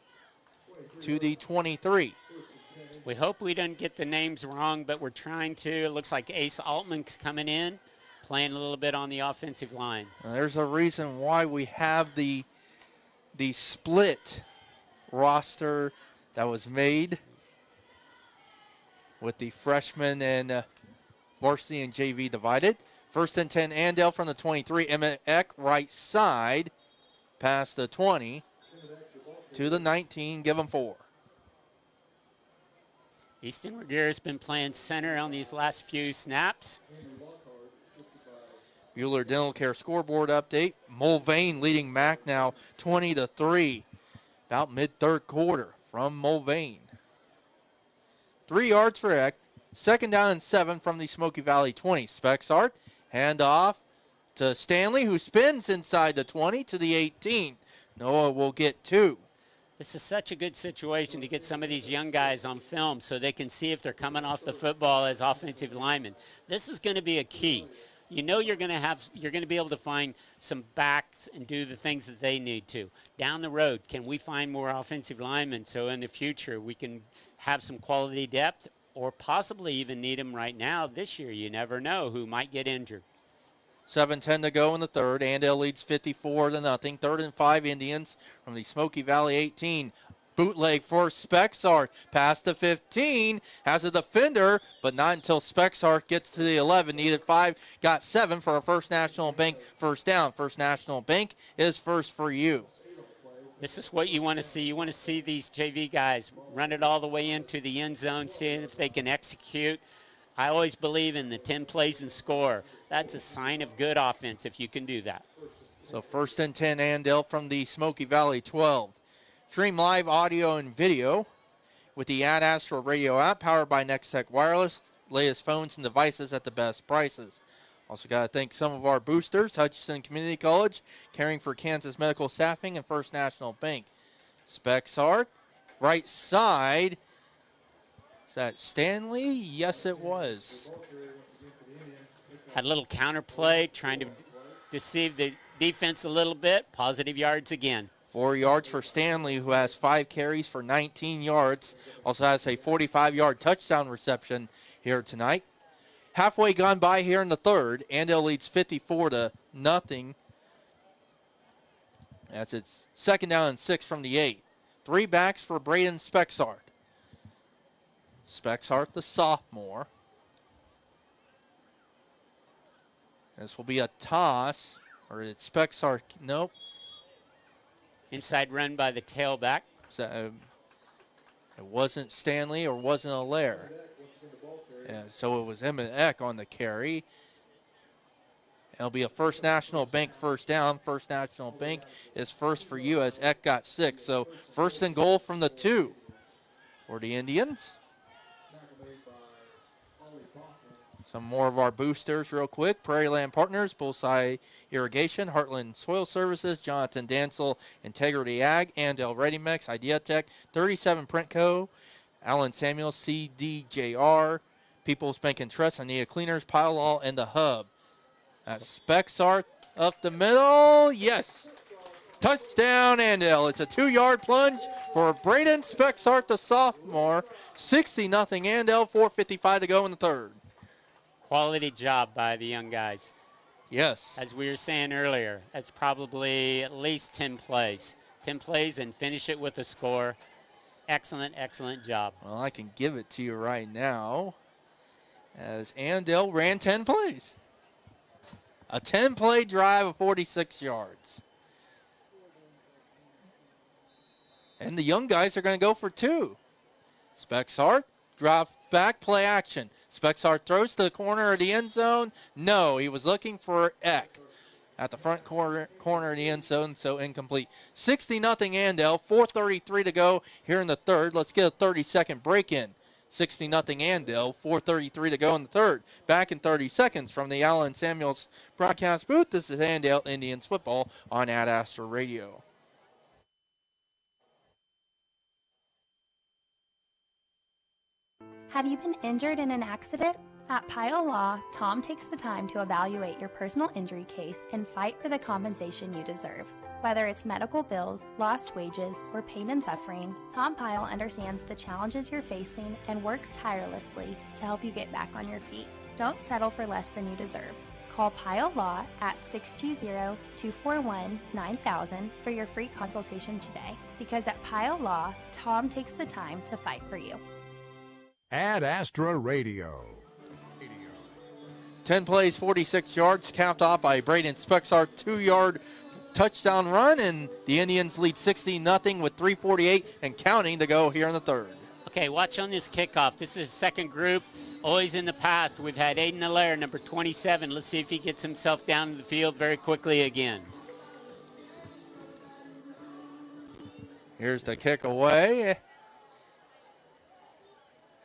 to the 23. We hope we didn't get the names wrong, but we're trying to. It looks like Ace Altman's coming in, playing a little bit on the offensive line. There's a reason why we have the split roster that was made with the freshmen and varsity and JV divided. 1st and 10, Andale from the 23. Emmett Eck, right side, past the 20 to the 19. Give them 4. Easton Regier been playing center on these last few snaps. Bueller Dental Care scoreboard update. Mulvane leading Mac now 20-3. About mid-third quarter from Mulvane. 3 yards for Eck. 2nd down and 7 from the Smoky Valley 20. Spexart, handoff to Stanley, who spins inside the 20 to the 18. Noah will get 2. This is such a good situation to get some of these young guys on film so they can see if they're coming off the football as offensive linemen. This is going to be a key. you know you're going to be able to find some backs and do the things that they need to. Down the road, can we find more offensive linemen so in the future we can have some quality depth, or possibly even need them right now this year? You never know who might get injured. 7:10 to go in the third. Andale leads 54-0. 3rd and 5 Indians from the Smoky Valley 18. Bootleg for Spexart. Past the 15. Has a defender, but not until Spexart gets to the 11. Needed 5. Got 7 for a First National Bank first down. First National Bank is first for you. This is what you want to see. You want to see these JV guys run it all the way into the end zone, seeing if they can execute. I always believe in the 10 plays and score. That's a sign of good offense if you can do that. So 1st and 10, Andale from the Smoky Valley 12. Stream live audio and video with the Ad Astra Radio app, powered by Nextech Wireless. Latest phones and devices at the best prices. Also got to thank some of our boosters, Hutchinson Community College, Caring for Kansas Medical Staffing, and First National Bank. Spexart, right side. Is that Stanley? Yes, it was. Had a little counterplay, trying to deceive the defense a little bit. Positive yards again. 4 yards for Stanley, who has 5 carries for 19 yards. Also has a 45-yard touchdown reception here tonight. Halfway gone by here in the third. Andale leads 54-0. As it's 2nd down and 6 from the 8. 3 backs for Braden Spexart. Spexart, the sophomore. This will be a toss. Or it's Spexart. Nope. Inside run by the tailback. So, it wasn't Stanley or wasn't Allaire. Yeah, so it was Emmett Eck on the carry. It'll be a First National Bank first down. First National Bank is first for you as Eck got 6. So 1st and goal from the 2 for the Indians. Some more of our boosters real quick. Prairie Land Partners, Bullseye Irrigation, Heartland Soil Services, Jonathan Dansel, Integrity Ag, Andale Ready Mix, Idea Tech, 37 Print Co., Alan Samuels, CDJR, People's Bank and Trust, Anita Cleaners, Pile Law, and the Hub. Spexart up the middle. Yes. Touchdown, Andale. It's a 2-yard plunge for Braden Spexart, the sophomore. 60-0 Andale, 4:55 to go in the third. Quality job by the young guys. Yes. As we were saying earlier, that's probably at least 10 plays. 10 plays and finish it with a score. Excellent, excellent job. Well, I can give it to you right now as Andale ran 10 plays. A 10-play drive of 46 yards. And the young guys are going to go for 2. Spexart, drop back, play action. Spexart throws to the corner of the end zone. No, he was looking for Eck at the front corner of the end zone, so incomplete. 60-0 Andale, 4:33 to go here in the third. Let's get a 30-second break in. 60-0 Andale, 4:33 to go in the third. Back in 30 seconds from the Alan Samuels broadcast booth. This is Andale Indians football on Ad Astra Radio. Have you been injured in an accident? At Pyle Law, Tom takes the time to evaluate your personal injury case and fight for the compensation you deserve. Whether it's medical bills, lost wages, or pain and suffering, Tom Pyle understands the challenges you're facing and works tirelessly to help you get back on your feet. Don't settle for less than you deserve. Call Pyle Law at 620-241-9000 for your free consultation today. Because at Pyle Law, Tom takes the time to fight for you. Ad Astra Radio. 10 plays, 46 yards, capped off by Braden Spexart, 2-yard touchdown run, and the Indians lead 60-0 with 3:48 and counting to go here in the third. Okay, watch on this kickoff. This is second group. Always in the past, we've had Aiden Allaire, number 27. Let's see if he gets himself down the field very quickly again. Here's the kick away.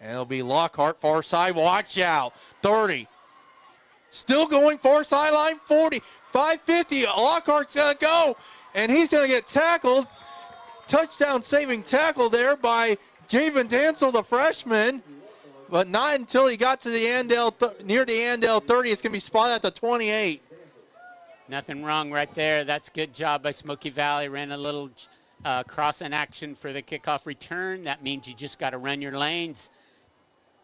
And it'll be Lockhart, far side. Watch out. 30. Still going far sideline. 40. 550. Lockhart's going to go. And he's going to get tackled. Touchdown saving tackle there by Javen Dansel, the freshman. but not until he got to the Andale, near the Andale 30. It's going to be spotted at the 28. Nothing wrong right there. That's good job by Smoky Valley. Ran a little cross in action for the kickoff return. That means you just got to run your lanes.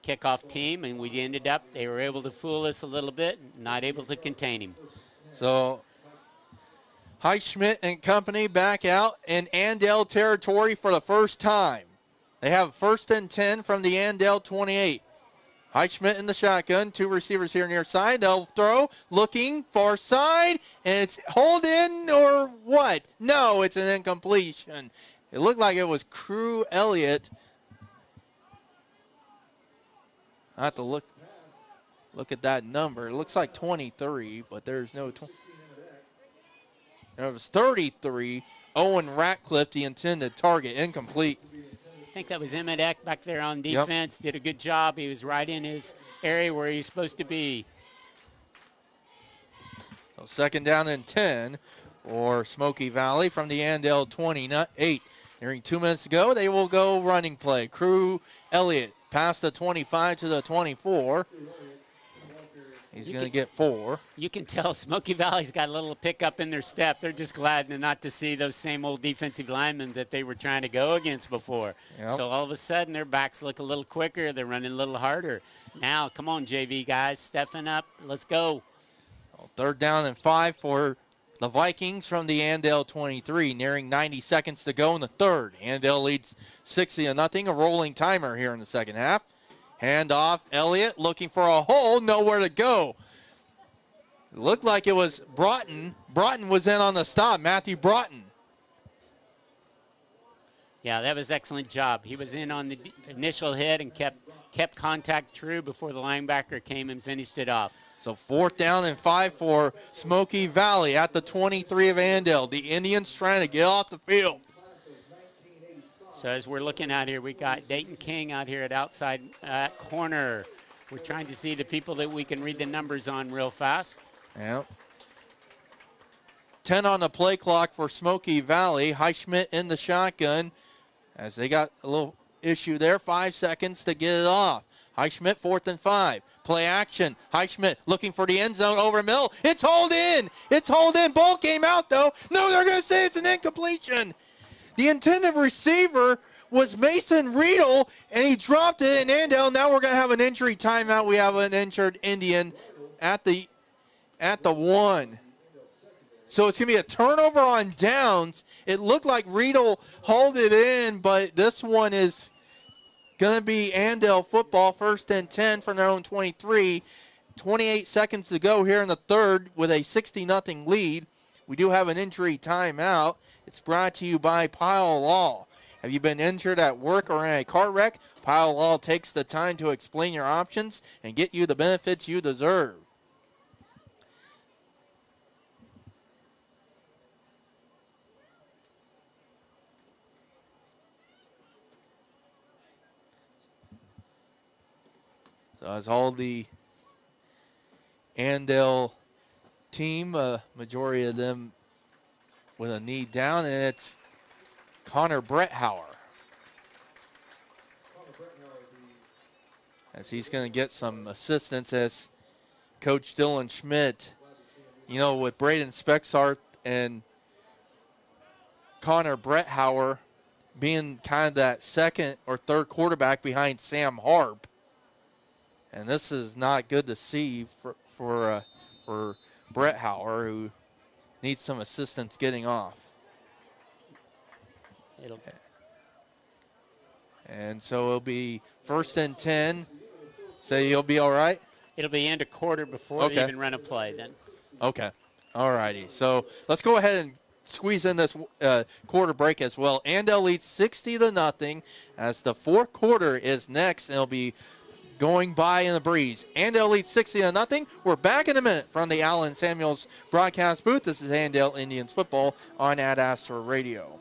Kickoff team, and we ended up, they were able to fool us a little bit, not able to contain him. So Highschmidt and company back out in Andale territory for the first time. They have 1st and 10 from the Andale 28. Highschmidt in the shotgun, 2 receivers here near side. They'll throw, looking far side, and it's hold in or what? No, it's an incompletion. It looked like it was Crew Elliott. I have to look at that number. It looks like 23, but there's no 20. It was 33. Owen Ratcliffe, the intended target, incomplete. I think that was Emmett Eck back there on defense. Yep. Did a good job. He was right in his area where he's supposed to be. So 2nd down and 10 for Smoky Valley from the Andale 28. Nearing 2 minutes to go, they will go running play. Crew Elliott past the 25 to the 24. He's going to get 4. You can tell Smoky Valley's got a little pickup in their step. They're just glad not to see those same old defensive linemen that they were trying to go against before. Yep. So all of a sudden their backs look a little quicker. They're running a little harder. Now, come on, JV guys, stepping up. Let's go. 3rd down and 5 for the Vikings from the Andale 23. Nearing 90 seconds to go in the 3rd. Andale leads 60-0. A rolling timer here in the 2nd half. Hand off, Elliott looking for a hole, nowhere to go. It looked like it was Broughton. Broughton was in on the stop, Matthew Broughton. Yeah, that was excellent job. He was in on the initial hit and kept contact through before the linebacker came and finished it off. So 4th down and 5 for Smoky Valley at the 23 of Andale. The Indians trying to get off the field. So as we're looking out here, we got Dayton King out here at outside corner. We're trying to see the people that we can read the numbers on real fast. Yeah. 10 on the play clock for Smoky Valley. Highschmidt in the shotgun as they got a little issue there. 5 seconds to get it off. Highschmidt 4th and 5. Play action. Highschmidt looking for the end zone over middle. It's hauled in. It's hauled in. Ball came out though. No, they're going to say it's an incompletion. The intended receiver was Mason Riedel, and he dropped it in Andale. Now we're going to have an injury timeout. We have an injured Indian at the 1. So it's going to be a turnover on downs. It looked like Riedel hauled it in, but this one is going to be Andale football, 1st and 10 from their own 23. 28 seconds to go here in the 3rd with a 60-0 lead. We do have an injury timeout. It's brought to you by Pile Law. Have you been injured at work or in a car wreck? Pile Law takes the time to explain your options and get you the benefits you deserve. So as all the Andale team, majority of them with a knee down, and it's Connor Bretthauer. As he's going to get some assistance as Coach Dylan Schmidt, with Braden Spexart and Connor Bretthauer being kind of that 2nd or 3rd quarterback behind Sam Harp. And this is not good to see for Bretthauer, who needs some assistance getting off. And so it'll be 1st and 10. Say he'll be all right? It'll be end of quarter before they even run a play then. Okay. All righty. So let's go ahead and squeeze in this quarter break as well. Andale leads 60-0 as the 4th quarter is next, and it'll be going by in the breeze. Andale leads 60-0. We're back in a minute from the Allen Samuels broadcast booth. This is Andale Indians football on Ad Astra Radio.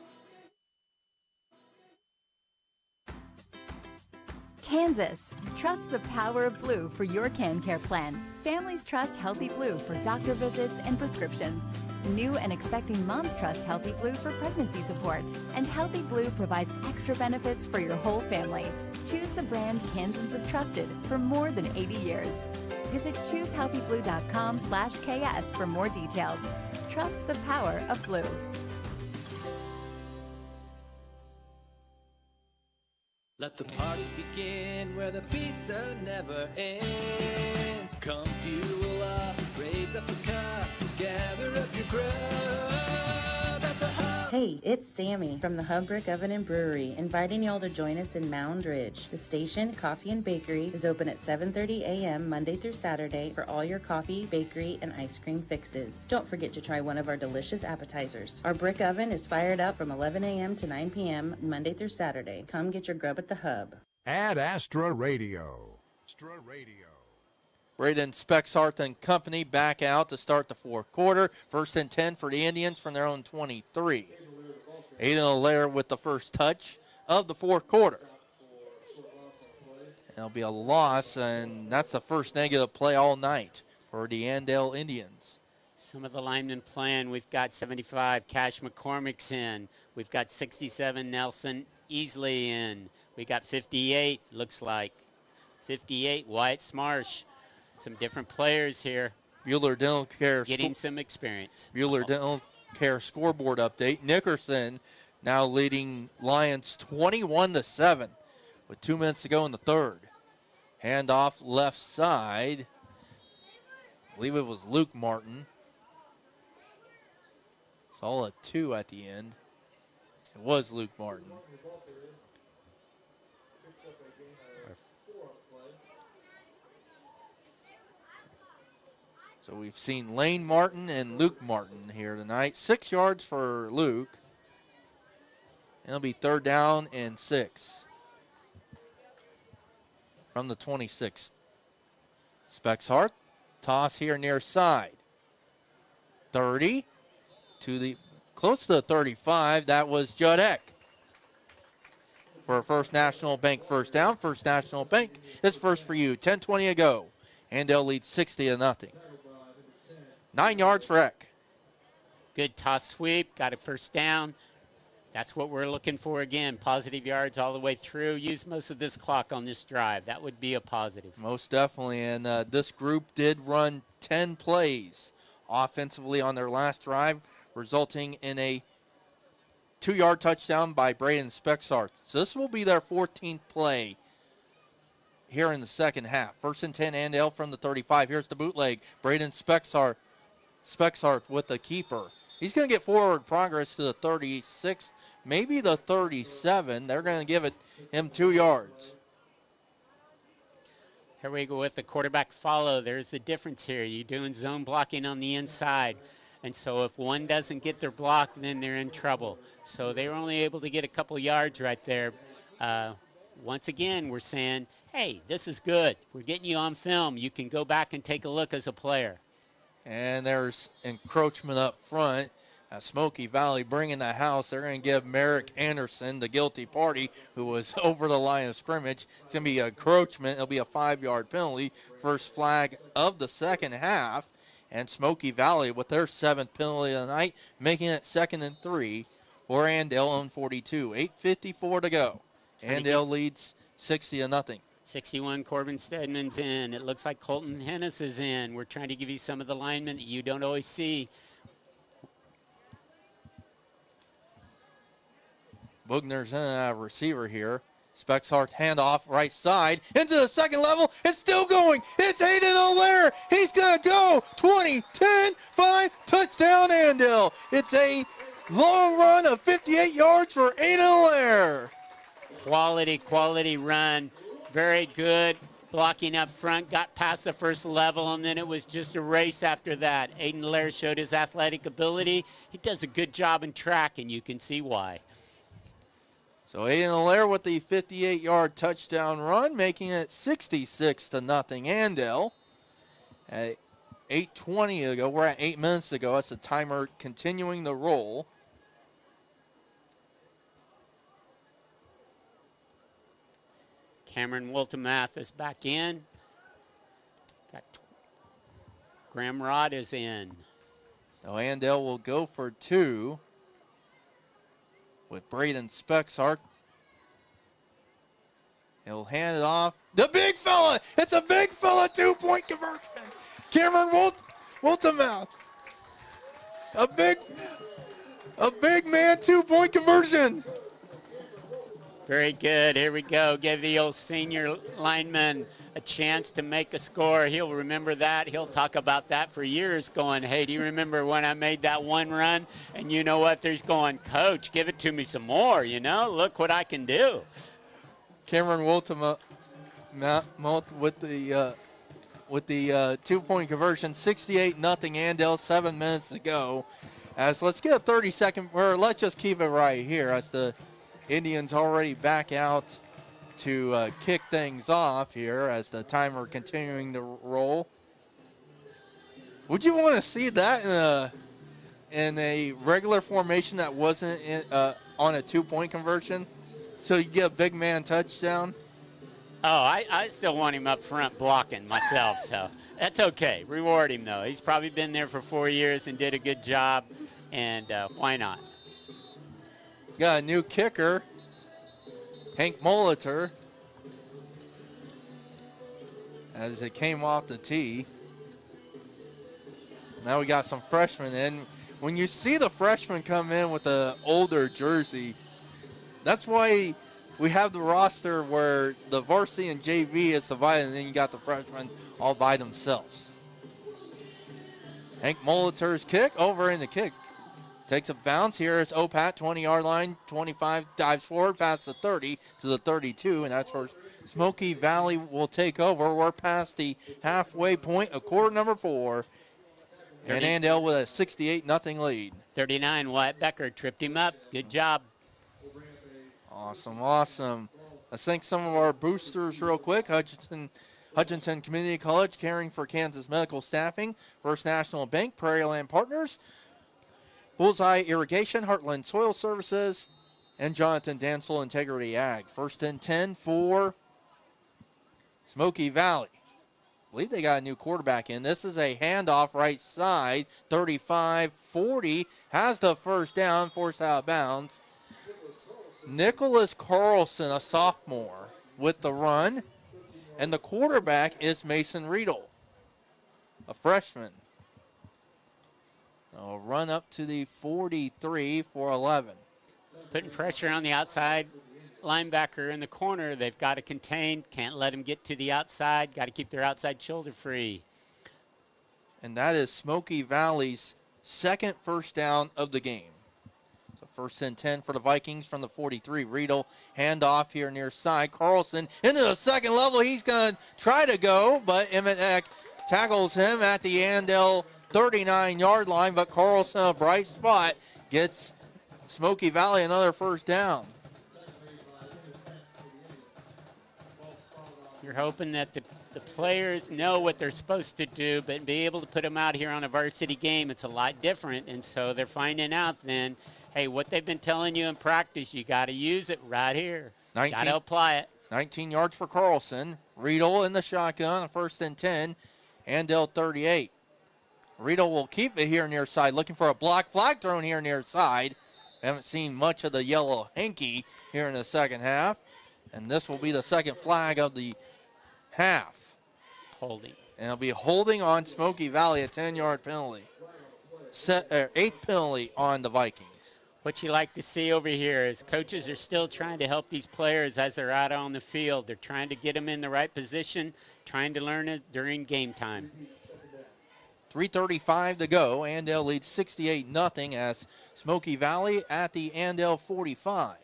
Kansas, trust the power of blue for your CanCare plan. Families trust Healthy Blue for doctor visits and prescriptions. New and expecting moms trust Healthy Blue for pregnancy support. And Healthy Blue provides extra benefits for your whole family. Choose the brand Kansans have trusted for more than 80 years. Visit choosehealthyblue.com/KS for more details. Trust the power of blue. Let the party begin where the pizza never ends. Come fuel up, raise up a cup, gather up your grub at the Hub. Hey, it's Sammy from the Hub Brick Oven and Brewery, inviting y'all to join us in Mound Ridge. The station, Coffee and Bakery, is open at 7:30 a.m. Monday through Saturday for all your coffee, bakery, and ice cream fixes. Don't forget to try one of our delicious appetizers. Our brick oven is fired up from 11 a.m. to 9 p.m. Monday through Saturday. Come get your grub at the Hub. Ad Astra Radio. Astra Radio. Braden Spexhart and company back out to start the fourth quarter. 1st and 10 for the Indians from their own 23. Aiden Allaire with the first touch of the fourth quarter. It'll be a loss, and that's the first negative play all night for the Andale Indians. Some of the linemen playing. We've got 75, Cash McCormick's in. We've got 67, Nelson Easley in. We got 58, looks like. 58, Wyatt Smarsh. Some different players here. Bueller Dental Care getting some experience. Bueller Dental Care scoreboard update. Nickerson now leading Lions 21-7 with 2 minutes to go in the third. Handoff left side. I believe it was Luke Martin. It's all a 2 at the end. It was Luke Martin. So we've seen Lane Martin and Luke Martin here tonight. 6 yards for Luke. It'll be 3rd down and 6 from the 26. Spexhart, toss here near side. 30 to the close to the 35. That was Judd Eck for First National Bank first down. First National Bank is first for you. 10:20 to go. Andale leads 60-0. 9 yards for Eck. Good toss sweep, got a first down. That's what we're looking for again. Positive yards all the way through. Use most of this clock on this drive. That would be a positive. Most definitely, and this group did run 10 plays offensively on their last drive, resulting in a 2-yard touchdown by Braden Spexhart. So this will be their 14th play here in the second half. 1st and 10, Andale from the 35. Here's the bootleg. Braden Spexhart with the keeper. He's going to get forward progress to the 36, maybe the 37. They're going to give him 2 yards. Here we go with the quarterback follow. There's the difference here. You're doing zone blocking on the inside. And so if one doesn't get their block, then they're in trouble. So they were only able to get a couple yards right there. Once again, we're saying, hey, this is good. We're getting you on film. You can go back and take a look as a player. And there's encroachment up front. Smoky Valley bringing the house. They're going to give Merrick Anderson, the guilty party, who was over the line of scrimmage. It's going to be encroachment. It'll be a 5-yard penalty. First flag of the second half. And Smoky Valley with their 7th penalty of the night, making it 2nd and 3 for Andale on 42. 8:54 to go. Andale leads 60-0. 61, Corbin Stedman's in. It looks like Colton Hennis is in. We're trying to give you some of the linemen that you don't always see. Bugner's in a receiver here. Spexhart handoff right side into the second level. It's still going. It's Aiden Allaire. He's going to go. 20, 10, 5, touchdown Andale. It's a long run of 58 yards for Aiden Allaire. Quality run. Very good. Blocking up front, got past the first level, and then it was just a race after that. Aiden Allaire showed his athletic ability. He does a good job in track, and you can see why. So Aiden Allaire with the 58-yard touchdown run, making it 66-0 Andale. At 8:20 to go, we're at 8 minutes to go. That's the timer continuing to roll. Cameron Woltemath is back in. Got Graham Rod is in. So Andale will go for 2 with Braden Spexart. He'll hand it off. The big fella! It's a big fella 2-point conversion. Cameron Woltemath. A big man 2-point conversion. Very good. Here we go. Give the old senior lineman a chance to make a score. He'll remember that. He'll talk about that for years going, hey, do you remember when I made that one run? And you know what? There's going, Coach, give it to me some more, you know? Look what I can do. Cameron Woltemath with the 2-point conversion, 68-0 Andale, 7 minutes to go. As let's get a 30-second, or let's just keep it right here as the Indians already back out to kick things off here as the timer continuing to roll. Would you want to see that in a regular formation that wasn't on a 2-point conversion? So you get a big man touchdown? Oh, I still want him up front blocking myself, so that's okay. Reward him, though. He's probably been there for 4 years and did a good job, and why not? Got a new kicker, Hank Molitor, as it came off the tee. Now we got some freshmen in. When you see the freshmen come in with the older jersey, that's why we have the roster where the varsity and JV is divided, and then you got the freshmen all by themselves. Hank Molitor's kick, over in the kick. Takes a bounce. Here is Opat, 20-yard line, 25, dives forward past the 30 to the 32, and that's where Smoky Valley will take over. We're past the halfway point of quarter number 4, and Andale with a 68-0 lead. 39, Wyatt Becker tripped him up. Good job. Awesome, awesome. Let's thank some of our boosters real quick. Hutchinson Community College, caring for Kansas medical staffing. First National Bank, Prairie Land Partners, Bullseye Irrigation, Heartland Soil Services, and Jonathan Dansel Integrity Ag. First and 10 for Smoky Valley. I believe they got a new quarterback in. This is a handoff right side, 35-40, has the first down, forced out of bounds. Nicholas Carlson, a sophomore, with the run, and the quarterback is Mason Riedel, a freshman. A run up to the 43 for 11. Putting pressure on the outside linebacker in the corner. They've got to contain, can't let him get to the outside, got to keep their outside shoulder free. And that is Smoky Valley's second first down of the game. So first and 10 for the Vikings from the 43. Riedel, handoff here near side. Carlson into the second level. He's going to try to go, but Emmett Eck tackles him at the Andale 39-yard line, but Carlson, a bright spot, gets Smoky Valley another first down. You're hoping that the players know what they're supposed to do, but be able to put them out here on a varsity game, it's a lot different. And so they're finding out then, hey, what they've been telling you in practice, you got to use it right here. Got to apply it. 19 yards for Carlson. Riedel in the shotgun, first and 10, Andale 38. Riedel will keep it here near side, looking for a block. Flag thrown here near side. Haven't seen much of the yellow hanky here in the second half. And this will be the second flag of the half. Holding. And it'll be holding on Smoky Valley, a 10-yard penalty. Eighth penalty on the Vikings. What you like to see over here is coaches are still trying to help these players as they're out on the field. They're trying to get them in the right position, trying to learn it during game time. 3:35 to go. Andale leads 68-0 as Smoky Valley at the Andale 45.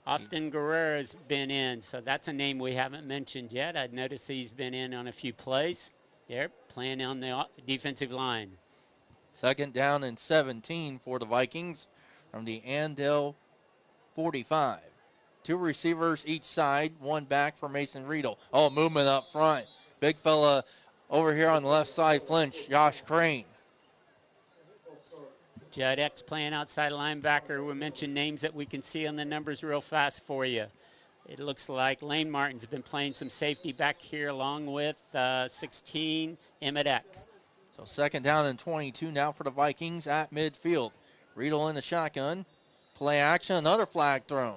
Austin Guerrera's been in, so that's a name we haven't mentioned yet. I'd noticed he's been in on a few plays. They're playing on the defensive line. Second down and 17 for the Vikings from the Andale 45. Two receivers each side, one back for Mason Riedel. Oh, movement up front. Big fella over here on the left side, flinch, Josh Crane. Judd X playing outside linebacker. We mentioned names that we can see on the numbers real fast for you. It looks like Lane Martin's been playing some safety back here along with 16, Emmett Eck. So second down and 22 now for the Vikings at midfield. Riedel in the shotgun. Play action, another flag thrown.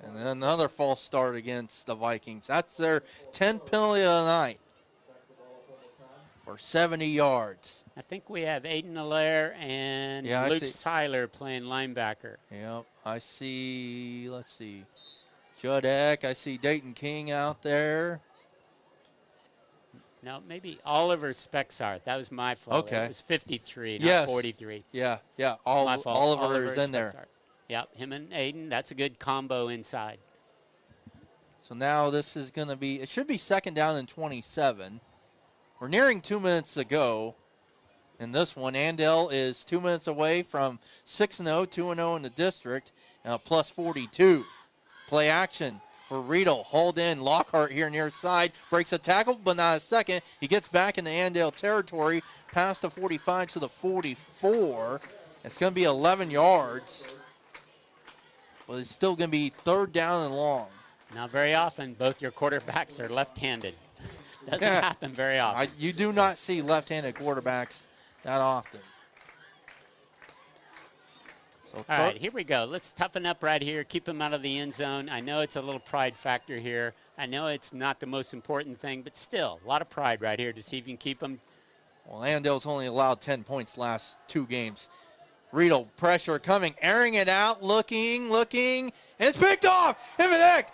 And then another false start against the Vikings. That's their 10th penalty of the night for 70 yards. I think we have Aiden Allaire and Luke Seiler playing linebacker. Yep, I see, let's see, Judd Eck. I see Dayton King out there. No, maybe Oliver Spexarth. That was my fault. Okay. It was 53, not 43. Yeah. Oliver is in there. Yep, him and Aiden. That's a good combo inside. So now this is going to be, it should be second down and 27. We're nearing 2 minutes to go in this one. Andale is 2 minutes away from 6-0, 2-0 in the district, and a plus 42. Play action for Riedel. Hauled in. Lockhart here near side. Breaks a tackle, but not a second. He gets back into Andale territory, past the 45 to the 44. It's going to be 11 yards. But it's still going to be third down and long. Now, very often, both your quarterbacks are left-handed. Doesn't happen very often. You do not see left-handed quarterbacks that often. So all right, here we go. Let's toughen up right here. Keep him out of the end zone. I know it's a little pride factor here. I know it's not the most important thing, but still, a lot of pride right here to see if you can keep him. Well, Andale's only allowed 10 points last 2 games. Riedel, pressure coming, airing it out, looking, and it's picked off. Emmett Eck,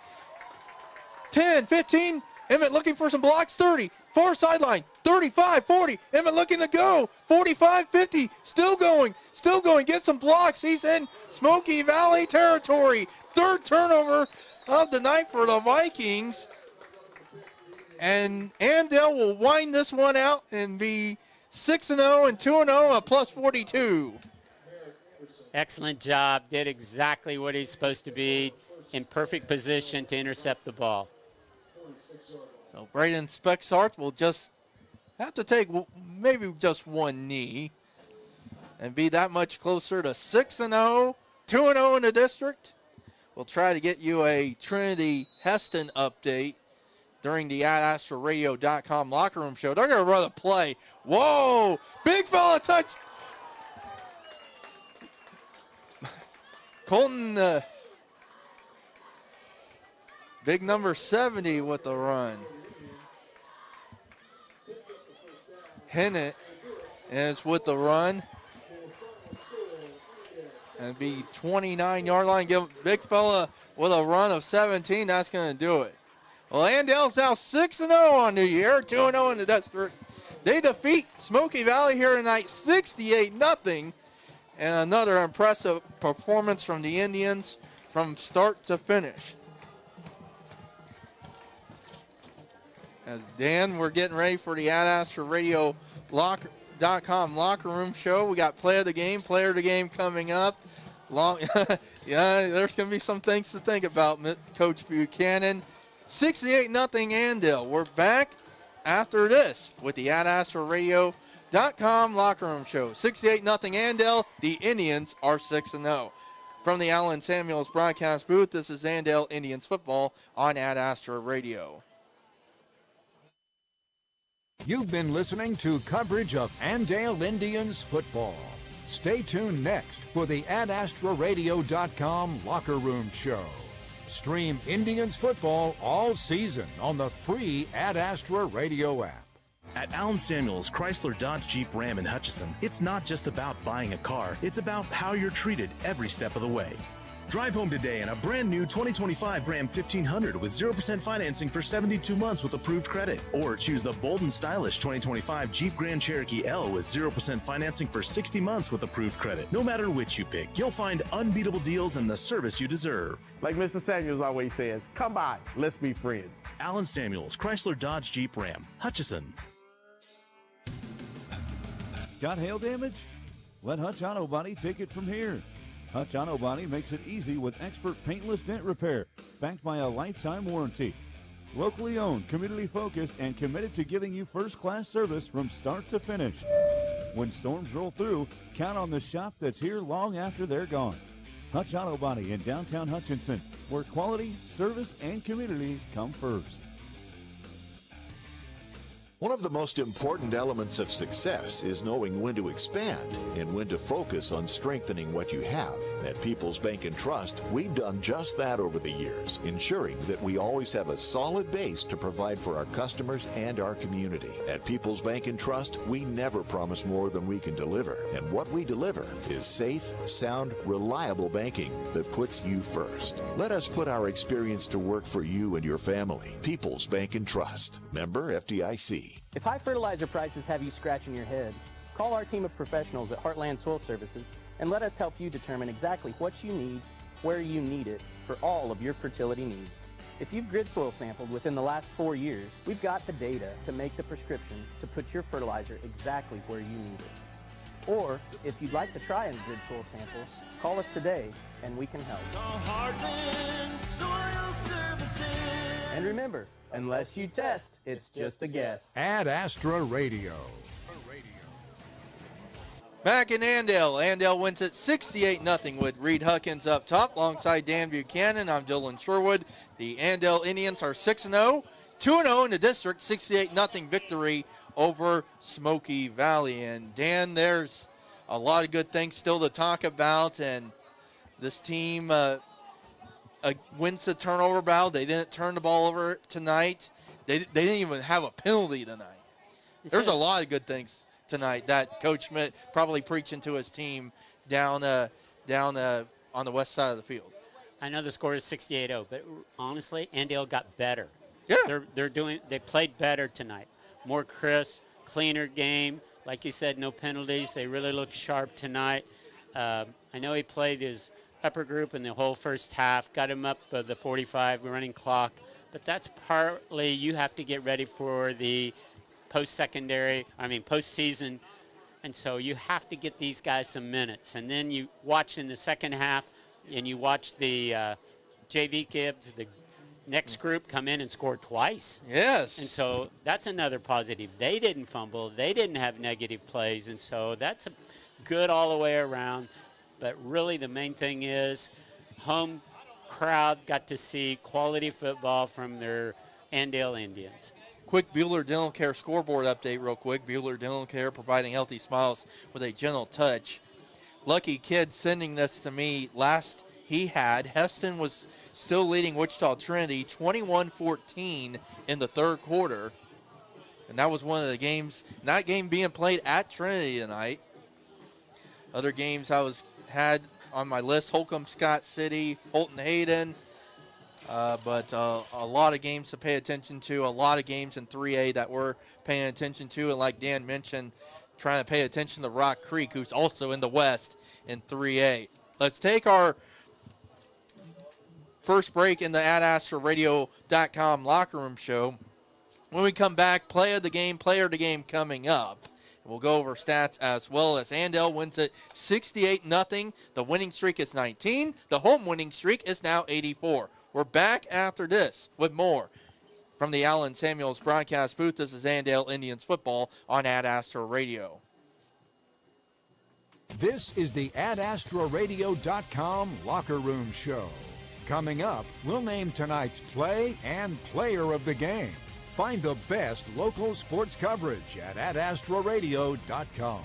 10, 15. Emmett looking for some blocks, 30. Far sideline, 35, 40. Emmett looking to go, 45, 50. Still going. Get some blocks. He's in Smoky Valley territory. Third turnover of the night for the Vikings. And Andale will wind this one out and be 6-0 and 2-0, a plus 42. Excellent job. Did exactly what he's supposed to be, in perfect position to intercept the ball. So Braden Spexarth will just have to take maybe just one knee and be that much closer to 6-0, 2-0 in the district. We'll try to get you a Trinity Heston update during the AdAstraRadio.com locker room show. They're going to run a play. Whoa! Big fella touch. Colton, big number 70 with the run. Hennett is with the run. And be 29-yard line. Give big fella with a run of 17. That's going to do it. Well, Andale's now 6-0 on the year, 2-0 in the district. They defeat Smoky Valley here tonight, 68-0. And another impressive performance from the Indians from start to finish. As Dan, we're getting ready for the Ad Astra Radio .com locker room show. We got player of the game coming up. Yeah, there's going to be some things to think about, Coach Buchanan. 68-0 Andale. We're back after this with the Ad Astra Radio.com locker room show. 68-0 Andale. The Indians are 6-0. From the Allen Samuels broadcast booth, this is Andale Indians football on Ad Astra Radio. You've been listening to coverage of Andale Indians football. Stay tuned next for the AdAstraRadio.com locker room show. Stream Indians football all season on the free Ad Astra Radio app. At Allen Samuels Chrysler Dodge Jeep Ram in Hutchinson, it's not just about buying a car, it's about how you're treated every step of the way. Drive home today in a brand new 2025 Ram 1500 with 0% financing for 72 months with approved credit. Or choose the bold and stylish 2025 Jeep Grand Cherokee L with 0% financing for 60 months with approved credit. No matter which you pick, you'll find unbeatable deals and the service you deserve. Like Mr. Samuels always says, come by, let's be friends. Allen Samuels Chrysler Dodge Jeep Ram, Hutchinson. Got hail damage? Let Hutch Auto Body take it from here. Hutch Auto Body makes it easy with expert paintless dent repair, backed by a lifetime warranty. Locally owned, community-focused, and committed to giving you first-class service from start to finish. When storms roll through, count on the shop that's here long after they're gone. Hutch Auto Body in downtown Hutchinson, where quality, service, and community come first. One of the most important elements of success is knowing when to expand and when to focus on strengthening what you have. At People's Bank and Trust, we've done just that over the years, ensuring that we always have a solid base to provide for our customers and our community. At People's Bank and Trust, we never promise more than we can deliver. And what we deliver is safe, sound, reliable banking that puts you first. Let us put our experience to work for you and your family. People's Bank and Trust. Member FDIC. If high fertilizer prices have you scratching your head, call our team of professionals at Heartland Soil Services and let us help you determine exactly what you need, where you need it, for all of your fertility needs. If you've grid soil sampled within the last 4 years, we've got the data to make the prescription to put your fertilizer exactly where you need it. Or, if you'd like to try a grid soil sample, call us today and we can help. Heartland Soil Services. And remember, unless you test, it's just a guess. Ad Astra Radio. Back in Andale. Andale wins it 68-0 with Reed Huckins up top alongside Dan Buchanan. I'm Dylan Sherwood. The Andale Indians are 6-0, 2-0 in the district, 68-0 victory over Smoky Valley. And Dan, there's a lot of good things still to talk about, and this team wins the turnover battle. They didn't turn the ball over tonight. They didn't even have a penalty tonight. There's a lot of good things tonight that Coach Schmidt probably preaching to his team down on the west side of the field. I know the score is 68-0, but honestly, Andale got better. Yeah. They played better tonight. More crisp, cleaner game. Like you said, no penalties. They really looked sharp tonight. I know he played his upper group in the whole first half, got him up the 45 running clock, but that's partly you have to get ready for the postseason, and so you have to get these guys some minutes. And then you watch in the second half, and you watch the JV kids, the next group come in and score twice. Yes. And so that's another positive. They didn't fumble. They didn't have negative plays, and so that's good all the way around. But really the main thing is home crowd got to see quality football from their Andale Indians. Quick Bueller Dental Care scoreboard update real quick. Bueller Dental Care providing healthy smiles with a gentle touch. Lucky kid sending this to me. Last he had, Heston was still leading Wichita Trinity 21-14 in the third quarter. And that was one of the games, that game being played at Trinity tonight. Other games I had on my list, Holcomb, Scott City, Holton Hayden. But a lot of games to pay attention to, a lot of games in 3A that we're paying attention to. And like Dan mentioned, trying to pay attention to Rock Creek, who's also in the West in 3A. Let's take our first break in the AdAstraRadio.com locker room show. When we come back, player of the game coming up. We'll go over stats as well as Andale wins it 68-0. The winning streak is 19. The home winning streak is now 84. We're back after this with more from the Allen Samuels broadcast booth. This is Andale Indians football on Ad Astra Radio. This is the AdAstraRadio.com locker room show. Coming up, we'll name tonight's play and player of the game. Find the best local sports coverage at AdAstraRadio.com.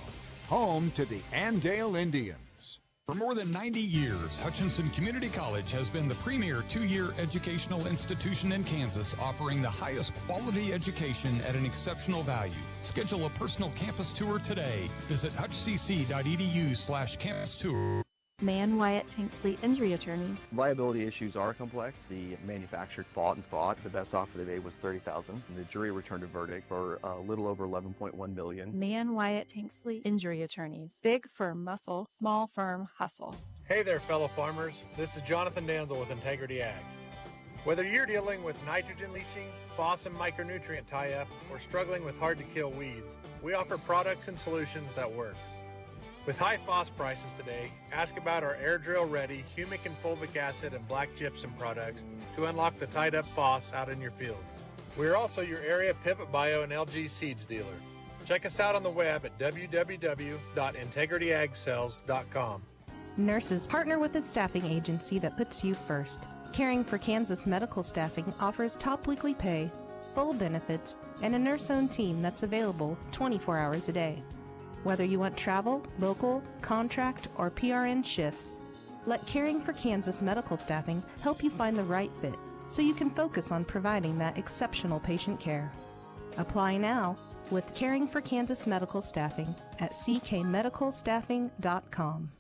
Home to the Andale Indians. For more than 90 years, Hutchinson Community College has been the premier two-year educational institution in Kansas, offering the highest quality education at an exceptional value. Schedule a personal campus tour today. Visit hutchcc.edu/campus tour. Mann Wyatt Tanksley Injury Attorneys. Liability issues are complex. The manufacturer fought and fought. The best offer they made was $30,000. The jury returned a verdict for a little over $11.1 million. Mann Wyatt Tanksley Injury Attorneys. Big firm muscle, small firm hustle. Hey there, fellow farmers. This is Jonathan Danzel with Integrity Ag. Whether you're dealing with nitrogen leaching, phos and micronutrient tie-up, or struggling with hard-to-kill weeds, we offer products and solutions that work. With high phos prices today, ask about our air drill ready humic and fulvic acid and black gypsum products to unlock the tied up phos out in your fields. We are also your area Pivot Bio and LG Seeds dealer. Check us out on the web at www.integrityagsells.com. Nurses partner with a staffing agency that puts you first. Caring for Kansas Medical Staffing offers top weekly pay, full benefits, and a nurse-owned team that's available 24 hours a day. Whether you want travel, local, contract, or PRN shifts, let Caring for Kansas Medical Staffing help you find the right fit so you can focus on providing that exceptional patient care. Apply now with Caring for Kansas Medical Staffing at ckmedicalstaffing.com.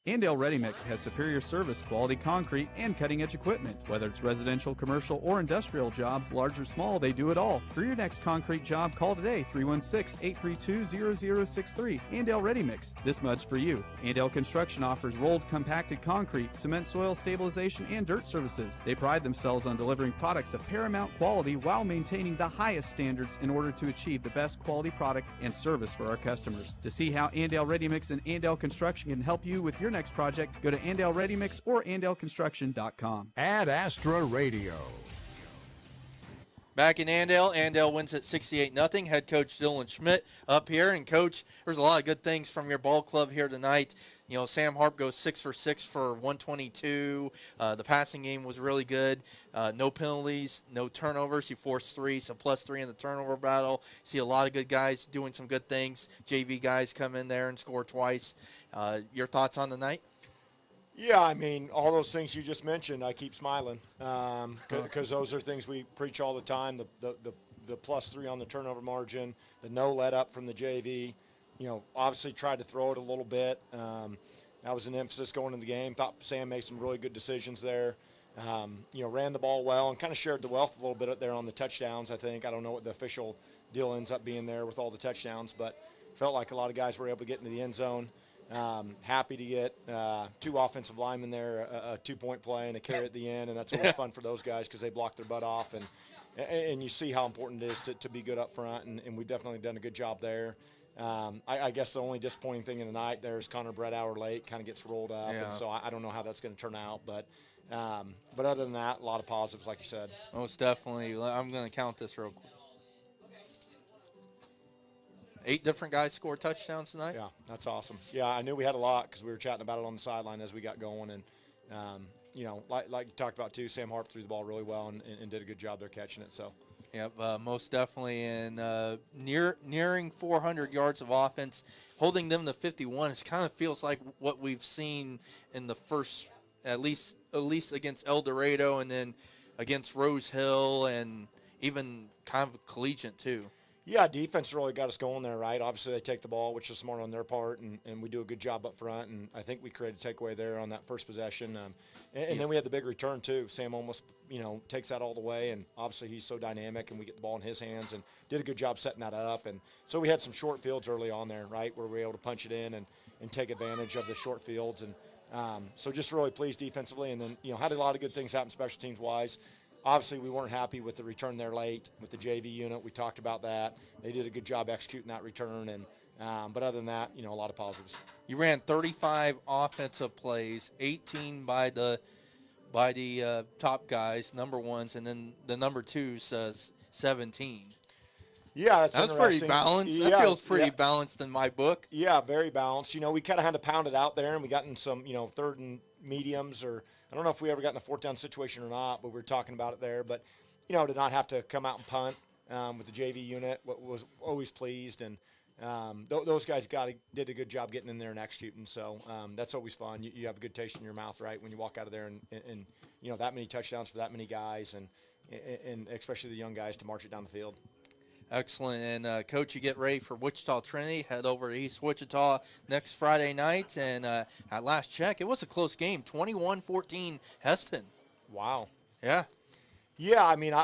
Andale Ready Mix has superior service, quality concrete, and cutting-edge equipment. Whether it's residential, commercial, or industrial jobs, large or small, they do it all. For your next concrete job, call today, 316-832-0063. Andale Ready Mix. This mud's for you. Andale Construction offers rolled compacted concrete, cement soil stabilization, and dirt services. They pride themselves on delivering products of paramount quality while maintaining the highest standards in order to achieve the best quality product and service for our customers. To see how Andale Ready Mix and Andale Construction can help you with your next project, go to Andale Ready Mix or AndaleConstruction.com. Ad Astra Radio. Back in Andale, Andale wins at 68-0. Head coach Dylan Schmidt up here. And, Coach, there's a lot of good things from your ball club here tonight. You know, Sam Harp goes 6 for 6 for 122. The passing game was really good. No penalties, no turnovers. He forced 3, so +3 in the turnover battle. See a lot of good guys doing some good things. JV guys come in there and score twice. Your thoughts on the night? Yeah, I mean, all those things you just mentioned, I keep smiling because those are things we preach all the time, the +3 on the turnover margin, the no let up from the JV. You know, obviously tried to throw it a little bit. That was an emphasis going into the game. Thought Sam made some really good decisions there. You know, ran the ball well and kind of shared the wealth a little bit there on the touchdowns, I think. I don't know what the official deal ends up being there with all the touchdowns, but felt like a lot of guys were able to get into the end zone. Happy to get 2 offensive linemen there, a 2-point play and a carry at the end, and that's always fun for those guys because they block their butt off. And you see how important it is to be good up front, and we've definitely done a good job there. I guess the only disappointing thing in the night there is Connor Brettauer late, kind of gets rolled up, and so I don't know how that's going to turn out. But other than that, a lot of positives, like you said. Most definitely. I'm going to count this real quick. 8 different guys scored touchdowns tonight? Yeah, that's awesome. Yeah, I knew we had a lot because we were chatting about it on the sideline as we got going. And, you know, like you talked about, too, Sam Harp threw the ball really well and did a good job there catching it. So. Yep, most definitely. And nearing 400 yards of offense, holding them to 51, it kind of feels like what we've seen in the first, at least against El Dorado and then against Rose Hill and even kind of collegiate, too. Yeah, defense really got us going there, right? Obviously, they take the ball, which is smart on their part, and we do a good job up front. And I think we created a takeaway there on that first possession. And then we had the big return, too. Sam almost, you know, takes that all the way. And obviously, he's so dynamic, and we get the ball in his hands and did a good job setting that up. And so we had some short fields early on there, right, where we were able to punch it in and take advantage of the short fields. And so just really pleased defensively. And then, you know, had a lot of good things happen special teams-wise. Obviously, we weren't happy with the return there late with the JV unit. We talked about that. They did a good job executing that return. And but other than that, you know, a lot of positives. You ran 35 offensive plays, 18 by the top guys, number ones, and then the number twos 17. Yeah, that's pretty balanced. That feels pretty balanced in my book. Yeah, very balanced. You know, we kind of had to pound it out there, and we got in some, you know, third and mediums, or I don't know if we ever got in a 4th down situation or not, but we were talking about it there. But, you know, to not have to come out and punt with the JV unit, was always pleased. And those guys did a good job getting in there and executing. So that's always fun. You have a good taste in your mouth, right, when you walk out of there and you know, that many touchdowns for that many guys, and especially the young guys to march it down the field. Excellent. And, Coach, you get ready for Wichita Trinity. Head over to East Wichita next Friday night. And at last check, it was a close game, 21-14 Heston. Wow. Yeah. Yeah, I mean,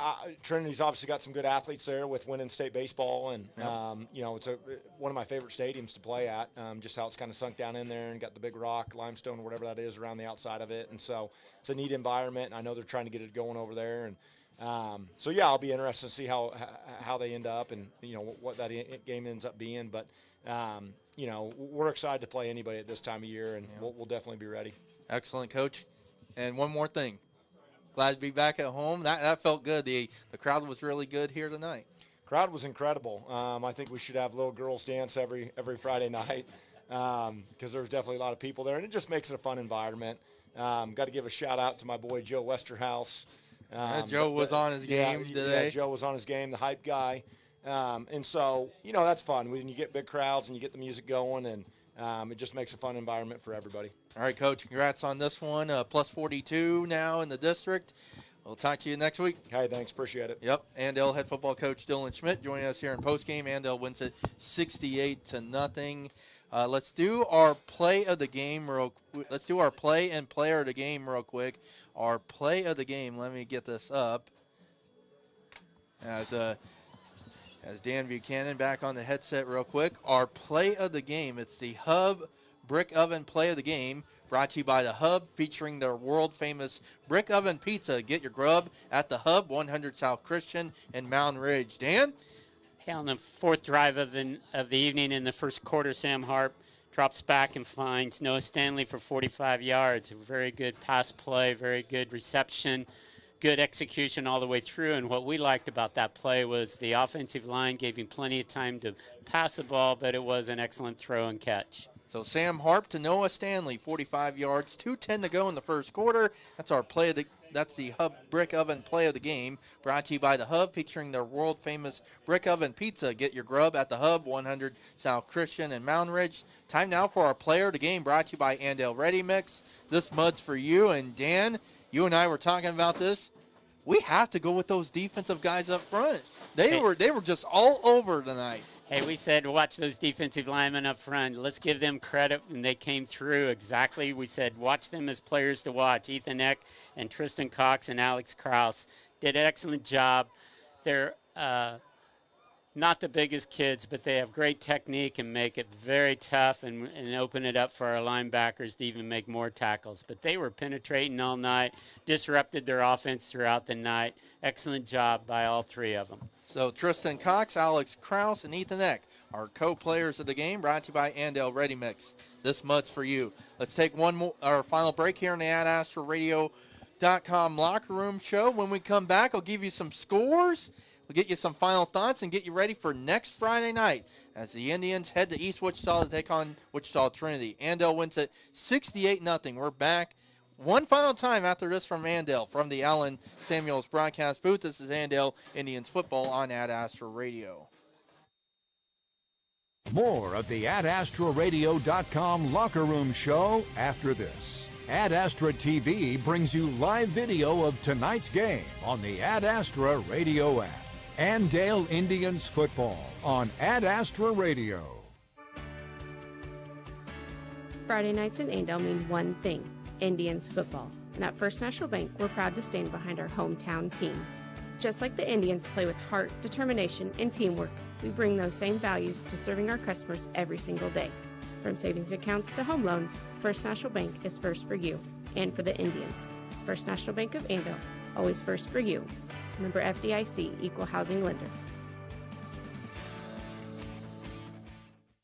Trinity's obviously got some good athletes there with winning state baseball. And, you know, it's one of my favorite stadiums to play at, just how it's kind of sunk down in there and got the big rock, limestone, or whatever that is around the outside of it. And so it's a neat environment. And I know they're trying to get it going over there. And so, yeah, I'll be interested to see how they end up and, you know, what that game ends up being. But, you know, we're excited to play anybody at this time of year, and we'll definitely be ready. Excellent, Coach. And one more thing. Glad to be back at home. That felt good. The crowd was really good here tonight. Crowd was incredible. I think we should have little girls dance every Friday night. because there's definitely a lot of people there, and it just makes it a fun environment. Got to give a shout out to my boy Joe Westerhouse. Joe was on his game today. Yeah, Joe was on his game, the hype guy. And so, that's fun when you get big crowds and you get the music going, and it just makes a fun environment for everybody. All right, Coach, congrats on this one. Plus 42 now in the district. We'll talk to you next week. Hey, thanks. Appreciate it. Yep. Andale head football coach Dylan Schmidt joining us here in postgame. Andale wins it 68-0. Let's do our play of the game Let's do our play and player of the game real quick. Our play of the game. Let me get this up. As Dan Buchanan back on the headset real quick. Our play of the game. It's the Hub Brick Oven play of the game, brought to you by the Hub, featuring their world-famous brick oven pizza. Get your grub at the Hub, 100 South Christian in Mountain Ridge. Dan? Hey, on the fourth drive of the evening in the first quarter, Sam Harp drops back and finds Noah Stanley for 45 yards. Very good pass play, very good reception, good execution all the way through. And what we liked about that play was the offensive line gave him plenty of time to pass the ball, but it was an excellent throw and catch. So Sam Harp to Noah Stanley, 45 yards, 2:10 to go in the first quarter. That's our play of the That's the Hub Brick Oven play of the game, brought to you by the Hub, featuring their world-famous brick oven pizza. Get your grub at the Hub, 100 South Christian and Mountain Ridge. Time now for our player of the game, brought to you by Andale Ready Mix. This mud's for you. And Dan, you and I were talking about this. We have to go with those defensive guys up front. They were just all over tonight. Hey, we said watch those defensive linemen up front. Let's give them credit, and they came through exactly. We said watch them as players to watch. Ethan Eck and Tristan Cox and Alex Krause did an excellent job. They're not the biggest kids, but they have great technique and make it very tough and open it up for our linebackers to even make more tackles. But they were penetrating all night, disrupted their offense throughout the night. Excellent job by all three of them. So Tristan Cox, Alex Krause, and Ethan Eck are co-players of the game, brought to you by Andale Ready Mix. This mud's for you. Let's take our final break here in the Ad Astra Radio.com locker room show. When we come back, I'll give you some scores. We'll get you some final thoughts and get you ready for next Friday night as the Indians head to East Wichita to take on Wichita Trinity. Andale wins it 68-0. We're back one final time after this from Andale, from the Allen Samuels broadcast booth. This is Andale Indians football on Ad Astra Radio. More of the AdAstraRadio.com locker room show after this. Ad Astra TV brings you live video of tonight's game on the Ad Astra Radio app. Andale Indians football on Ad Astra Radio. Friday nights in Andale mean one thing: Indians football. And at First National Bank, we're proud to stand behind our hometown team. Just like the Indians play with heart, determination, and teamwork, we bring those same values to serving our customers every single day. From savings accounts to home loans, First National Bank is first for you and for the Indians. First National Bank of Andale, always first for you. Member FDIC, Equal Housing Lender.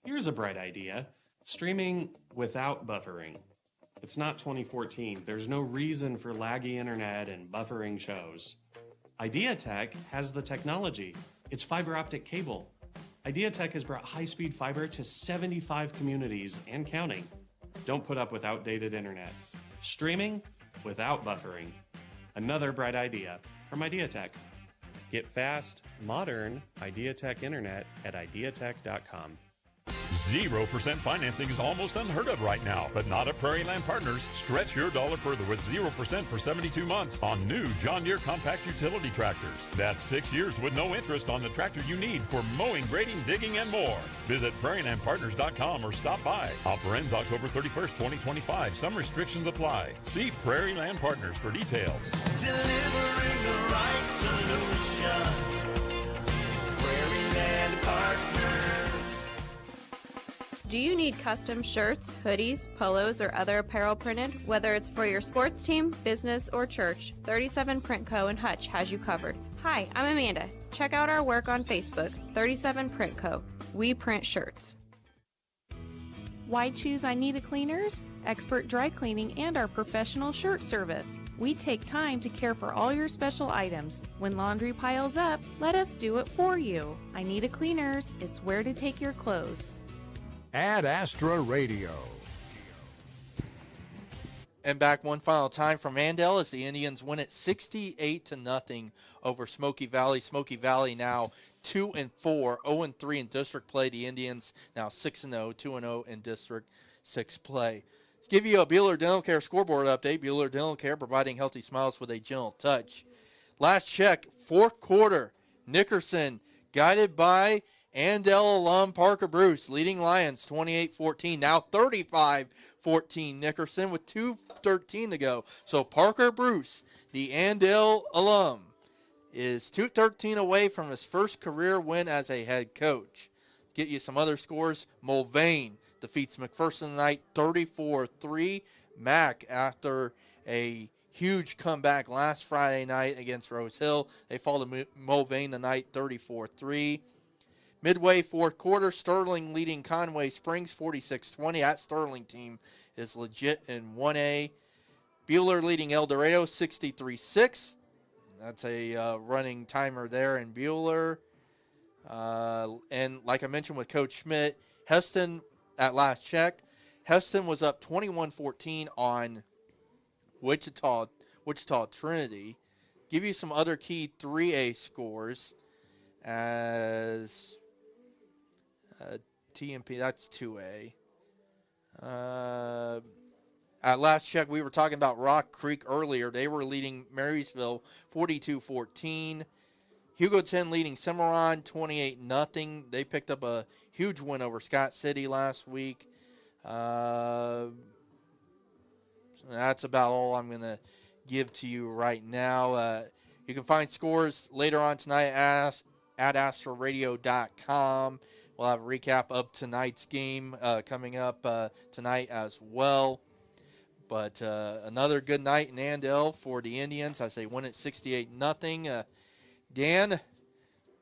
Here's a bright idea: streaming without buffering. It's not 2014. There's no reason for laggy internet and buffering shows. IdeaTech has the technology. It's fiber optic cable. IdeaTech has brought high-speed fiber to 75 communities and counting. Don't put up with outdated internet. Streaming without buffering. Another bright idea from IdeaTech. Get fast, modern IdeaTech internet at ideatech.com. 0% financing is almost unheard of right now, but not at Prairie Land Partners. Stretch your dollar further with 0% for 72 months on new John Deere compact utility tractors. That's 6 years with no interest on the tractor you need for mowing, grading, digging, and more. Visit prairielandpartners.com or stop by. Offer ends October 31st, 2025. Some restrictions apply. See Prairie Land Partners for details. Delivering the right solution. Prairie Land Partners. Do you need custom shirts, hoodies, polos, or other apparel printed? Whether it's for your sports team, business, or church, 37 Print Co. in Hutch has you covered. Hi, I'm Amanda. Check out our work on Facebook, 37 Print Co. We print shirts. Why choose I Need a Cleaners? Expert dry cleaning and our professional shirt service. We take time to care for all your special items. When laundry piles up, let us do it for you. I Need a Cleaners. It's where to take your clothes. Ad Astra Radio. And back one final time from Andale as the Indians win it 68-0 over Smoky Valley. Smoky Valley now 2-4, 0-3 in district play. The Indians now 6-0, 2-0 in District 6 play. To give you a Bueller Dental Care scoreboard update, Bueller Dental Care providing healthy smiles with a gentle touch. Last check, fourth quarter, Nickerson guided by Andale alum Parker Bruce, leading Lions 28-14, now 35-14 Nickerson with 2:13 to go. So Parker Bruce, the Andale alum, is 2:13 away from his first career win as a head coach. Get you some other scores. Mulvane defeats McPherson tonight 34-3. Mac, after a huge comeback last Friday night against Rose Hill, they fall to Mulvane tonight 34-3. Midway fourth quarter, Sterling leading Conway Springs 46-20. That Sterling team is legit in 1A. Bueller leading El Dorado 63-6. That's a running timer there in Bueller. And like I mentioned with Coach Schmidt, Heston, at last check, Heston was up 21-14 on Wichita Trinity. Give you some other key 3A scores as TMP, that's 2A. At last check, we were talking about Rock Creek earlier. They were leading Marysville 42-14. Hugoton leading Cimarron 28-0. They picked up a huge win over Scott City last week. So that's about all I'm going to give to you right now. You can find scores later on tonight at adradio.com. We'll have a recap of tonight's game coming up tonight as well. But another good night in Andale for the Indians as they win it 68-0. Dan,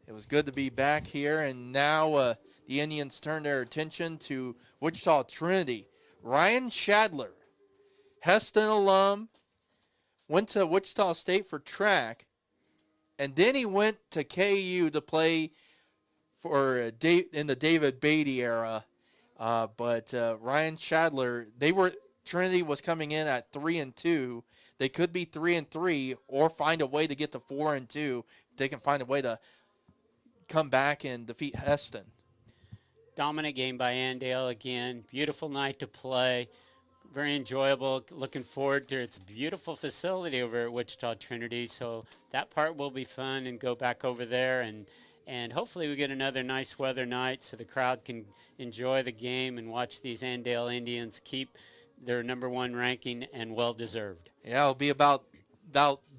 it was good to be back here, and now the Indians turn their attention to Wichita Trinity. Ryan Shadler, Heston alum, went to Wichita State for track, and then he went to KU to play for in the David Beatty era. But Ryan Shadler, Trinity was coming in at 3-2. They could be 3-3 or find a way to get to 4-2. They can find a way to come back and defeat Heston. Dominant game by Andale again. Beautiful night to play. Very enjoyable. Looking forward to it. It's a beautiful facility over at Wichita Trinity, so that part will be fun and go back over there and hopefully we get another nice weather night so the crowd can enjoy the game and watch these Andale Indians keep their #1 ranking and well-deserved. Yeah, it'll be about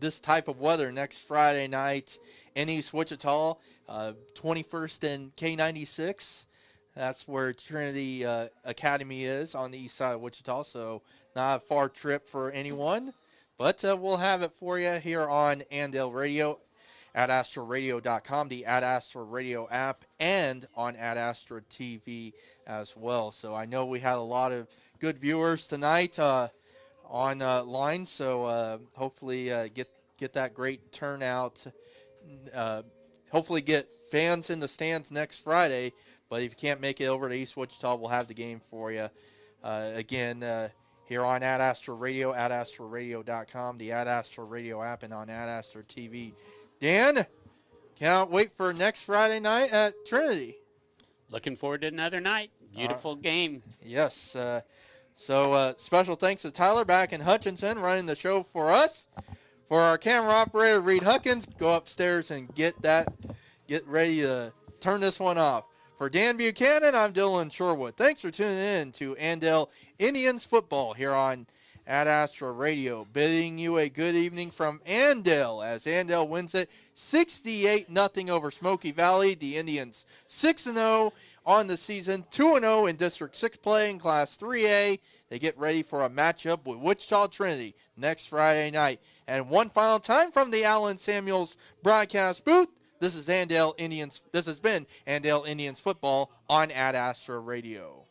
this type of weather next Friday night in East Wichita, 21st and K96. That's where Trinity Academy is on the east side of Wichita, so not a far trip for anyone. But we'll have it for you here on Andale Radio, at adradio.com, the Ad Astra Radio app, and on Ad Astra TV as well. So I know we had a lot of good viewers tonight online, so hopefully get that great turnout. Hopefully get fans in the stands next Friday, but if you can't make it over to East Wichita, we'll have the game for you. Again, here on Ad Astra Radio, adradio.com, the Ad Astra Radio app, and on Ad Astra TV. Dan, can't wait for next Friday night at Trinity. Looking forward to another night. Beautiful game. Yes. So special thanks to Tyler back in Hutchinson running the show for us. For our camera operator, Reed Huckins, go upstairs and get ready to turn this one off. For Dan Buchanan, I'm Dylan Sherwood. Thanks for tuning in to Andale Indians football here on Ad Astra Radio. Bidding you a good evening from Andale as Andale wins it 68-0 over Smoky Valley. The Indians 6-0 on the season, 2-0 in District 6 play in Class 3A. They get ready for a matchup with Wichita Trinity next Friday night. And one final time from the Allen Samuels broadcast booth, this is Andale Indians. This has been Andale Indians football on Ad Astra Radio.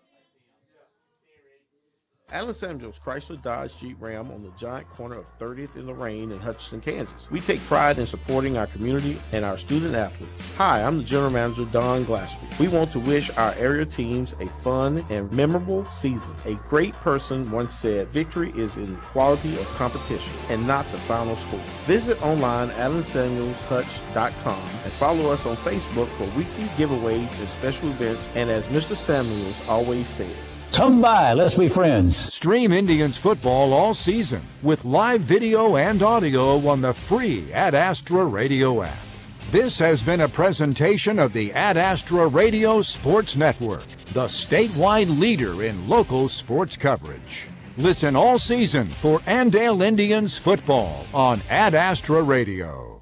Alan Samuels Chrysler Dodge Jeep Ram on the giant corner of 30th and Lorraine in Hutchinson, Kansas. We take pride in supporting our community and our student athletes. Hi, I'm the General Manager, Don Glassby. We want to wish our area teams a fun and memorable season. A great person once said, victory is in the quality of competition and not the final score. Visit online AlanSamuelsHutch.com and follow us on Facebook for weekly giveaways and special events. And as Mr. Samuels always says, come by, let's be friends. Stream Indians football all season with live video and audio on the free Ad Astra Radio app. This has been a presentation of the Ad Astra Radio Sports Network, the statewide leader in local sports coverage. Listen all season for Andale Indians football on Ad Astra Radio.